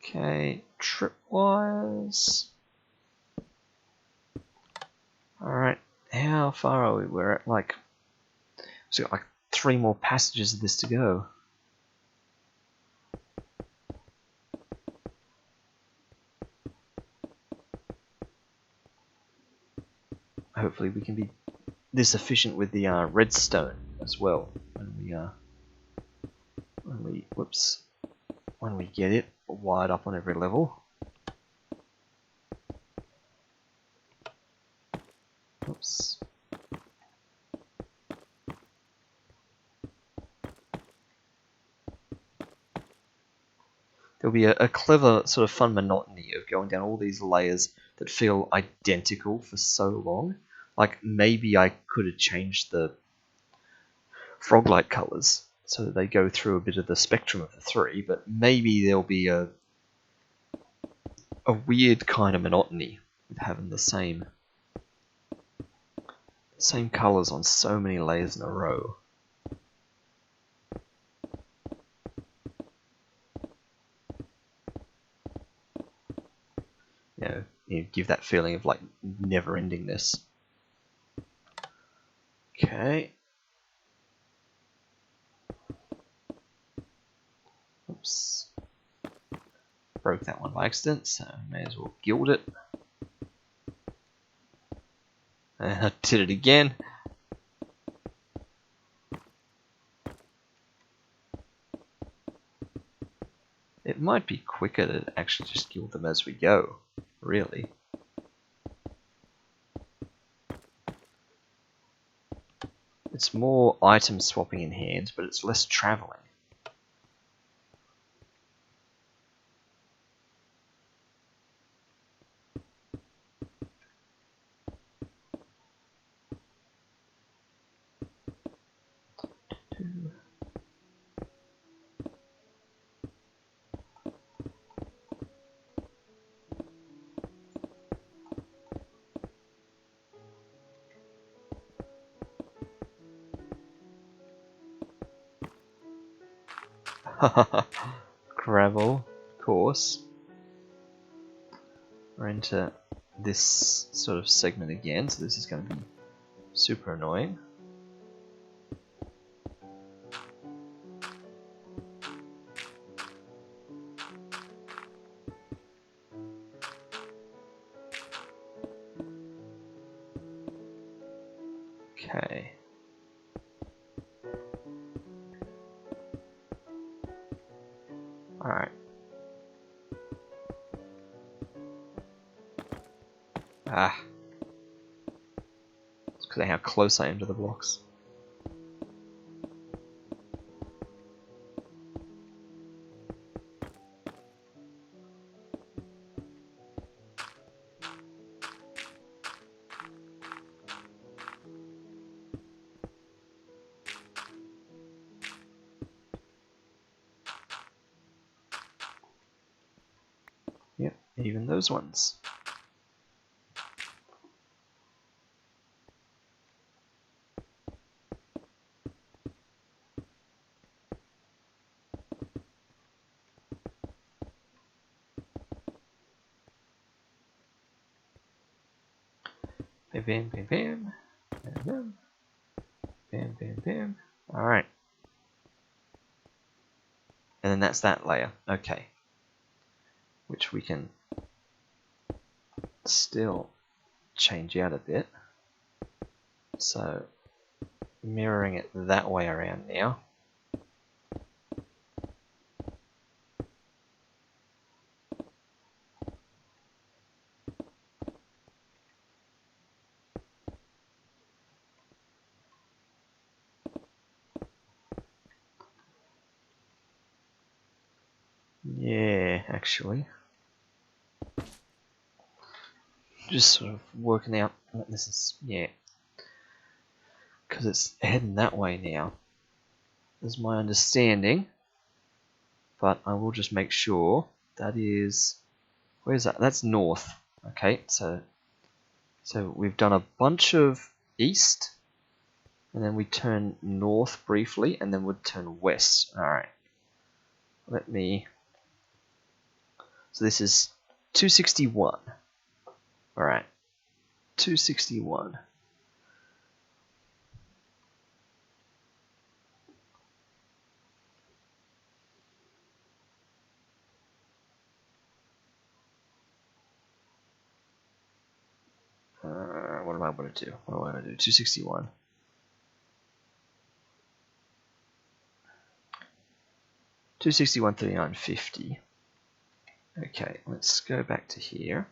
Speaker 1: Okay, tripwires. Alright, how far are we? We're at like, we've got like 3 more passages of this to go. Hopefully we can be this efficient with the redstone as well when we get it wired up on every level. Oops. There'll be a clever sort of fun monotony of going down all these layers that feel identical for so long. Like maybe I could have changed the froglight colors so that they go through a bit of the spectrum of the 3, but maybe there'll be a weird kind of monotony with having the same colors on so many layers in a row. You give that feeling of like never-endingness. Okay. Oops. Broke that one by accident, so may as well gild it. And I did it again. It might be quicker to actually just gild them as we go, really. It's more item swapping in hand, but it's less traveling. Gravel, of course. We're into this sort of segment again, so this is going to be super annoying. Okay. Alright. Ah. It's because of how close I am to the blocks. Yep, even those ones. Bam, bam, bam, bam. Bam, bam. Bam, bam, bam. Alright. And then that's that layer. Okay. Which we can still change out a bit. So, mirroring it that way around now. Yeah, actually. Just sort of working out what this is. Yeah. because it's heading that way now. Is my understanding. But I will just make sure that is... Where's that? That's north. Okay, so we've done a bunch of east, and then we turn north briefly, and then we'd turn west. Alright. Let me... So this is 261. Alright. 261. What am I going to do? What am I going to do? 261. $261.39.50. Okay, let's go back to here.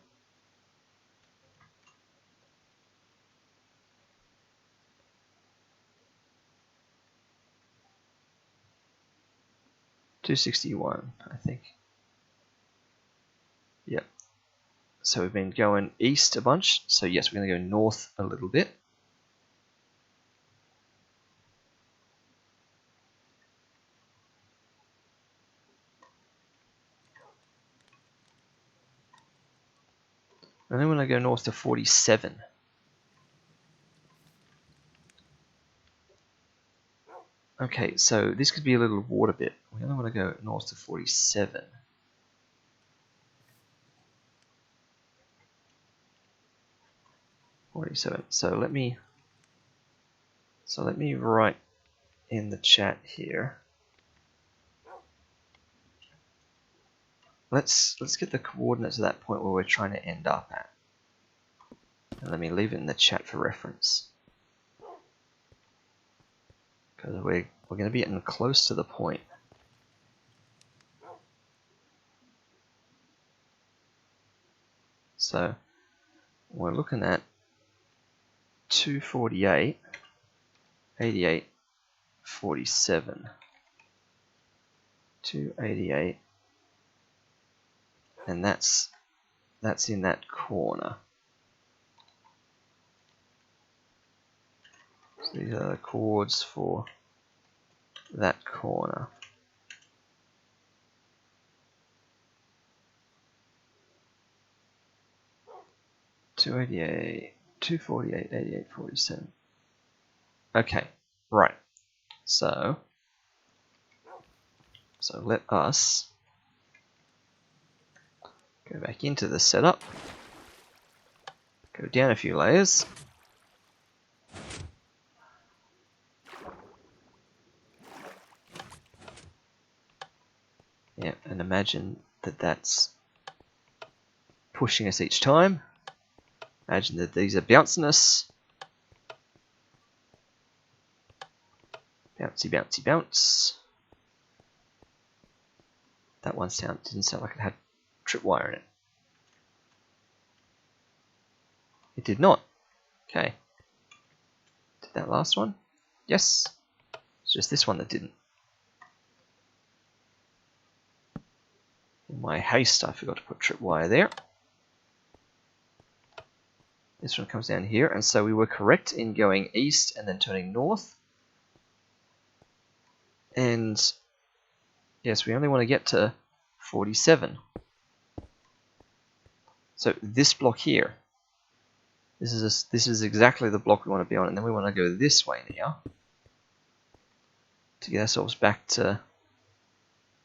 Speaker 1: $261, I think. Yep. So we've been going east a bunch. So yes, we're going to go north a little bit. And then we're going to go north to 47. Okay, so this could be a little water bit. We only want to go north to 47. So let me write in the chat here. Let's get the coordinates of that point where we're trying to end up at. And let me leave it in the chat for reference. Because we're going to be getting close to the point. So we're looking at 248, 88, 47, 288, and that's in that corner. So these are the chords for that corner. $288, $248, $88, $47. Okay, right. So let us go back into the setup. Go down a few layers. Yeah, and imagine that that's pushing us each time. Imagine that these are bouncing us. Bouncy, bouncy, bounce. That one didn't sound like it had tripwire in it. It did not. Okay. Did that last one? Yes. It's just this one that didn't. In my haste, I forgot to put tripwire there. This one comes down here, and so we were correct in going east and then turning north. And yes, we only want to get to 47. So this block here, this is exactly the block we want to be on, and then we want to go this way now to get ourselves back to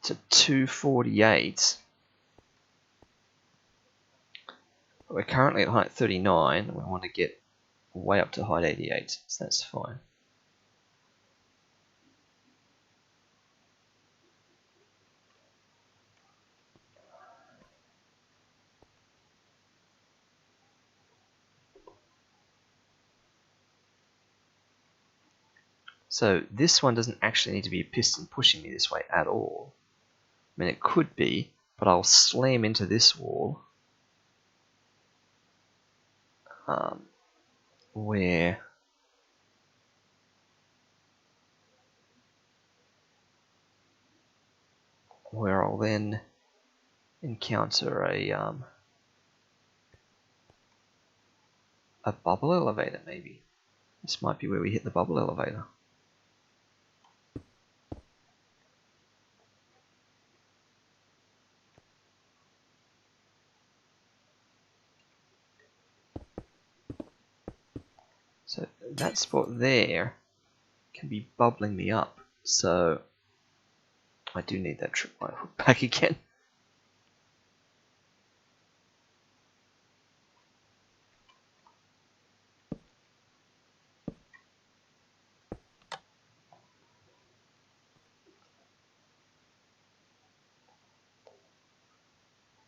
Speaker 1: 248. But we're currently at height 39, and we want to get way up to height 88, so that's fine. So this one doesn't actually need to be a piston pushing me this way at all. I mean, it could be, but I'll slam into this wall where I'll then encounter a bubble elevator, maybe. This might be where we hit the bubble elevator. So that spot there can be bubbling me up. So I do need that trip my hook back again.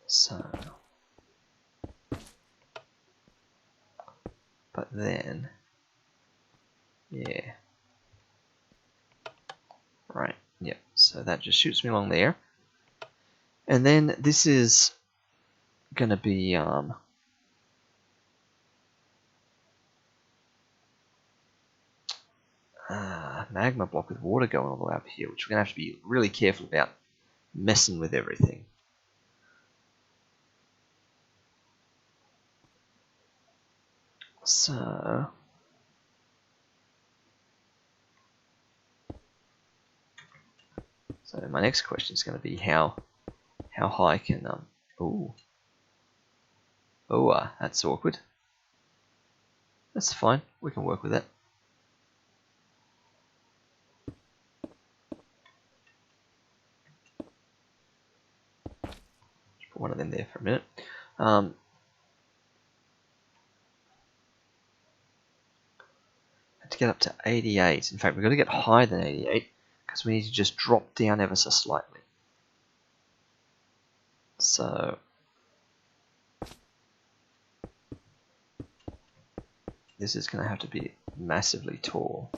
Speaker 1: So, but then, yeah, right, yep. So that just shoots me along there, and then this is gonna be magma block with water going all the way up here, which we're gonna have to be really careful about messing with everything. So my next question is going to be how high can that's awkward. That's fine. We can work with that. Just put one of them there for a minute. To get up to 88. In fact, we've got to get higher than 88 because we need to just drop down ever so slightly. So this is going to have to be massively tall,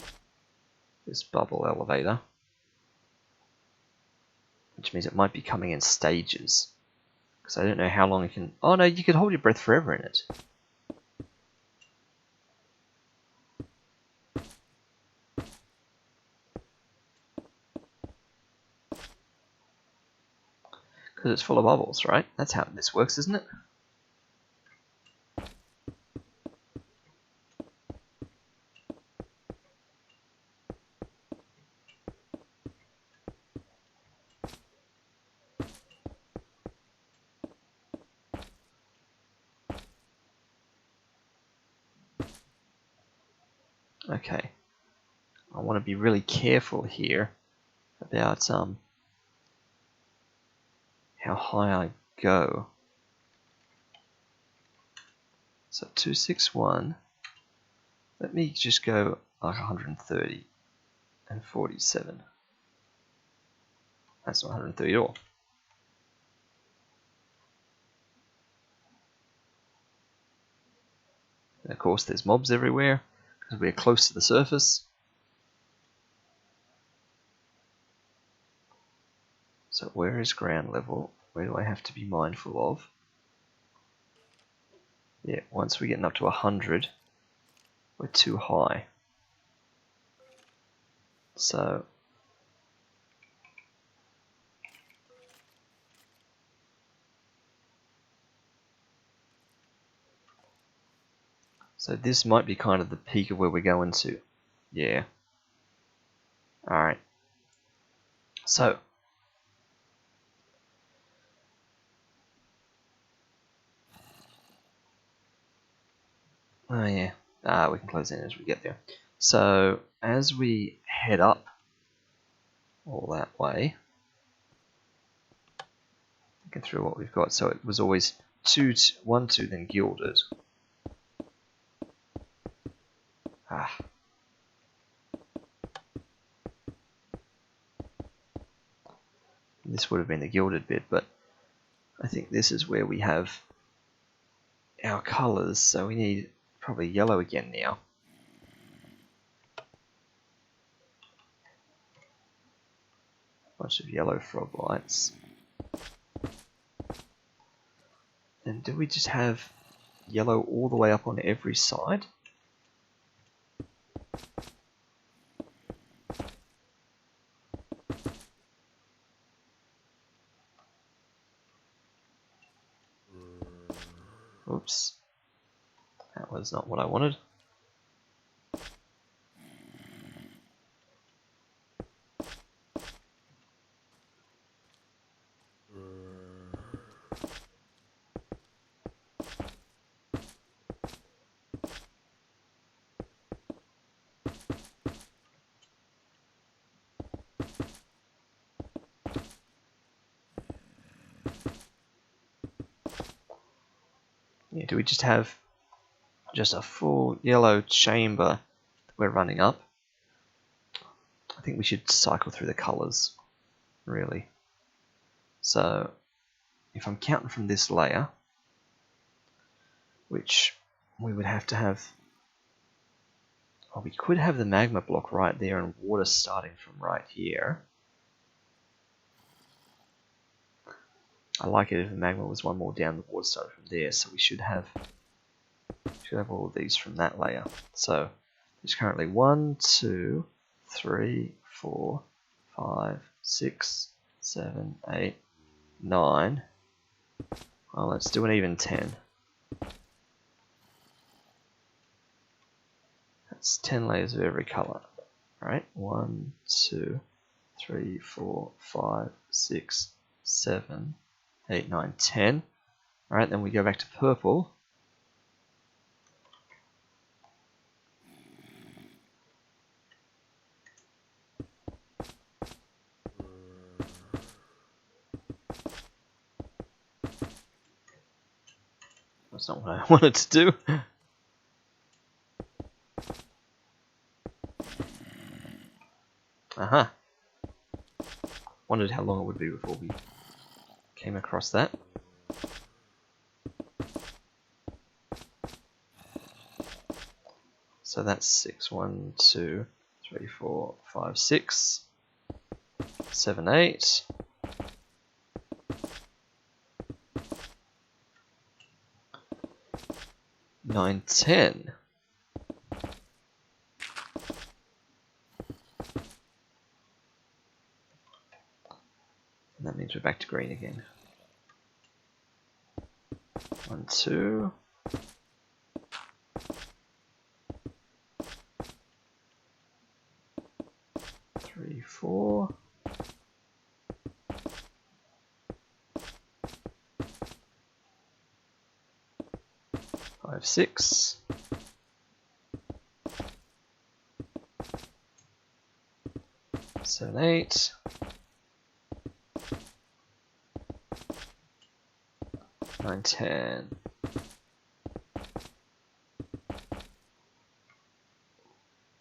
Speaker 1: this bubble elevator, which means it might be coming in stages, because I don't know how long it can... Oh no, you could hold your breath forever in it. Because it's full of bubbles, right? That's how this works, isn't it? Okay. I want to be really careful here about how high I go. So 261. Let me just go like 130 and 47. That's not 130 at all. And of course there's mobs everywhere because we're close to the surface. So where is ground level? Where do I have to be mindful of? Yeah, once we're getting up to 100, we're too high. So this might be kind of the peak of where we're going to. Yeah. Alright. So oh yeah. We can close in as we get there. So as we head up all that way, get through what we've got. So it was always 1, 2, then gilded. This would have been the gilded bit, but I think this is where we have our colors, so we need probably yellow again now. Bunch of yellow frog lights. And do we just have yellow all the way up on every side? Oops. That was not what I wanted. Yeah, do we just have just a full yellow chamber that we're running up? I think we should cycle through the colors, really. So if I'm counting from this layer, which we would have to have, well, we could have the magma block right there and water starting from right here. I like it if the magma was one more down, the water started from there, so we should have all of these from that layer. So there's currently 1, 2, 3, 4, 5, 6, 7, 8, 9. Well, let's do an even 10. That's 10 layers of every color. Right? 1, 2, 3, 4, 5, 6, 7, 8, 9, 10. Alright, then we go back to purple. That's not what I wanted to do. Aha. Wondered how long it would be before we came across that. So that's 6. 1, 2, 3, 4, 5, 6, 7, 8. 9, 10. And that means we're back to green again. 1, 2. 3, 4. 5, 6. 7, 8. 9, 10.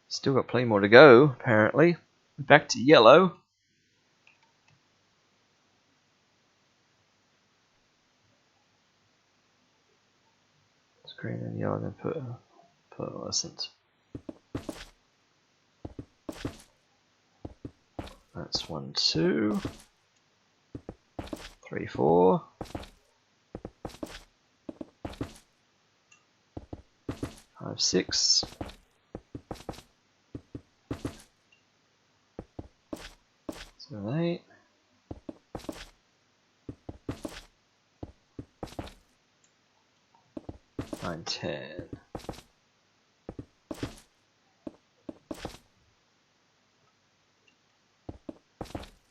Speaker 1: Still got plenty more to go, apparently. Back to yellow. It's green and yellow, then pearlescent. That's 1, 2, 3, 4. 5, 6. 7, 8. 9, 10.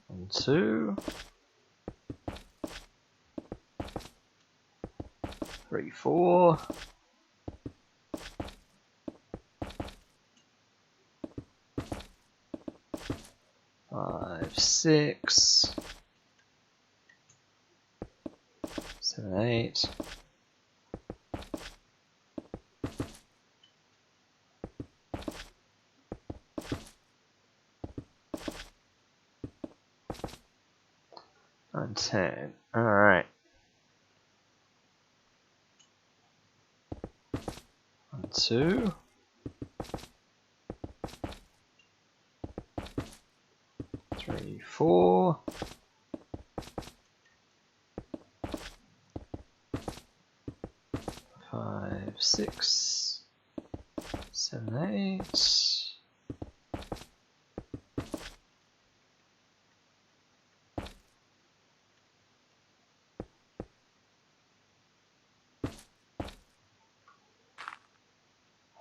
Speaker 1: And 2. 3, 4. 5, 6. 7, 8. 9, 10. Alright. 1, 2. 3, 4. 5, 6. 7, 8.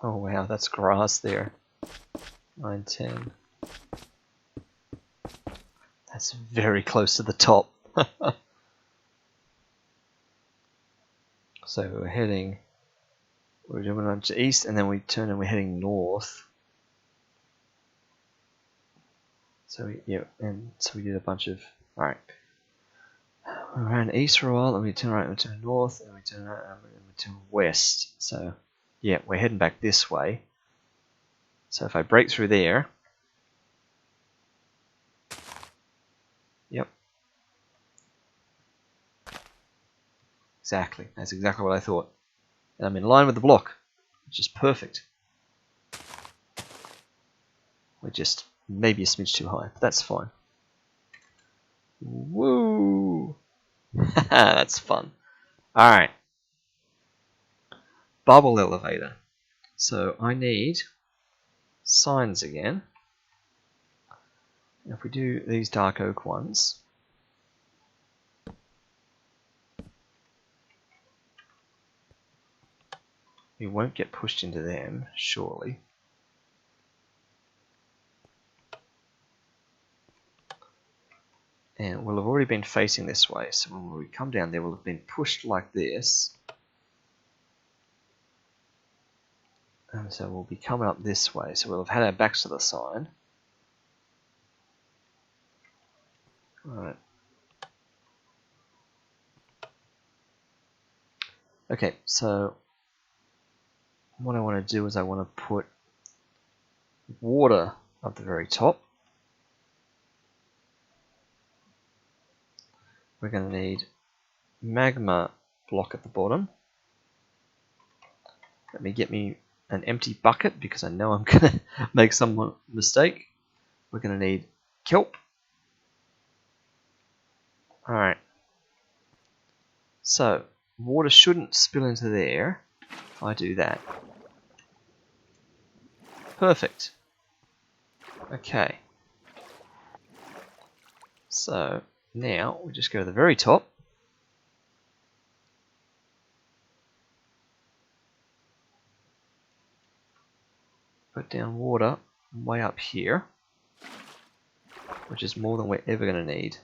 Speaker 1: Oh wow, that's grass there. 9, 10. That's very close to the top. So we're doing a bunch of east, and then we turn and we're heading north. So we did a bunch of, alright. We ran east for a while, then we turn right and we turn north, and we turn right and we to west. So, yeah, we're heading back this way. So if I break through there, yep, exactly. That's exactly what I thought. And I'm in line with the block, which is perfect. We're just maybe a smidge too high, but that's fine. Woo! That's fun. Alright. Bubble elevator. So I need signs again. If we do these dark oak ones, we won't get pushed into them, surely. And we'll have already been facing this way, so when we come down there, we'll have been pushed like this. And so we'll be coming up this way, so we'll have had our backs to the sign. Alright. Okay, so what I want to do is I want to put water at the very top. We're going to need magma block at the bottom. Let me get me an empty bucket because I know I'm going to make some mistake. We're going to need kelp. Alright. So, water shouldn't spill into there if I do that. Perfect. Okay. So, now we just go to the very top. Put down water way up here, which is more than we're ever going to need.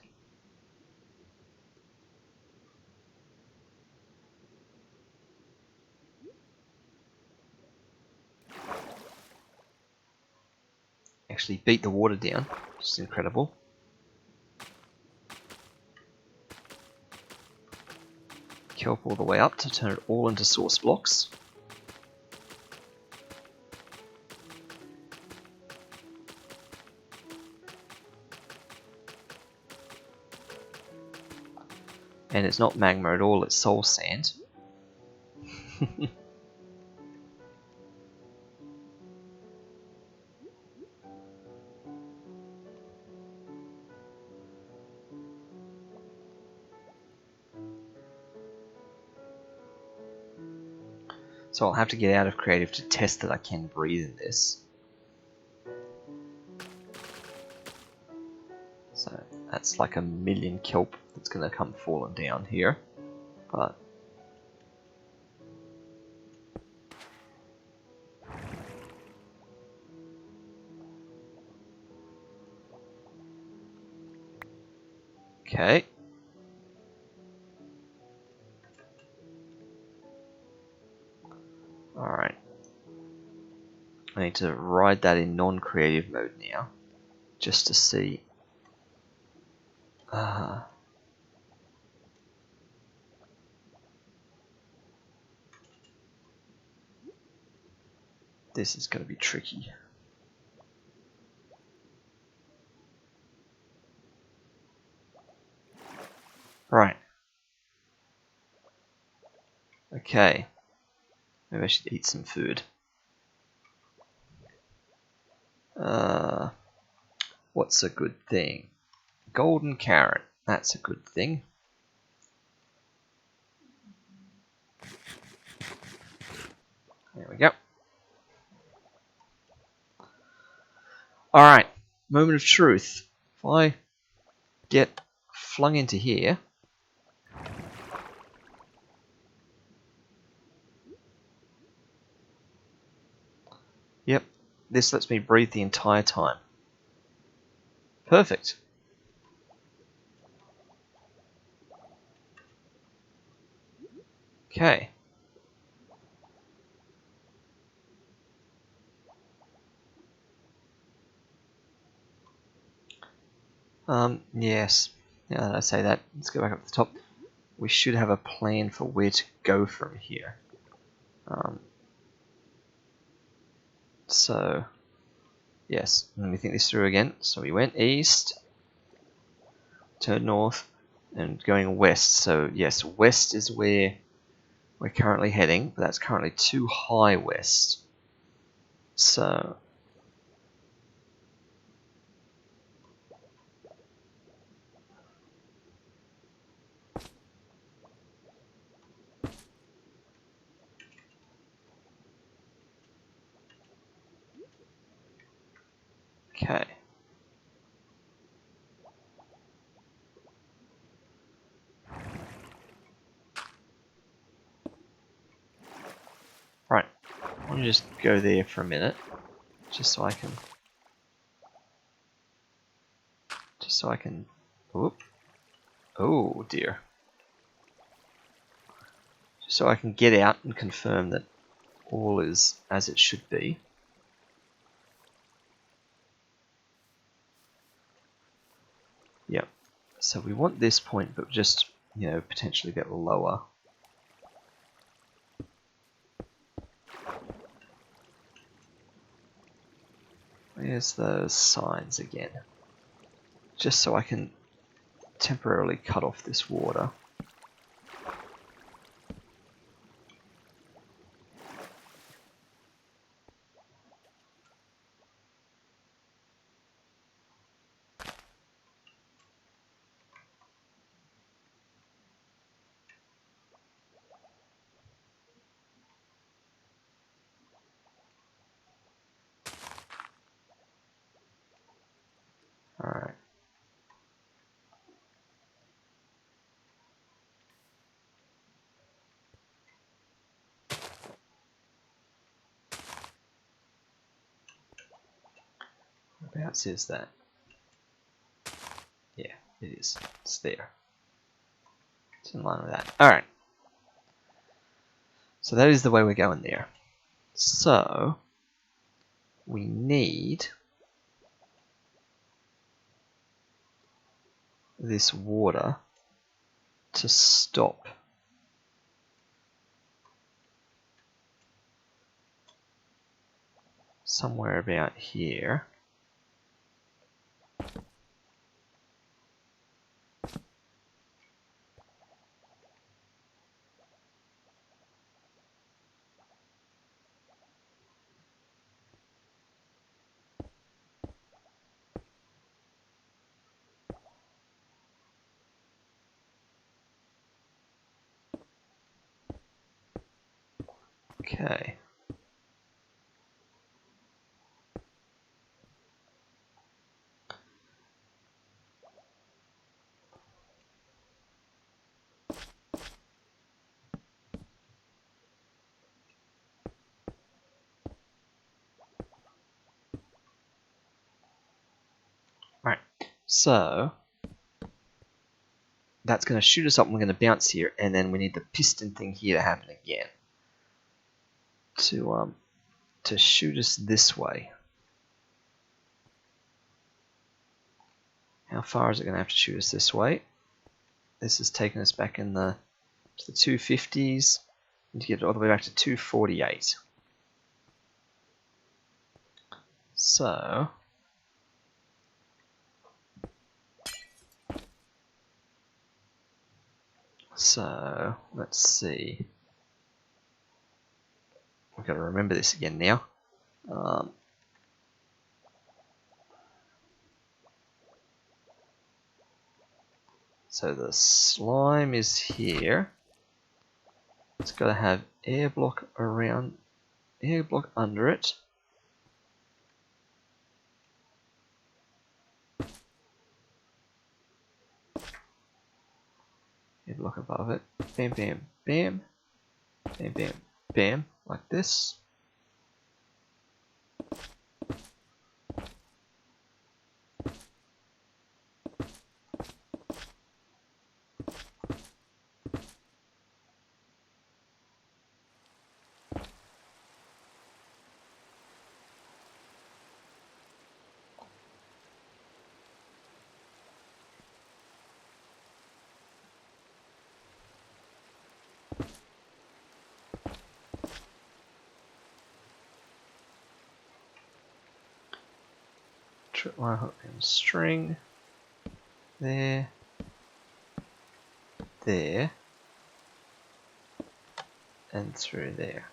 Speaker 1: Actually beat the water down, which is incredible. Kelp all the way up to turn it all into source blocks. And it's not magma at all, it's soul sand. So I'll have to get out of creative to test that I can breathe in this. So that's like a million kelp that's going to come falling down here. But okay. Alright. I need to ride that in non-creative mode now, just to see. This is going to be tricky. Right. Okay. Maybe I should eat some food. What's a good thing? Golden carrot. That's a good thing. There we go. Alright. Moment of truth. If I get flung into here. Yep. This lets me breathe the entire time. Perfect. Okay. Yes. Yeah, I say that. Let's go back up to the top. we should have a plan for where to go from here. So, yes, let me think this through again. So we went east, turned north, and going west. So yes, west is where we're currently heading, but that's currently too high west. So okay. Right. Let me just go there for a minute. Just so I can whoop. Oh dear. Just so I can get out and confirm that all is as it should be. Yep. So we want this point, but just, potentially a bit lower. Where's those signs again? Just so I can temporarily cut off this water. Alright. Whereabouts is that? Yeah, it is. It's there. It's in line with that. Alright. So that is the way we're going there. So we need this water to stop somewhere about here. Okay. Right. So that's going to shoot us up and we're going to bounce here, and then we need the piston thing here to happen again to shoot us this way. How far is it going to have to shoot us this way? This is taking us back to the 250s, and to get it all the way back to 248. So let's see. We've got to remember this again now. So the slime is here. It's got to have air block under it. Air block above it. Bam, bam, bam. Bam, bam, bam. Like this. trip line hook and string. There. There. And through there.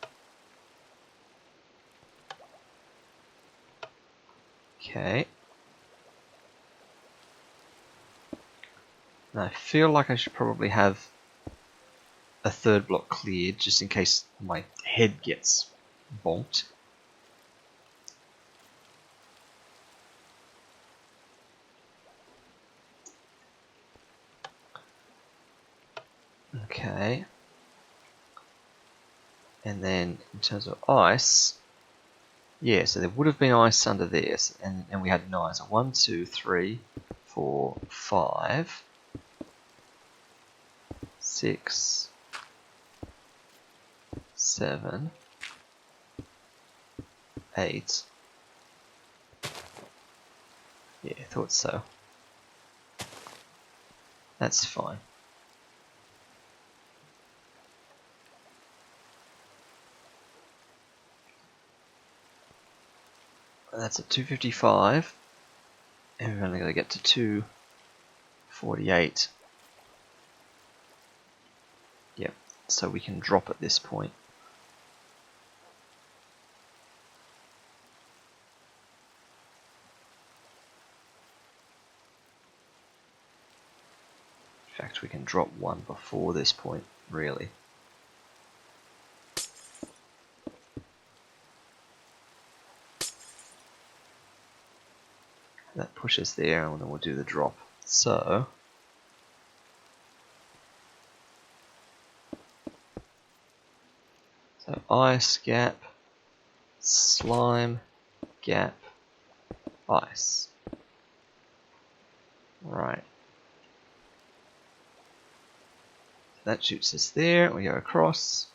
Speaker 1: Okay. And I feel like I should probably have a third block cleared just in case my head gets bonked. Okay. And then in terms of ice, yeah, so there would have been ice under this, and we had 9. So 1, 2, 3, 4, 5, 6, 7, 8. Yeah, I thought so. That's fine. That's at 255, and we're only going to get to 248. Yep, so we can drop at this point. In fact, we can drop one before this point, really. That pushes there, and then we'll do the drop. So ice, gap, slime, gap, ice. Right. That shoots us there. We go across,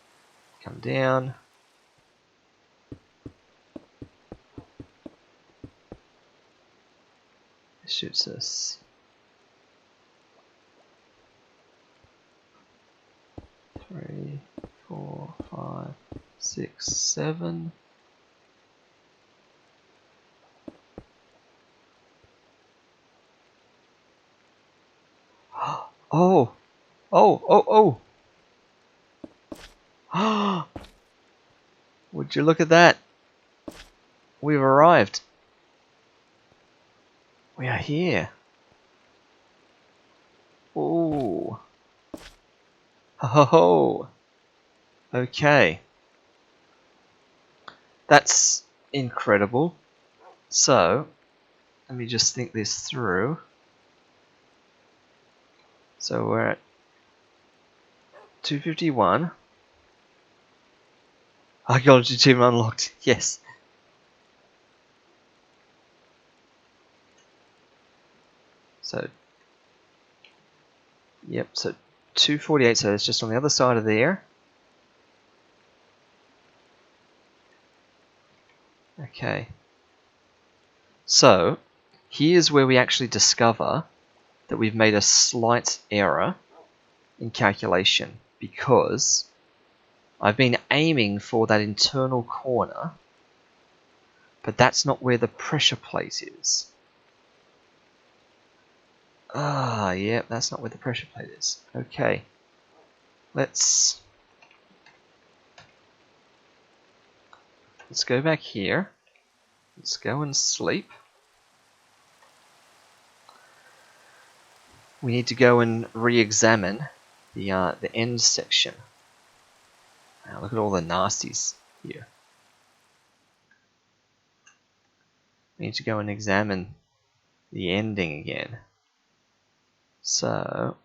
Speaker 1: come down. It shoots us 3, 4, 5, 6, 7. Oh! Oh! Oh! Would you look at that? We've arrived. We are here. Ooh. Oh. Okay. That's incredible. So, let me just think this through. So we're at 251. Archaeology team unlocked. Yes. So, yep, so 248, so it's just on the other side of there. Okay. So, here's where we actually discover that we've made a slight error in calculation, because I've been aiming for that internal corner, but that's not where the pressure plate is. Yep, that's not where the pressure plate is. Okay. Let's go back here. Let's go and sleep. We need to go and re-examine the end section. Now look at all the nasties here. We need to go and examine the ending again. So,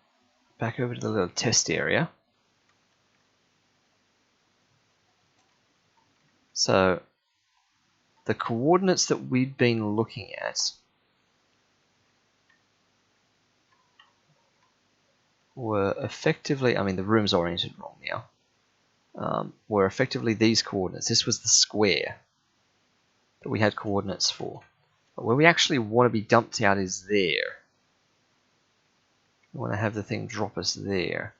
Speaker 1: back over to the little test area. So, the coordinates that we've been looking at were effectively, I mean the room's oriented wrong now, were effectively these coordinates. This was the square that we had coordinates for. But where we actually want to be dumped out is there. We want to have the thing drop us there.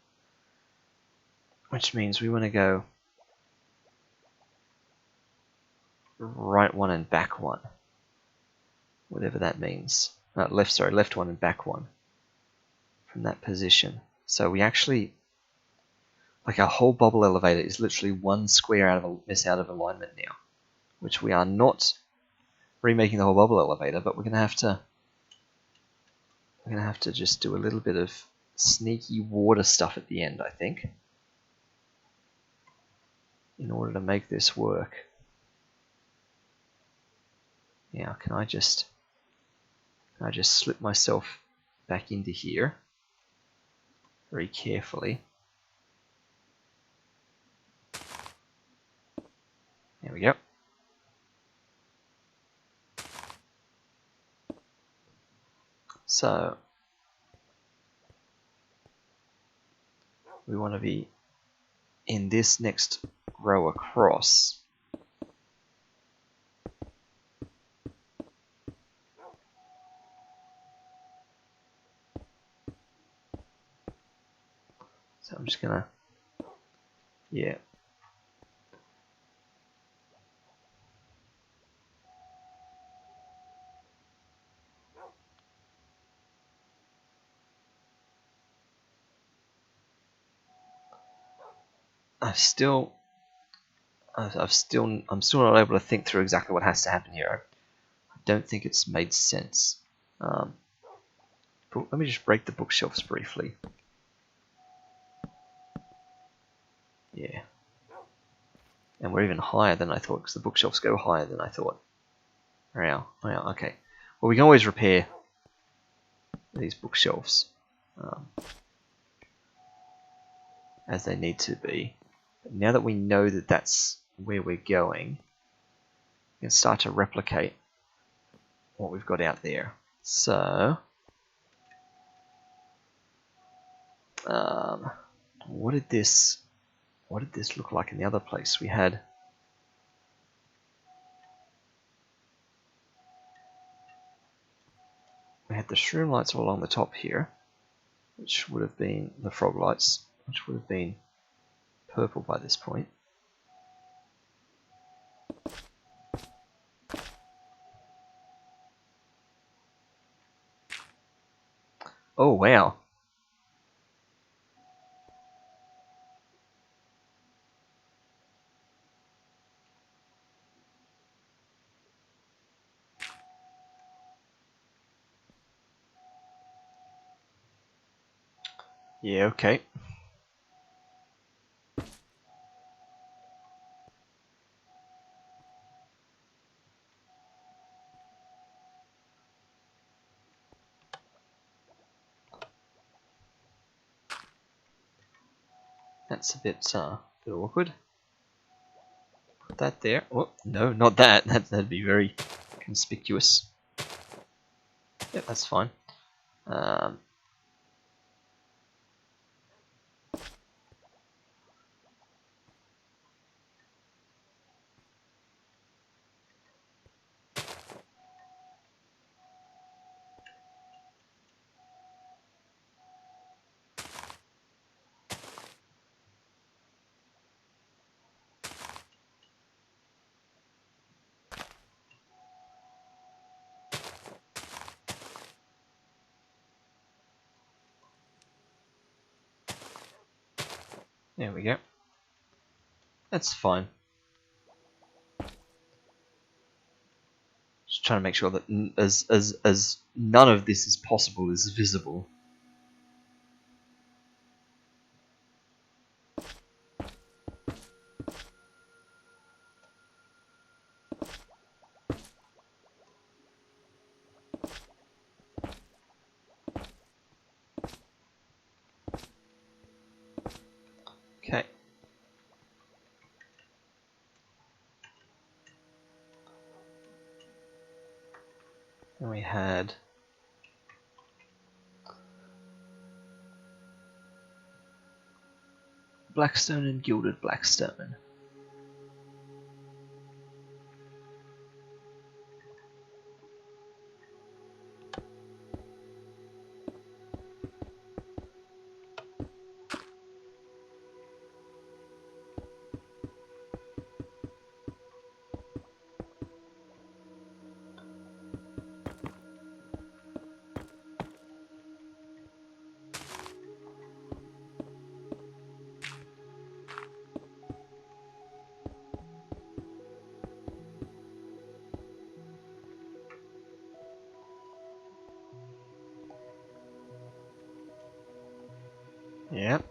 Speaker 1: Which means we want to go right one and back one. whatever that means. Left one and back one from that position. So we actually, like, our whole bubble elevator is literally one square out of alignment now, which we are not remaking the whole bubble elevator, but we're gonna have to just do a little bit of sneaky water stuff at the end, I think, in order to make this work. Now, can I just slip myself back into here very carefully? There we go. So we want to be in this next row across. So I'm just gonna, yeah. I'm still not able to think through exactly what has to happen here. I don't think it's made sense. But let me just break the bookshelves briefly. Yeah. And we're even higher than I thought, because the bookshelves go higher than I thought. Wow, okay. Well, we can always repair these bookshelves as they need to be. But now that we know that that's where we're going, we can start to replicate what we've got out there. So, what did this look like in the other place? We had the shroom lights all along the top here, which would have been the frog lights, which would have been purple by this point. Oh wow. Yeah, okay. That's a bit awkward. Put that there. Oh, no, not that. That'd be very conspicuous. Yep, that's fine. There we go. That's fine. Just trying to make sure that as none of this as possible is visible. Okay. And we had Blackstone and Gilded Blackstone. Yep.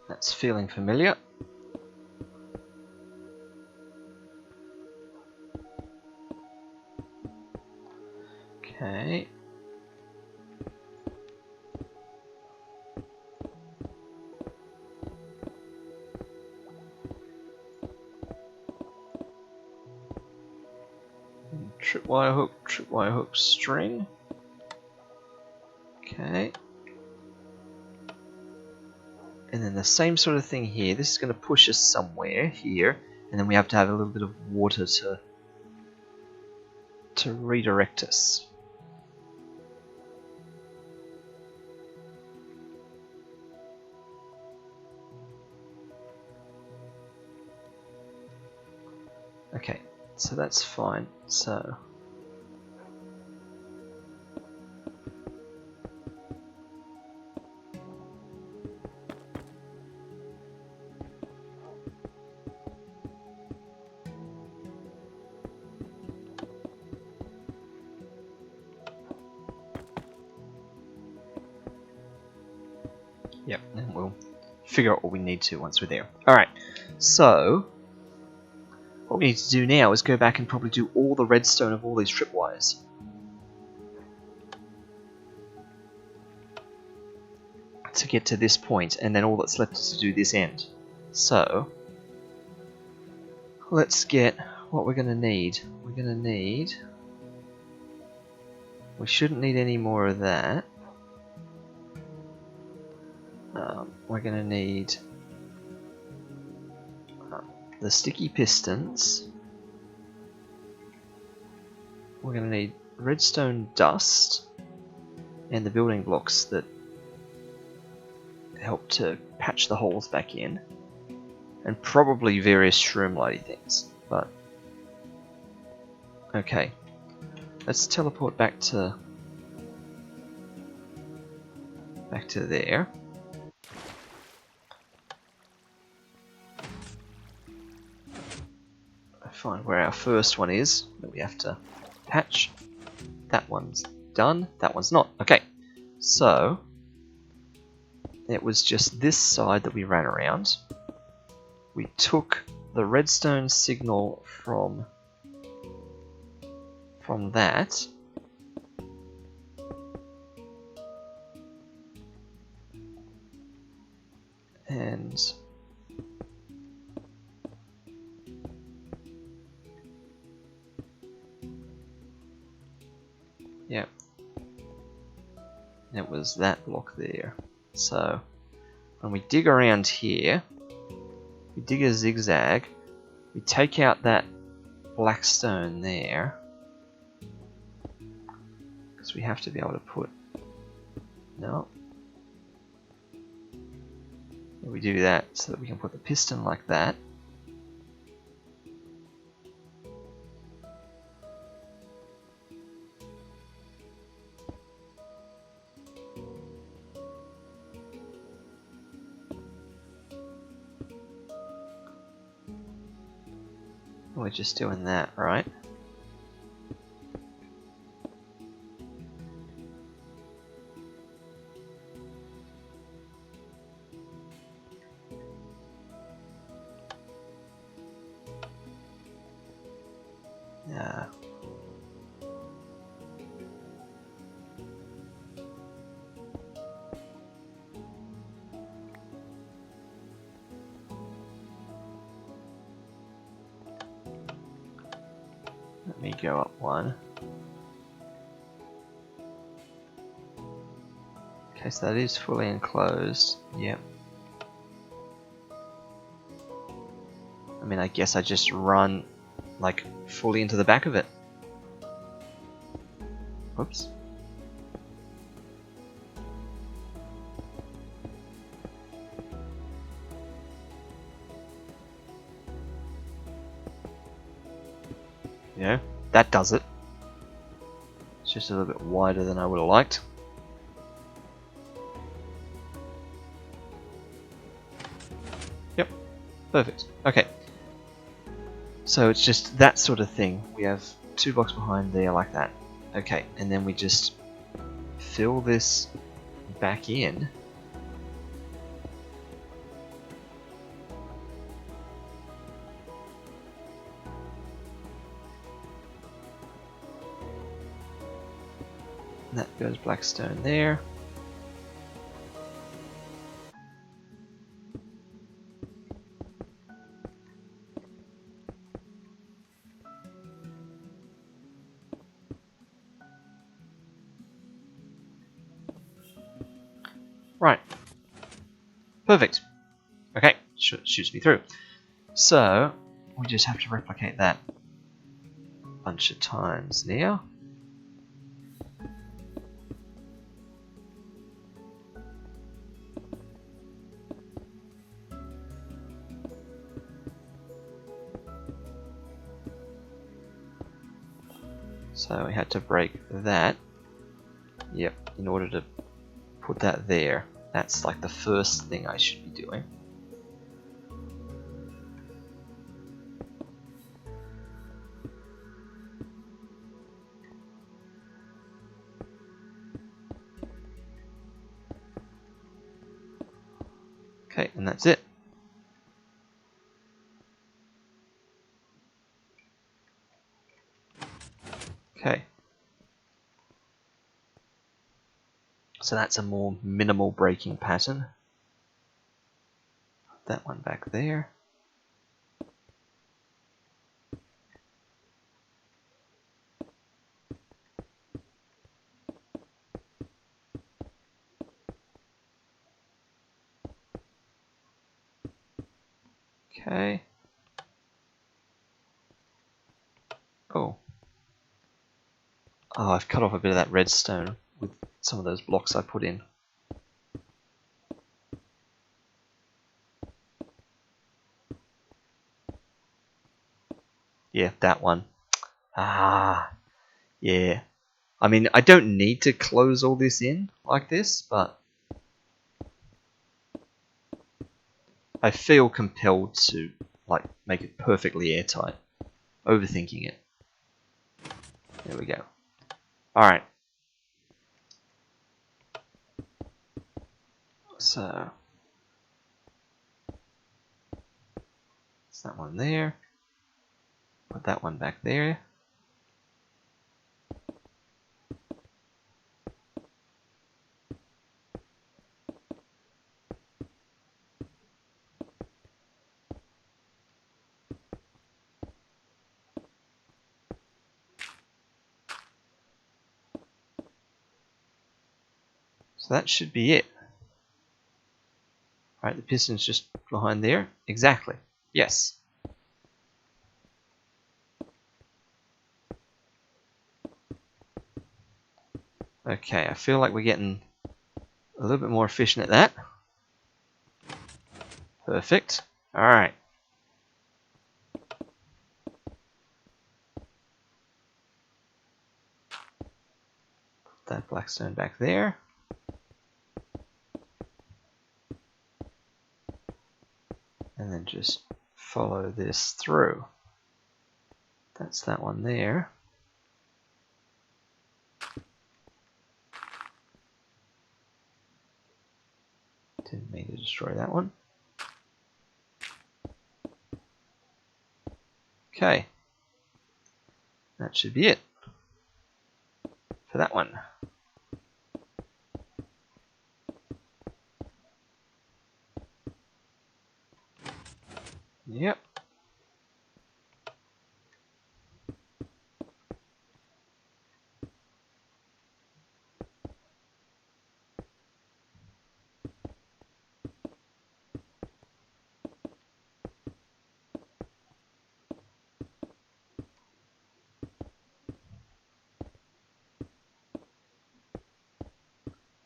Speaker 1: That's feeling familiar. Okay. Tripwire hook, string. Okay. And then the same sort of thing here. This is going to push us somewhere here, and then we have to have a little bit of water to redirect us. Okay, so that's fine. So yep, and we'll figure out what we need to once we're there. Alright, so what we need to do now is go back and probably do all the redstone of all these tripwires. To get to this point, and then all that's left is to do this end. So let's get what we're going to need. We're going to need... We shouldn't need any more of that. We're going to need the sticky pistons. We're going to need redstone dust and the building blocks that help to patch the holes back in, and probably various shroom-lighty things. But okay, let's teleport back to there. Find where our first one is that we have to patch. That one's done. That one's not. Okay, so it was just this side that we ran around. We took the redstone signal from that, and yep, it was that block there. So when we dig around here, we dig a zigzag, we take out that black stone there, because we have to be able to put... No. We do that so that we can put the piston like that. We're just doing that, right? Yeah. Let me go up one. Okay, so that is fully enclosed. Yep. I mean, I guess I just run like fully into the back of it. Whoops. Yeah, that does it. It's just a little bit wider than I would have liked. Yep, perfect. Okay. So it's just that sort of thing. We have 2 blocks behind there like that. Okay, and then we just fill this back in. And that goes black stone there. Right. Perfect. Okay, shoots me through. So, we just have to replicate that a bunch of times now. So we had to break that. Yep, in order to put that there. That's like the first thing I should be doing. Okay, and that's it. Okay. So that's a more minimal breaking pattern. Put that one back there. Okay. Oh. Oh, I've cut off a bit of that redstone with some of those blocks I put in. Yeah, that one. Ah, yeah. I mean, I don't need to close all this in like this, but I feel compelled to like make it perfectly airtight. Overthinking it. There we go. Alright. So it's that one there. Put that one back there. So that should be it. Alright, the piston's just behind there. Exactly. Yes. Okay, I feel like we're getting a little bit more efficient at that. Perfect. Alright. Put that blackstone back there. And then just follow this through. That's that one there. Didn't mean to destroy that one. Okay. That should be it for that one. Yep.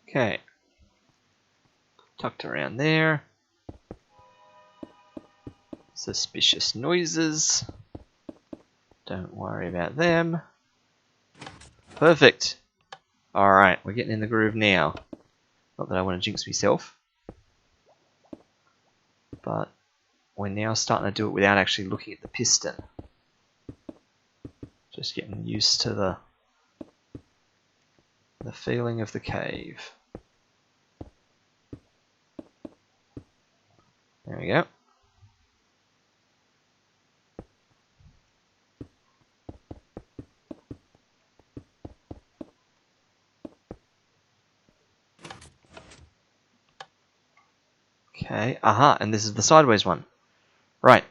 Speaker 1: Okay. Tucked around there. Suspicious noises. Don't worry about them. Perfect. Alright, we're getting in the groove now. Not that I want to jinx myself. But we're now starting to do it without actually looking at the piston. Just getting used to the feeling of the cave. There we go. Okay, aha, and this is the sideways one. Right.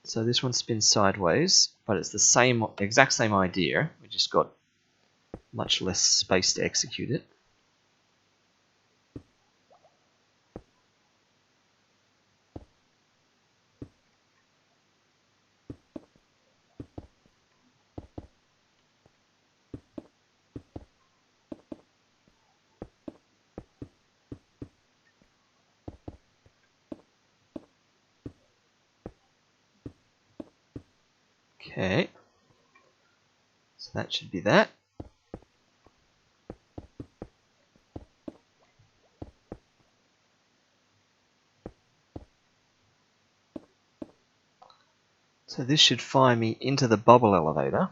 Speaker 1: So this one spins sideways, but it's the exact same idea. We just got much less space to execute it. Okay. So that should be that. So this should fire me into the bubble elevator.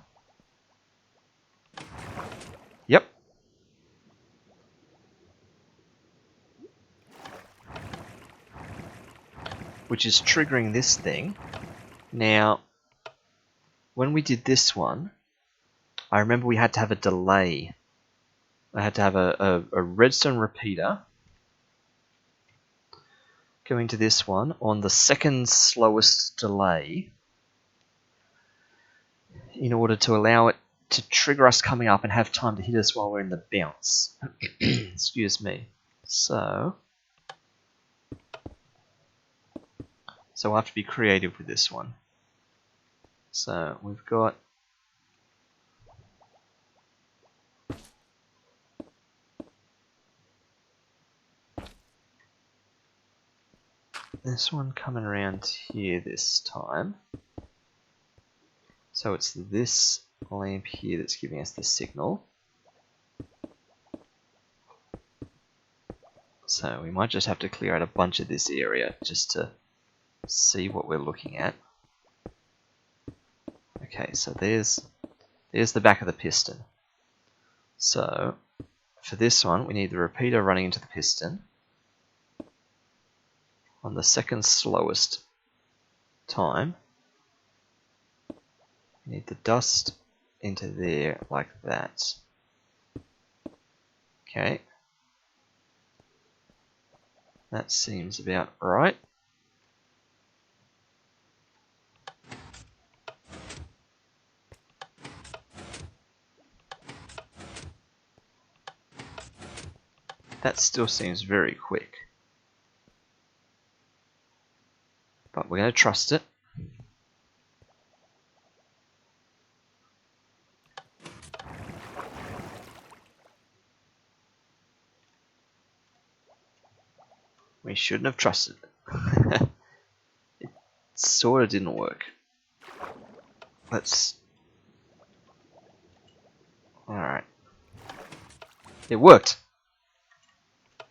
Speaker 1: Yep. Which is triggering this thing. Now, when we did this one, I remember we had to have a delay. I had to have a redstone repeater going to this one on the second slowest delay in order to allow it to trigger us coming up and have time to hit us while we're in the bounce. Excuse me. So we'll have to be creative with this one. So we've got this one coming around here this time. So it's this lamp here that's giving us the signal. So we might just have to clear out a bunch of this area just to see what we're looking at. Okay, so there's the back of the piston. So for this one, we need the repeater running into the piston on the second slowest time. We need the dust into there like that. Okay. That seems about right. That still seems very quick. But we're going to trust it. We shouldn't have trusted it. It sort of didn't work. Alright. It worked.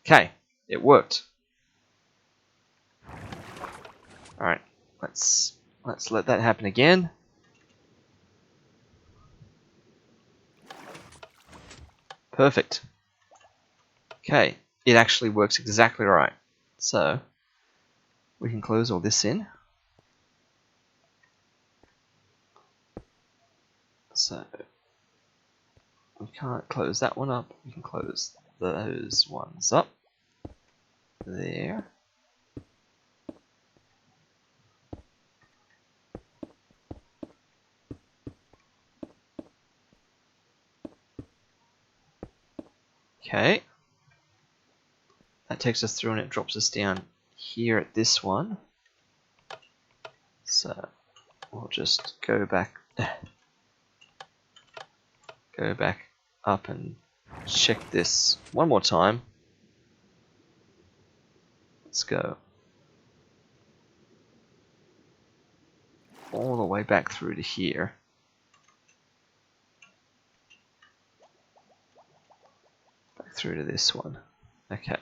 Speaker 1: Okay, it worked. Alright, let's let that happen again. Perfect. Okay, it actually works exactly right. So we can close all this in. So we can't close that one up. We can close those ones up. There. Okay. That takes us through and it drops us down here at this one. So we'll just go back up and check this one more time. Let's go all the way back through to here. Back through to this one. Okay.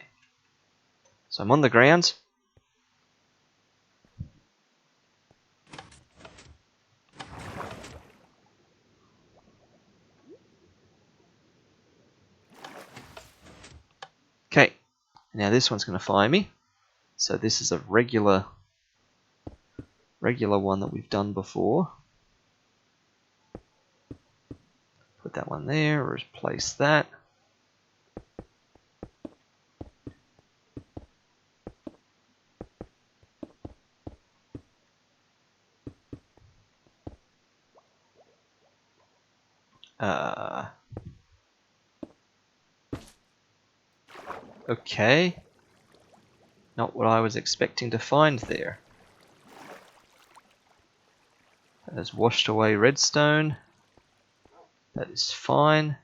Speaker 1: So I'm on the ground. Okay. Now this one's going to fire me. So this is a regular one that we've done before. Put that one there, replace that. Okay. Not what I was expecting to find there. That has washed away redstone. That is fine.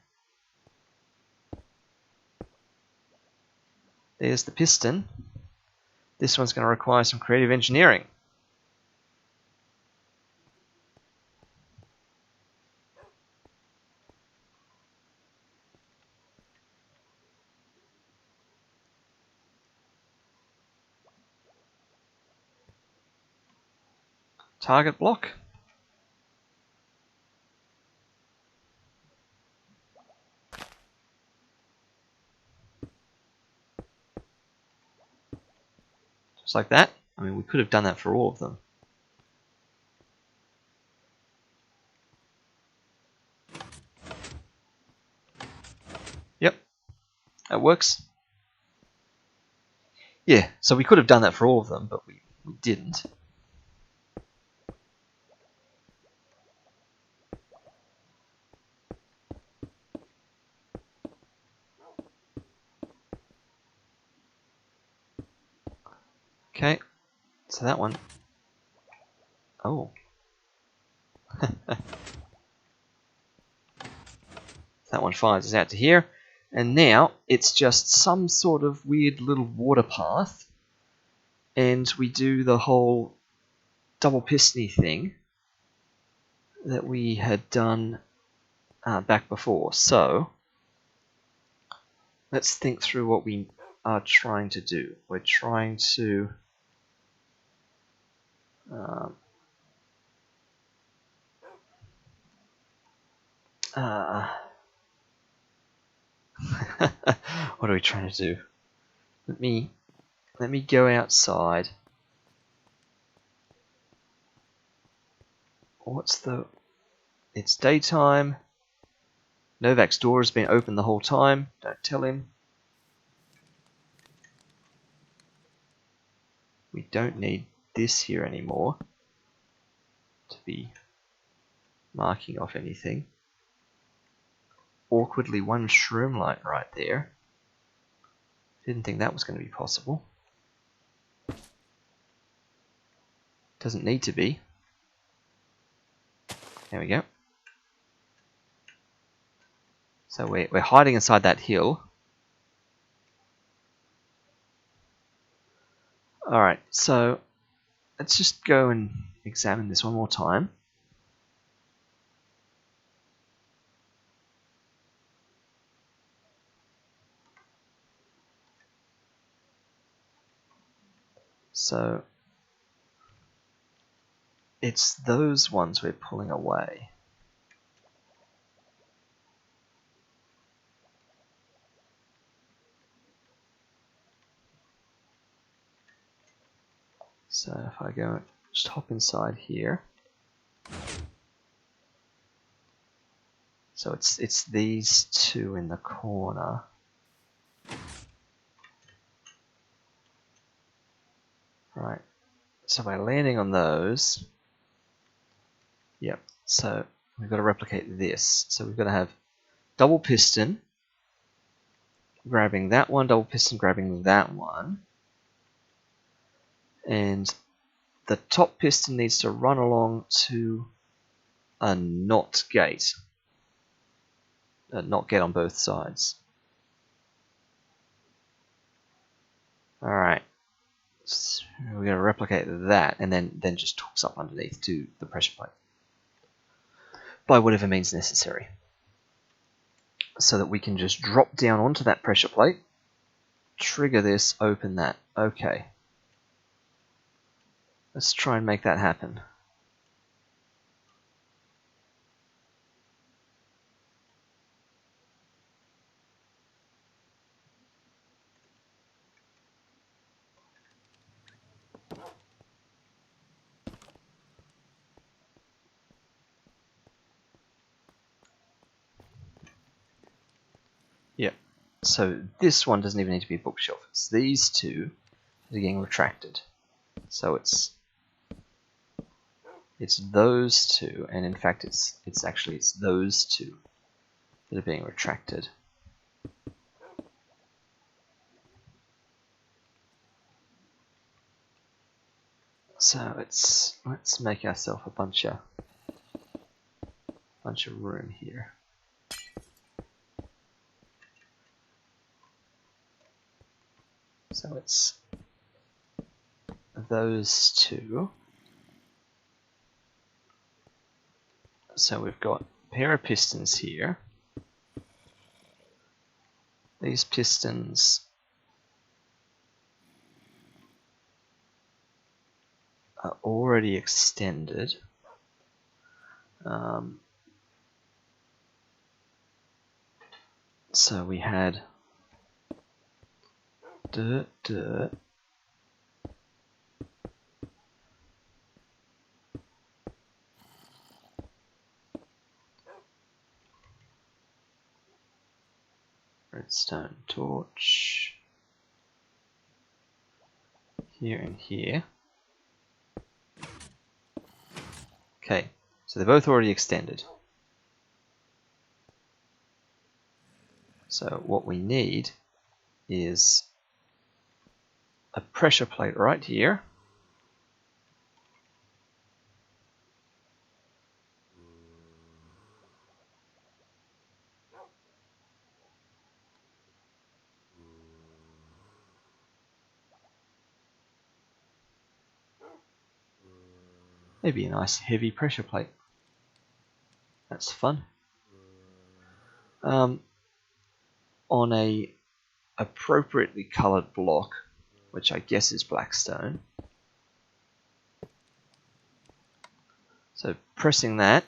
Speaker 1: There's the piston. This one's going to require some creative engineering. Target block. Just like that. I mean, we could have done that for all of them. Yep, that works. Yeah, so we could have done that for all of them, but we didn't. Okay, so that one. Oh. That one fires us out to here. And now it's just some sort of weird little water path. And we do the whole double pistony thing that we had done back before. So let's think through what we are trying to do. We're trying to what are we trying to do? Let me go outside. It's daytime. Novak's door has been open the whole time. Don't tell him. We don't need this here anymore to be marking off anything. Awkwardly, one shroom light right there. Didn't think that was going to be possible. Doesn't need to be. There we go. So we're hiding inside that hill. Alright, so let's just go and examine this one more time. So it's those ones we're pulling away. So if I go, just hop inside here. So it's these two in the corner. Right. So by landing on those, yep. So we've got to replicate this. So we've got to have double piston, grabbing that one, double piston, grabbing that one. And the top piston needs to run along to a not gate. Not gate on both sides. Alright. So we're going to replicate that and then just hooks up underneath to the pressure plate. By whatever means necessary. So that we can just drop down onto that pressure plate, trigger this, open that. Okay. Let's try and make that happen. Yep. So this one doesn't even need to be a bookshelf. It's these two that are getting retracted. So it's those two, and in fact it's those two. that are being retracted. So let's make ourselves a bunch of room here. So it's those two. So we've got a pair of pistons here. These pistons are already extended. So we had redstone torch here and here. Okay, so they're both already extended. So what we need is a pressure plate right here. Maybe a nice heavy pressure plate. That's fun. On a appropriately colored block, which I guess is blackstone. So pressing that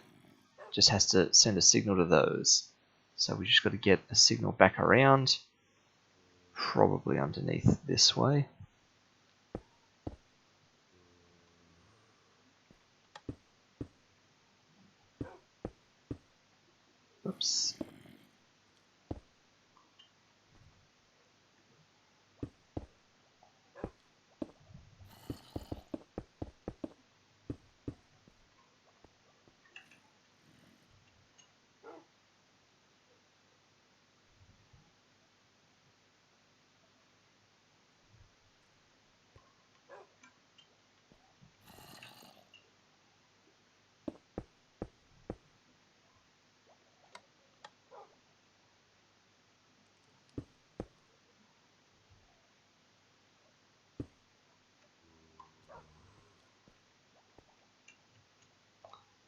Speaker 1: just has to send a signal to those. So we just got to get a signal back around, probably underneath this way. Oops.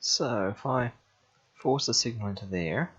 Speaker 1: So if I force the signal into there,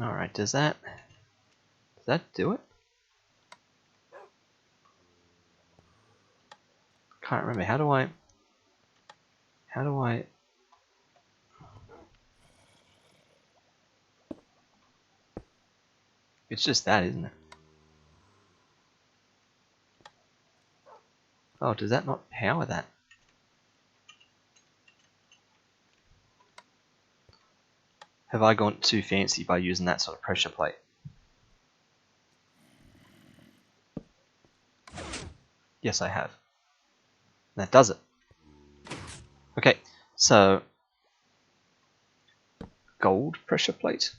Speaker 1: alright, does that do it? Can't remember. How do I it's just that, isn't it? Oh, does that not power that? Have I gone too fancy by using that sort of pressure plate? Yes, I have. That does it. Okay, so gold pressure plate.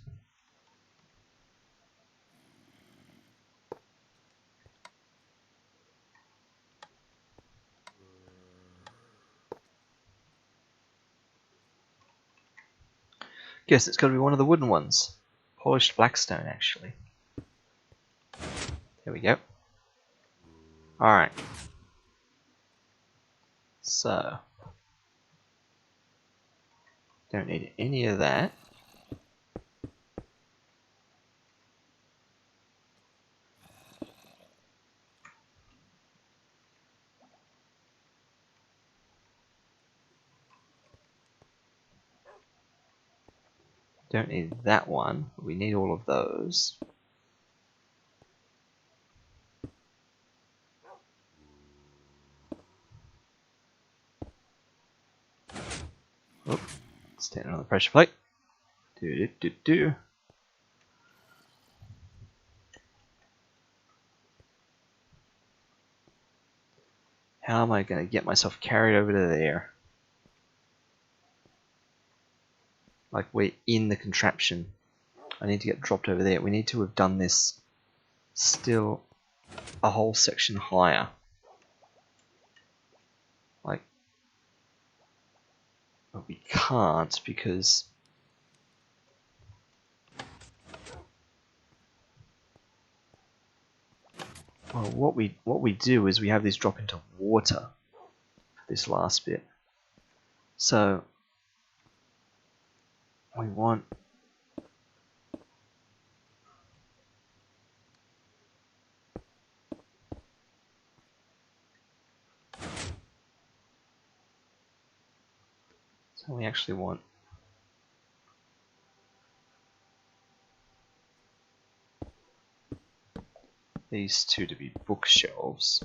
Speaker 1: Guess it's got to be one of the wooden ones. Polished blackstone, actually. There we go. Alright. So, don't need any of that. Don't need that one. We need all of those. Oh, standing on the pressure plate. Do. How am I going to get myself carried over to there? Like, we're in the contraption. I need to get dropped over there. We need to have done this still a whole section higher. Like, but we can't because... Well, what we do is we have this drop into water for this last bit. So we want we actually want these two to be bookshelves.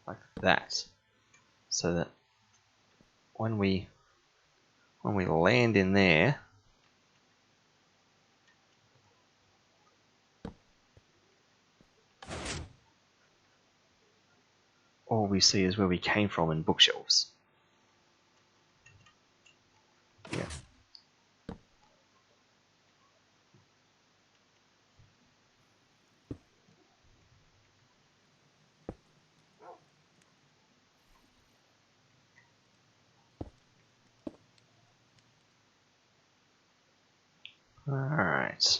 Speaker 1: Like that. So that when we land in there, all we see is where we came from in bookshelves. Yeah. Alright.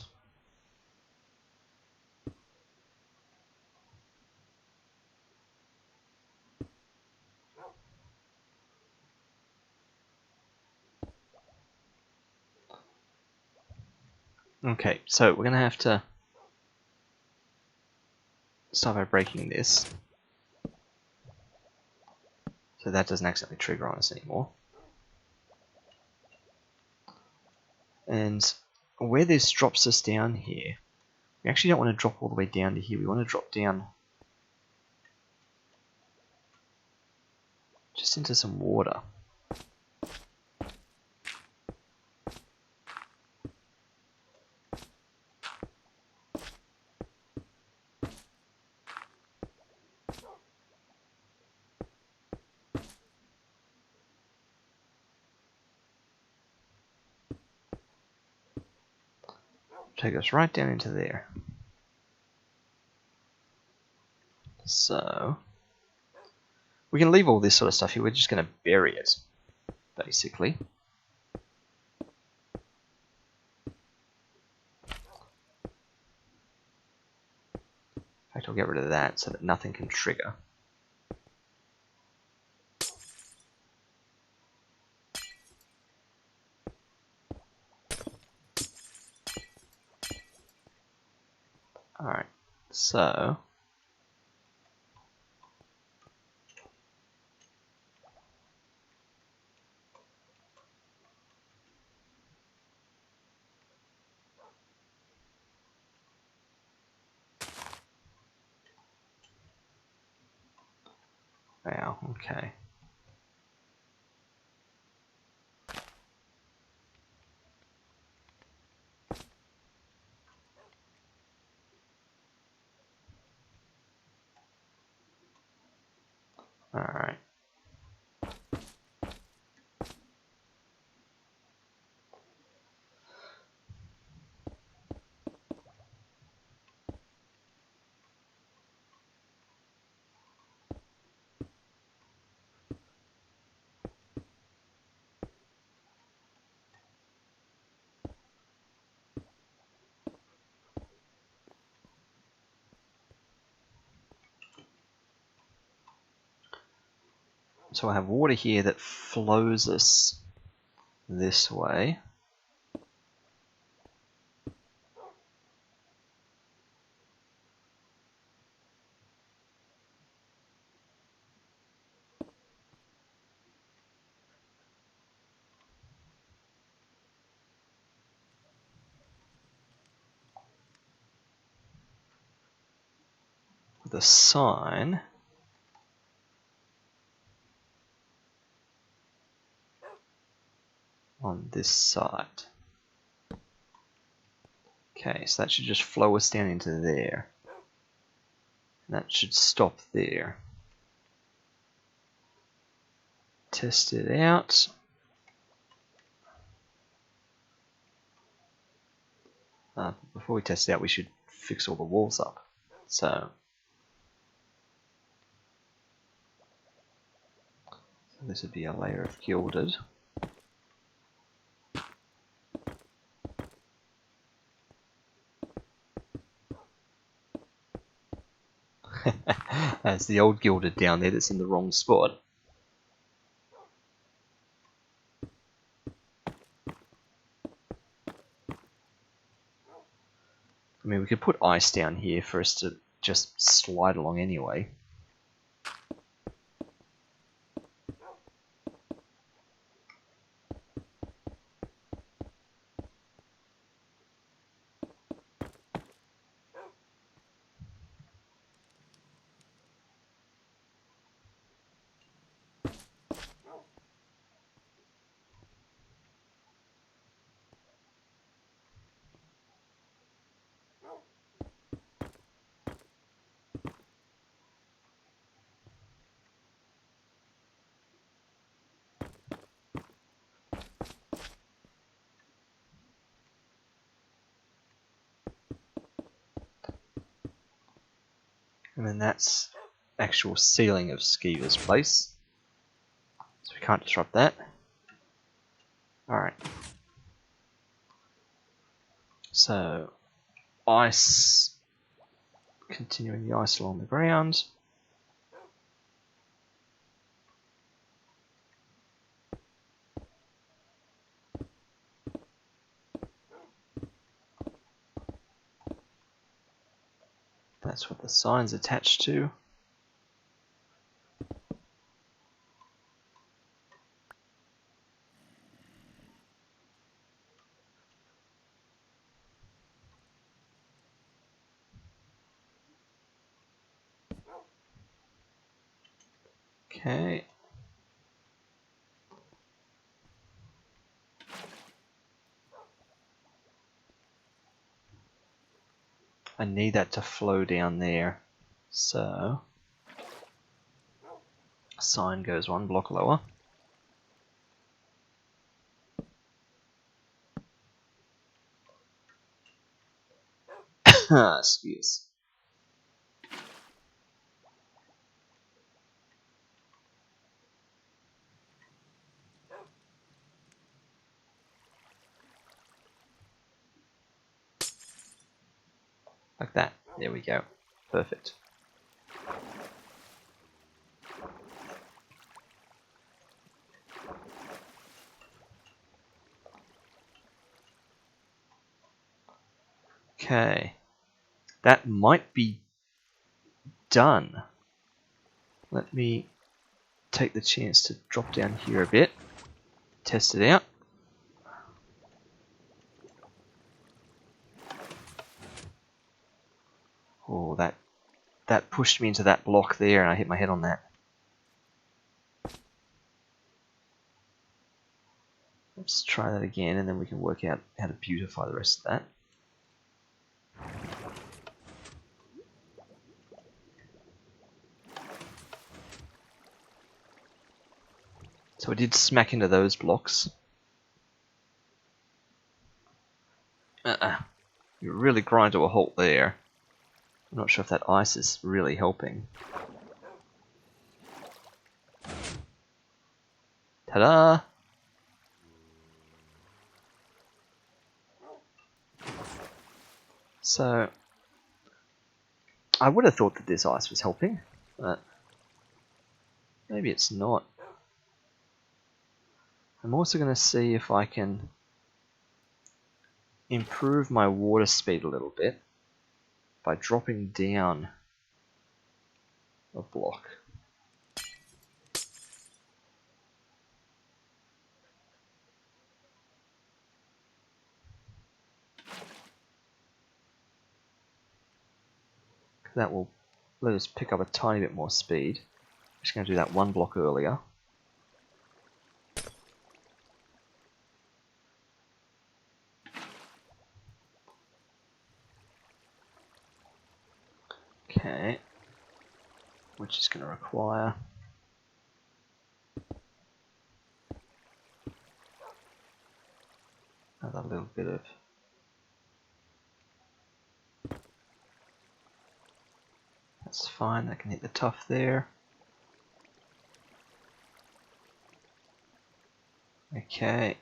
Speaker 1: Okay, so we're going to have to start by breaking this. So that doesn't accidentally trigger on us anymore. And where this drops us down here, we actually don't want to drop all the way down to here. We want to drop down just into some water. Take us right down into there. So we can leave all this sort of stuff here. We're just going to bury it, basically. In fact, I'll get rid of that so that nothing can trigger. Alright, so wow, okay. Alright. So I have water here that flows us this way. the sign on this side. Okay, so that should just flow us down into there. And that should stop there. Test it out. Before we test it out, we should fix all the walls up. So this would be a layer of gilded. That's the old gilded down there that's in the wrong spot. I mean, we could put ice down here for us to just slide along anyway. And then that's actual ceiling of Skeever's place. So we can't disrupt that. Alright. So, ice. Continuing the ice along the ground. That's what the sign's attached to. Okay. I need that to flow down there. So, sign goes one block lower. Excuse. Like that. There we go. Perfect. Okay. That might be done. Let me take the chance to drop down here a bit. Test it out. Oh, that pushed me into that block there and I hit my head on that. Let's try that again and then we can work out how to beautify the rest of that. So I did smack into those blocks. You really grind to a halt there. I'm not sure if that ice is really helping. Ta-da! So, I would have thought that this ice was helping, but maybe it's not. I'm also going to see if I can improve my water speed a little bit by dropping down a block. That will let us pick up a tiny bit more speed. Just going to do that one block earlier. Okay. Which is going to require another little bit of that's fine, I can hit the tuff there. Okay.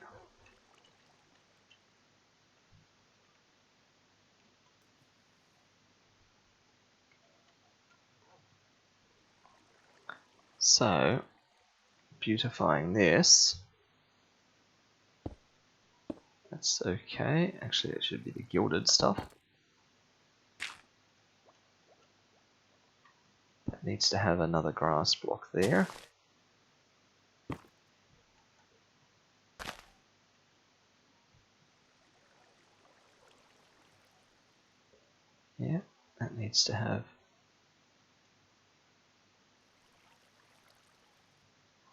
Speaker 1: So, beautifying this. That's okay. Actually, it should be the gilded stuff. That needs to have another grass block there. Yeah, that needs to have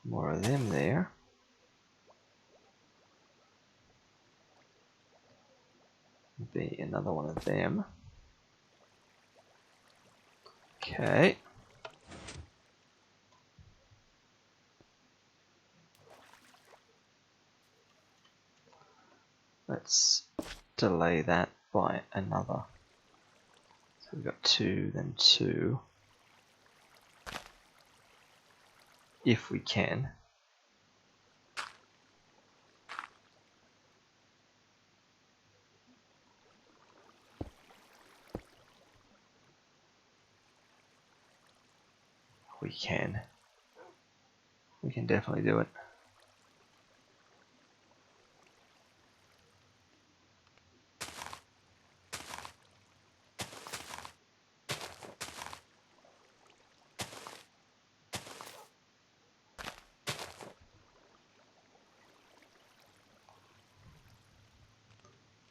Speaker 1: more of them there. Be another one of them. Okay. Let's delay that by another. So we've got 2, then 2. If we can. We can. We can definitely do it.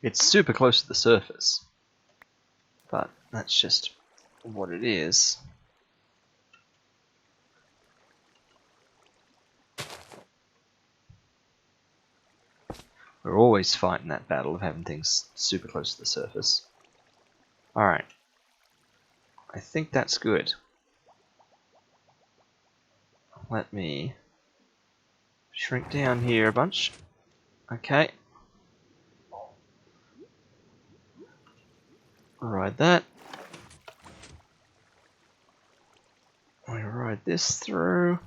Speaker 1: It's super close to the surface, but that's just what it is. We're always fighting that battle of having things super close to the surface. Alright. I think that's good. Let me shrink down here a bunch. Okay. Ride that. We ride this through.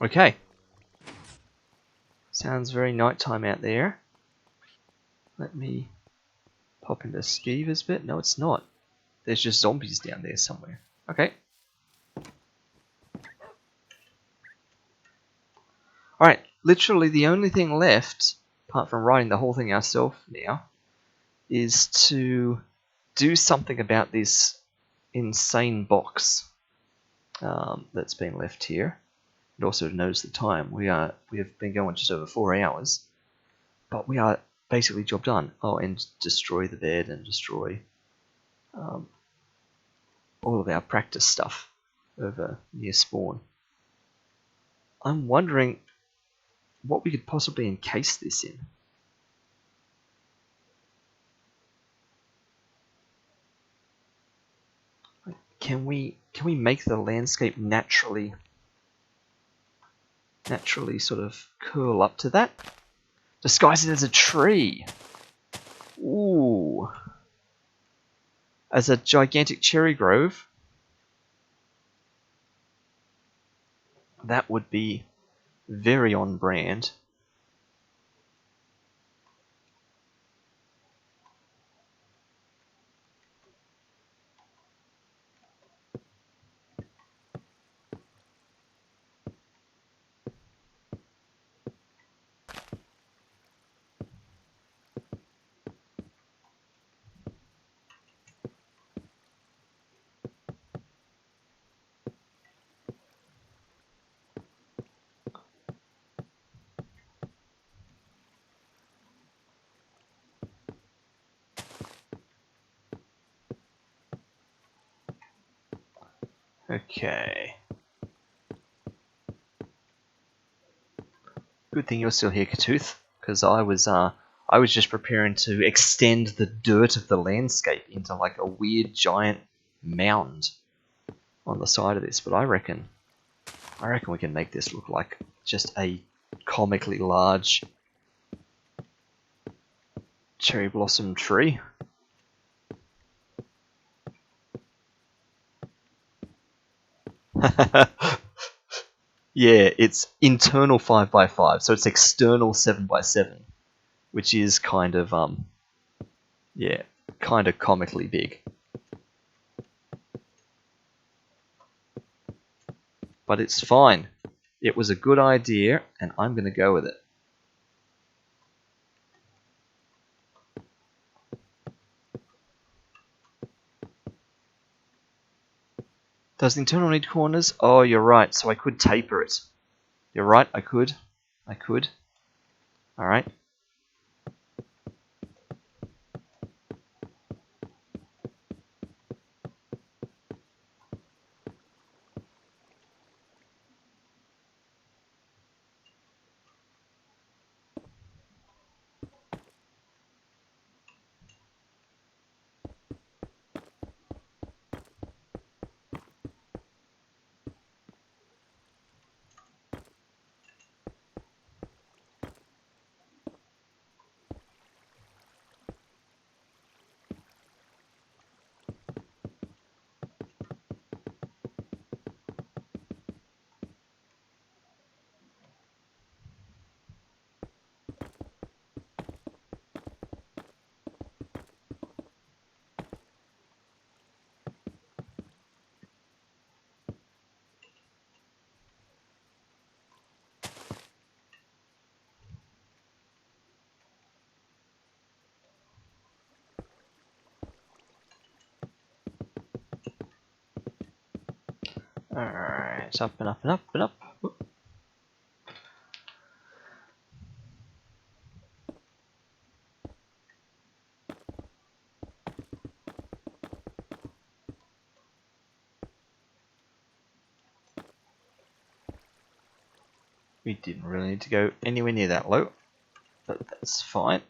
Speaker 1: Okay. Sounds very nighttime out there. Let me pop into Skeever's bit. No, it's not. There's just zombies down there somewhere. Okay. Alright, literally the only thing left, apart from writing the whole thing ourselves now, is to do something about this insane box that's been left here. And also to notice the time. We have been going just over 4 hours, but we are basically job done. Oh, and destroy the bed and destroy all of our practice stuff over near spawn. I'm wondering what we could possibly encase this in. Can we make the landscape naturally sort of curl up to that? Disguise it as a tree. Ooh. As a gigantic cherry grove. That would be very on brand. Okay. Good thing you're still here, Katooth, because I was just preparing to extend the dirt of the landscape into like a weird giant mound on the side of this, but I reckon we can make this look like just a comically large cherry blossom tree. Yeah, it's internal 5x5, so it's external 7x7, which is kind of yeah, kind of comically big. But it's fine. It was a good idea, and I'm going to go with it. Does the internal need corners? Oh, you're right, so I could taper it. You're right, I could. Alright. Alright, up and up and up and up. Whoop. We didn't really need to go anywhere near that low, but that's fine.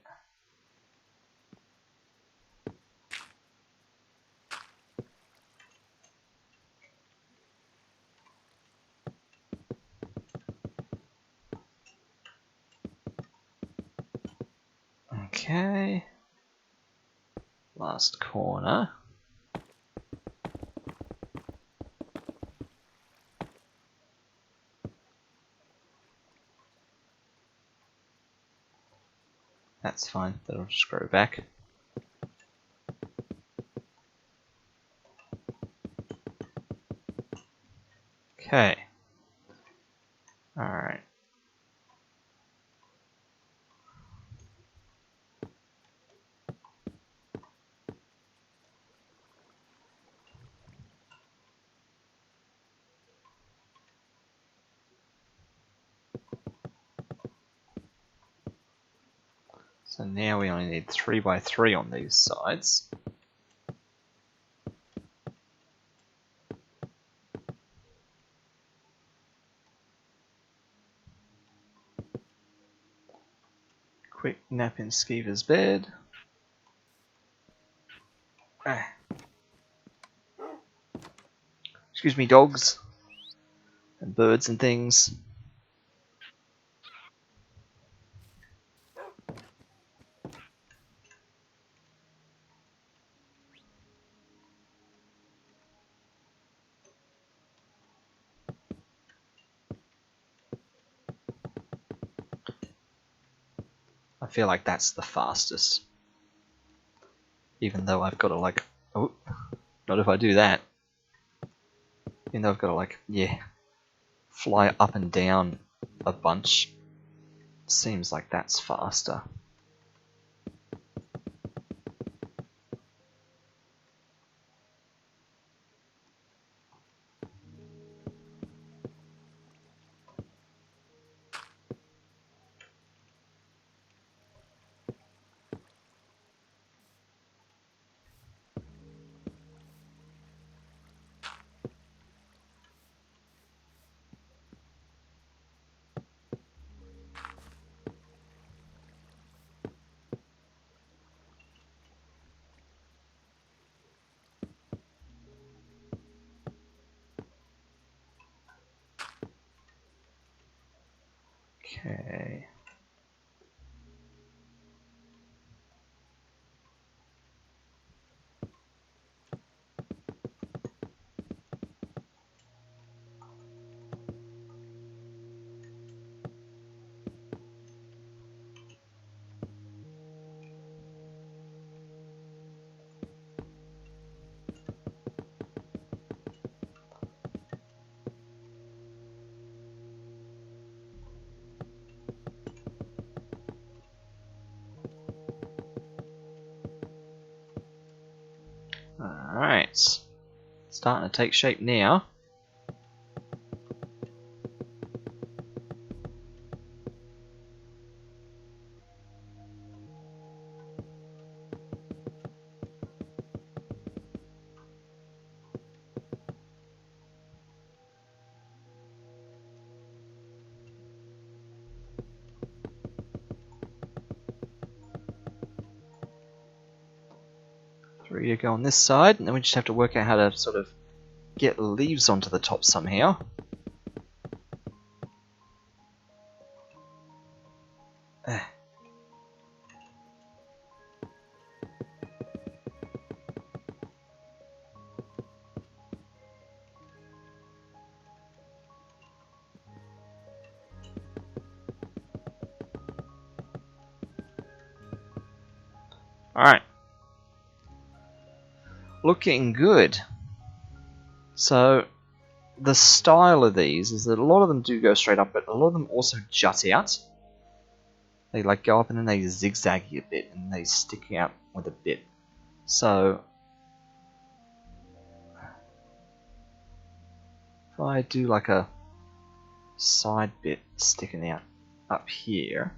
Speaker 1: Okay. Last corner. That's fine, that'll just grow back. Okay. Alright. So now we only need 3x3 on these sides. Quick nap in Skeever's bed. Ah. Excuse me, dogs. And birds and things. I feel like that's the fastest. Even though I've got to like... Oh, not if I do that. Even though I've got to like, yeah, fly up and down a bunch. Seems like that's faster. Okay. Alright. Starting to take shape now. Three to go on this side, and then we just have to work out how to sort of get leaves onto the top somehow. Alright. Looking good. So, the style of these is that a lot of them do go straight up, but a lot of them also jut out. They like go up and then they zigzag a bit, and they stick out with a bit. So, if I do like a side bit sticking out up here,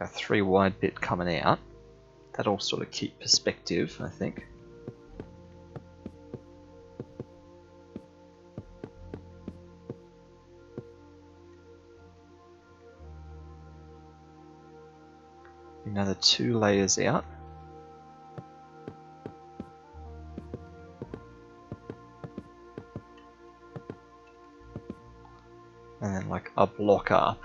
Speaker 1: a 3 wide bit coming out. That'll sort of keep perspective, I think. Another 2 layers out. And then like a block up.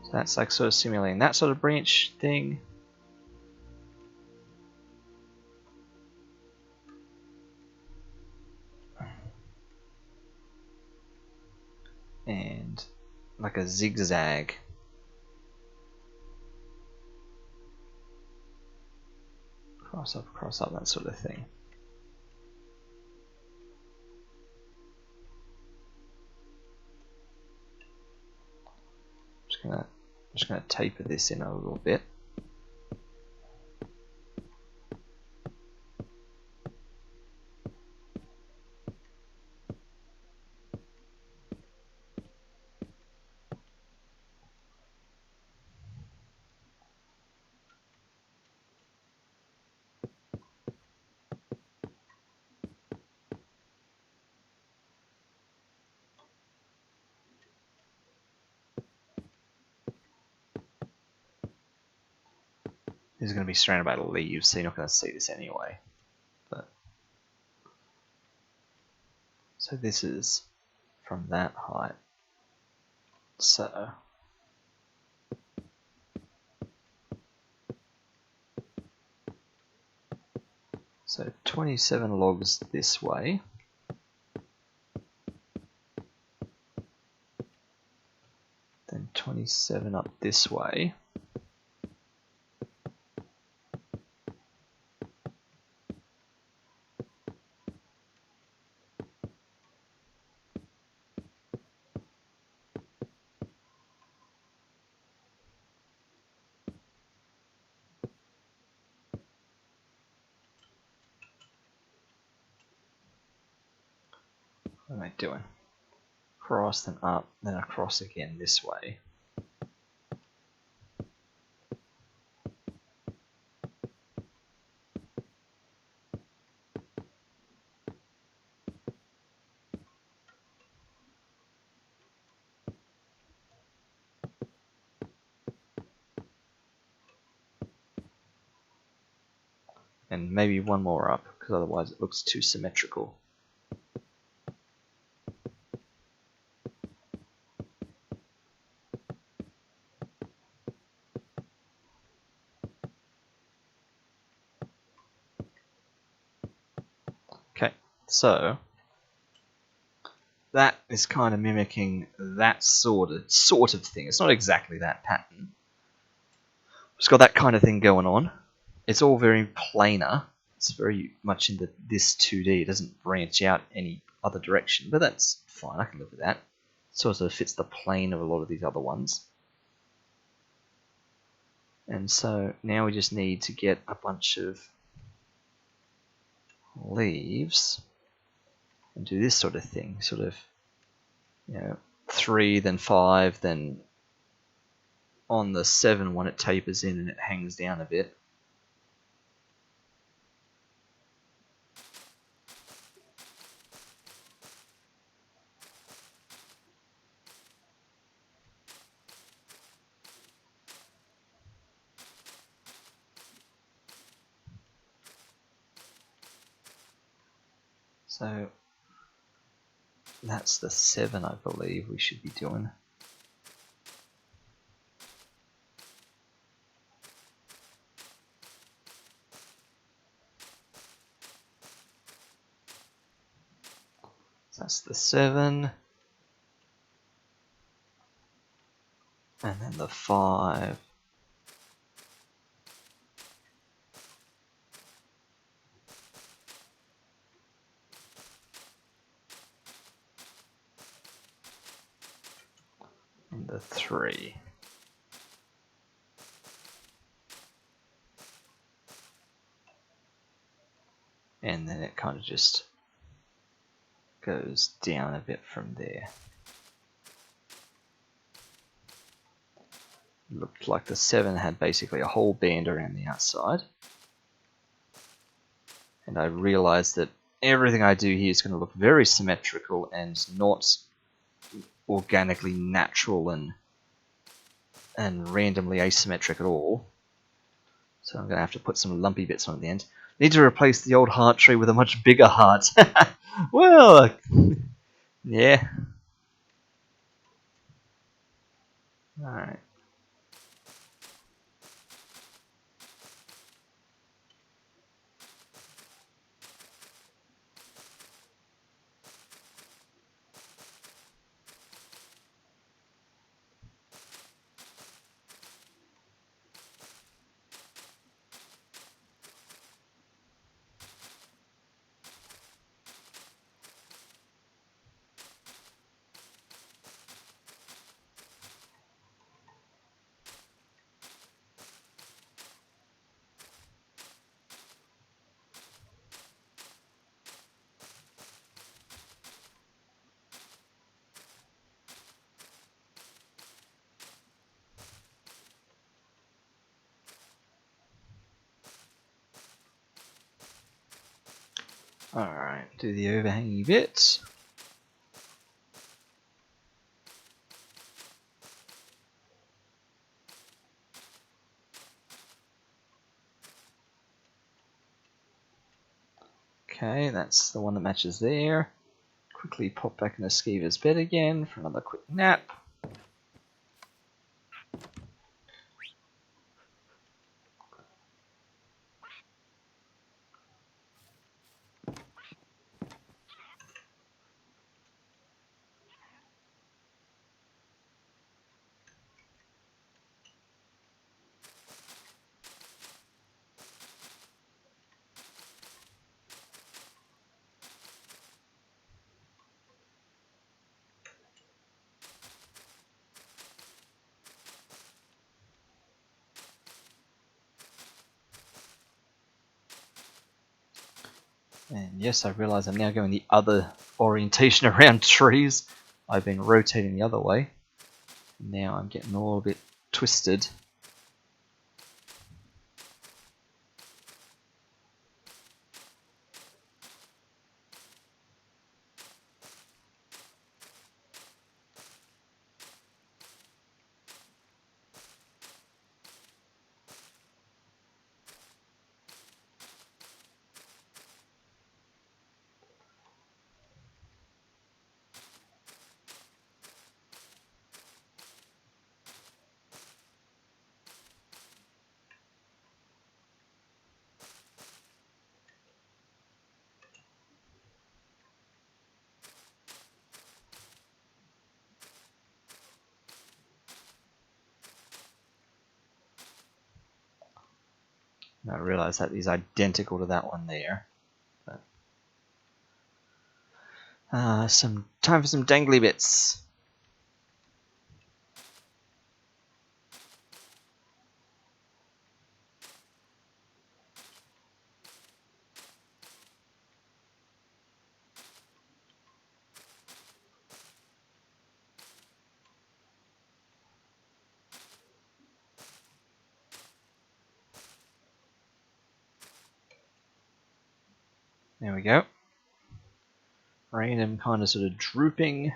Speaker 1: So that's like sort of simulating that sort of branch thing. And like a zigzag. Cross up, that sort of thing. Just gonna taper this in a little bit. This is going to be surrounded by leaves, so you're not going to see this anyway. But so this is from that height. So 27 logs this way. Then 27 up this way. What am I doing? Cross, then up, then across again this way. And maybe one more up, because otherwise it looks too symmetrical. Okay, so that is kind of mimicking that sort of thing. It's not exactly that pattern. It's got that kind of thing going on. It's all very planar. It's very much into this 2D. It doesn't branch out any other direction, but that's fine. I can live with that. It sort of fits the plane of a lot of these other ones. And so now we just need to get a bunch of leaves and do this sort of thing. Sort of, 3, then 5, then on the 7 one it tapers in and it hangs down a bit. So that's the 7 I believe we should be doing. So that's the 7. And then the 5. And the 3. And then it kind of just goes down a bit from there. Looked like the 7 had basically a whole band around the outside. And I realized that everything I do here is going to look very symmetrical and not organically natural and randomly asymmetric at all. So I'm going to have to put some lumpy bits on at the end. Need to replace the old heart tree with a much bigger heart. Well, yeah. Alright. Alright, do the overhanging bit. Okay, that's the one that matches there. Quickly pop back into Skeever's bed again for another quick nap. And yes, I realize I'm now going the other orientation around trees. I've been rotating the other way. Now I'm getting all a bit twisted. I realise that is identical to that one there. But, some time for some dangly bits. There we go. Random kind of sort of drooping.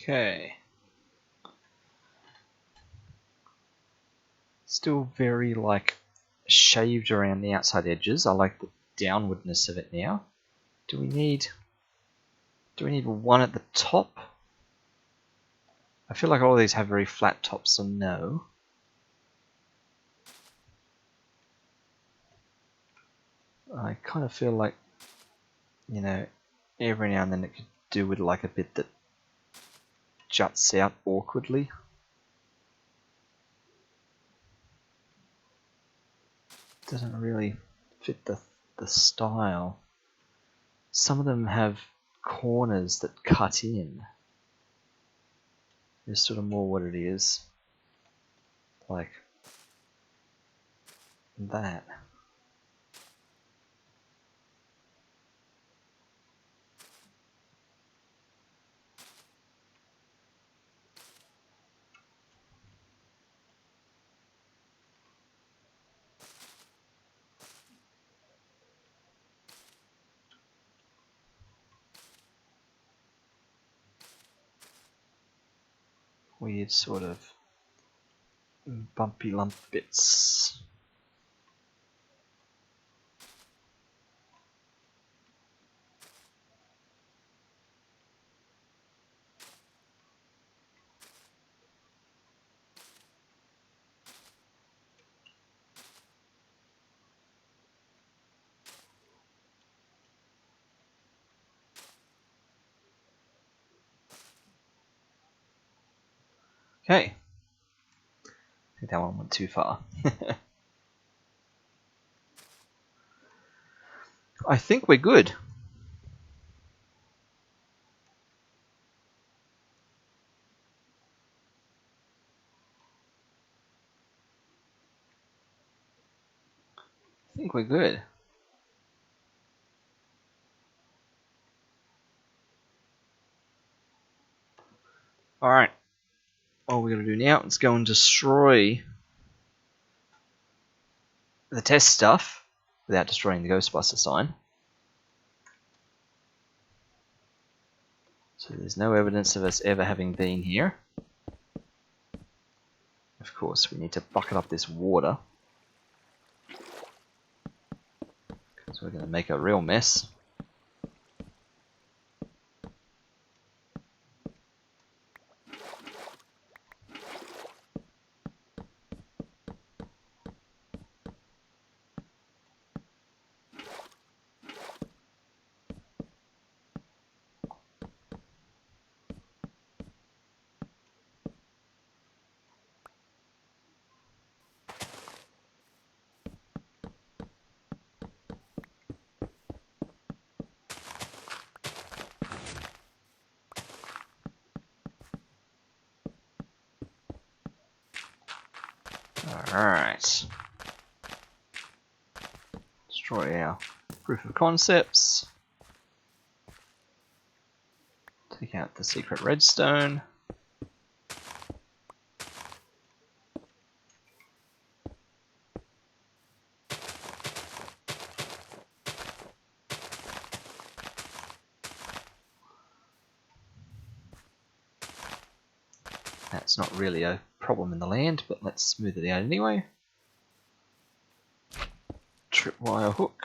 Speaker 1: Okay. Still very shaved around the outside edges. I like the downwardness of it now. Do we need one at the top? I feel like all of these have very flat tops, so no. I kind of feel like, every now and then it could do with a bit that juts out awkwardly. Doesn't really fit the style. Some of them have corners that cut in. It's sort of more what it is. Like that. Weird sort of bumpy lump bits. Okay. I think that one went too far. I think we're good. I think we're good. Alright. All we're going to do now is go and destroy the test stuff without destroying the Ghostbuster sign. So there's no evidence of us ever having been here. Of course, we need to bucket up this water, because we're going to make a real mess. Alright. Destroy our proof of concepts. Take out the secret redstone. That's not really a problem in the land, but let's smooth it out anyway. Tripwire hook.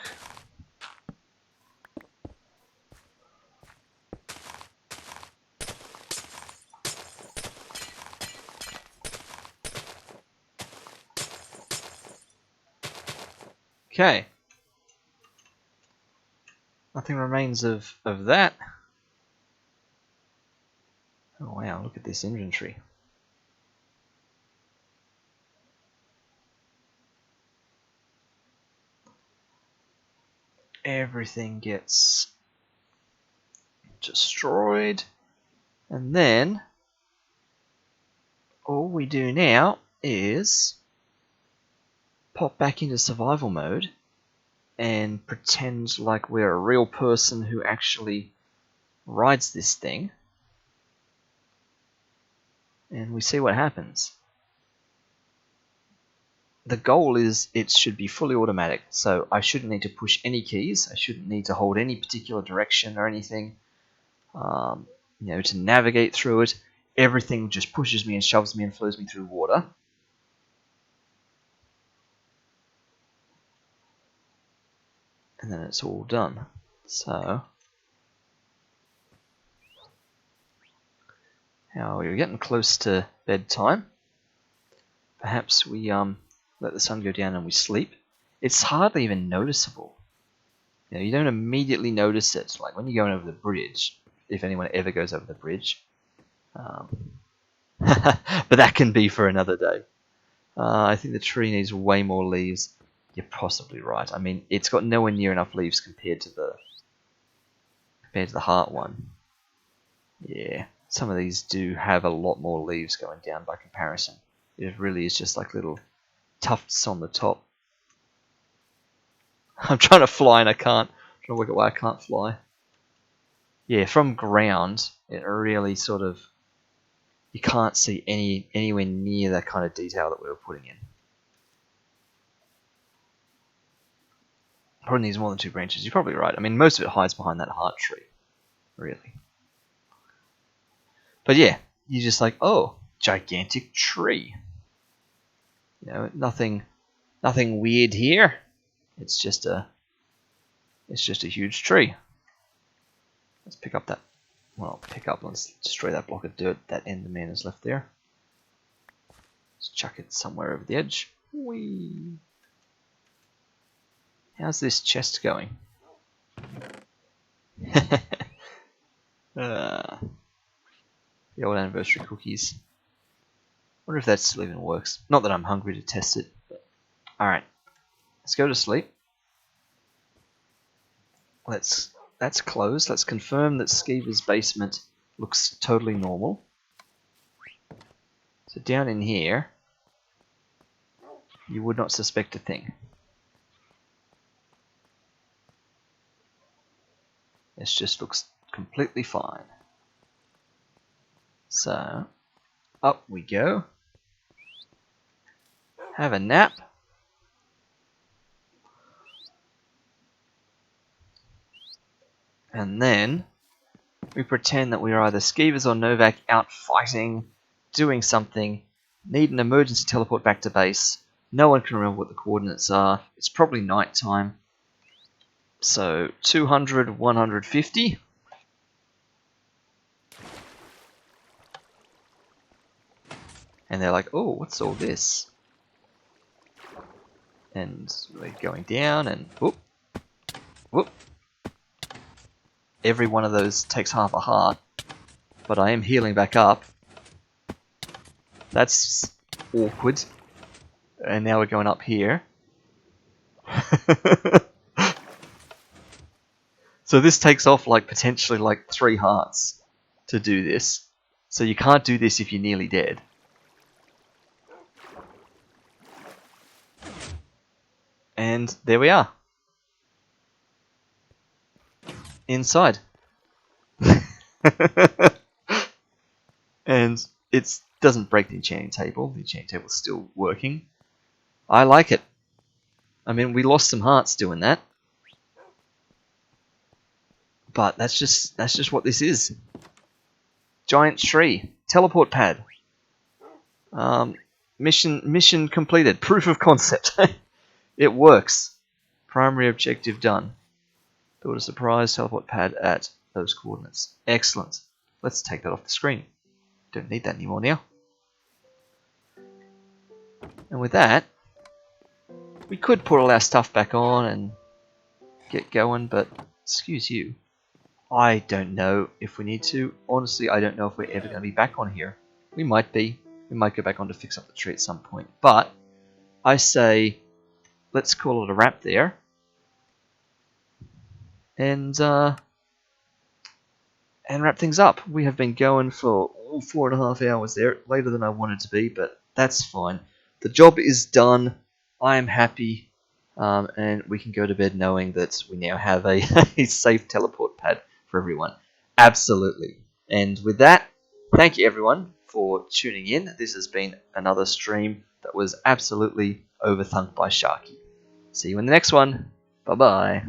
Speaker 1: Okay. Nothing remains of that. Oh wow, look at this inventory. Everything gets destroyed, and then all we do now is pop back into survival mode and pretend like we're a real person who actually rides this thing, and we see what happens. The goal is it should be fully automatic, so I shouldn't need to push any keys, I shouldn't need to hold any particular direction or anything, to navigate through it. Everything just pushes me and shoves me and flows me through water. And then it's all done. So, now we're getting close to bedtime. Perhaps we let the sun go down and we sleep. It's hardly even noticeable. You don't immediately notice it, like when you're going over the bridge, if anyone ever goes over the bridge. But that can be for another day. I think the tree needs way more leaves. You're possibly right. I mean, it's got nowhere near enough leaves compared to the heart one. Yeah, some of these do have a lot more leaves going down by comparison. It really is just like little tufts on the top. I'm trying to fly and I can't. I'm trying to work out why I can't fly. Yeah, from ground, it really sort of, you can't see anywhere near that kind of detail that we were putting in. Probably needs more than 2 branches. You're probably right. I mean, most of it hides behind that heart tree, really. But yeah, you're just like, oh, gigantic tree. Nothing weird here. It's just a huge tree. Let's pick up that. Well, let's destroy that block of dirt that Enderman has left there. Let's chuck it somewhere over the edge. Whee! How's this chest going? The old anniversary cookies. Wonder if that still even works. Not that I'm hungry to test it. But alright. Let's go to sleep. That's closed. Let's confirm that Skeever's basement looks totally normal. So down in here, you would not suspect a thing. This just looks completely fine. So, Up we go. Have a nap. And then we pretend that we are either Skeevers or Novak out fighting, doing something, need an emergency teleport back to base. No one can remember what the coordinates are. It's probably night time. So 200, 150. And they're like, oh, what's all this? And we're going down and whoop, whoop. Every one of those takes half a heart, but I am healing back up. That's awkward. And now we're going up here. So this takes off like potentially like 3 hearts to do this. So you can't do this if you're nearly dead. And there we are. Inside. And it doesn't break the enchanting table. The enchanting table's still working. I like it. I mean, we lost some hearts doing that. But that's just what this is. Giant tree. Teleport pad. Mission completed. Proof of concept. It works. Primary objective done. Build a surprise teleport pad at those coordinates. Excellent. Let's take that off the screen. Don't need that anymore now. And with that, we could put all our stuff back on and get going, but excuse you. I don't know if we need to. Honestly, I don't know if we're ever going to be back on here. We might be. We might go back on to fix up the tree at some point. But I say, let's call it a wrap there. And wrap things up. We have been going for 4.5 hours there, later than I wanted to be, but that's fine. The job is done. I am happy, and we can go to bed knowing that we now have a safe teleport pad for everyone. Absolutely. And with that, thank you everyone for tuning in. This has been another stream that was absolutely overthunk by Sharky. See you in the next one. Bye-bye.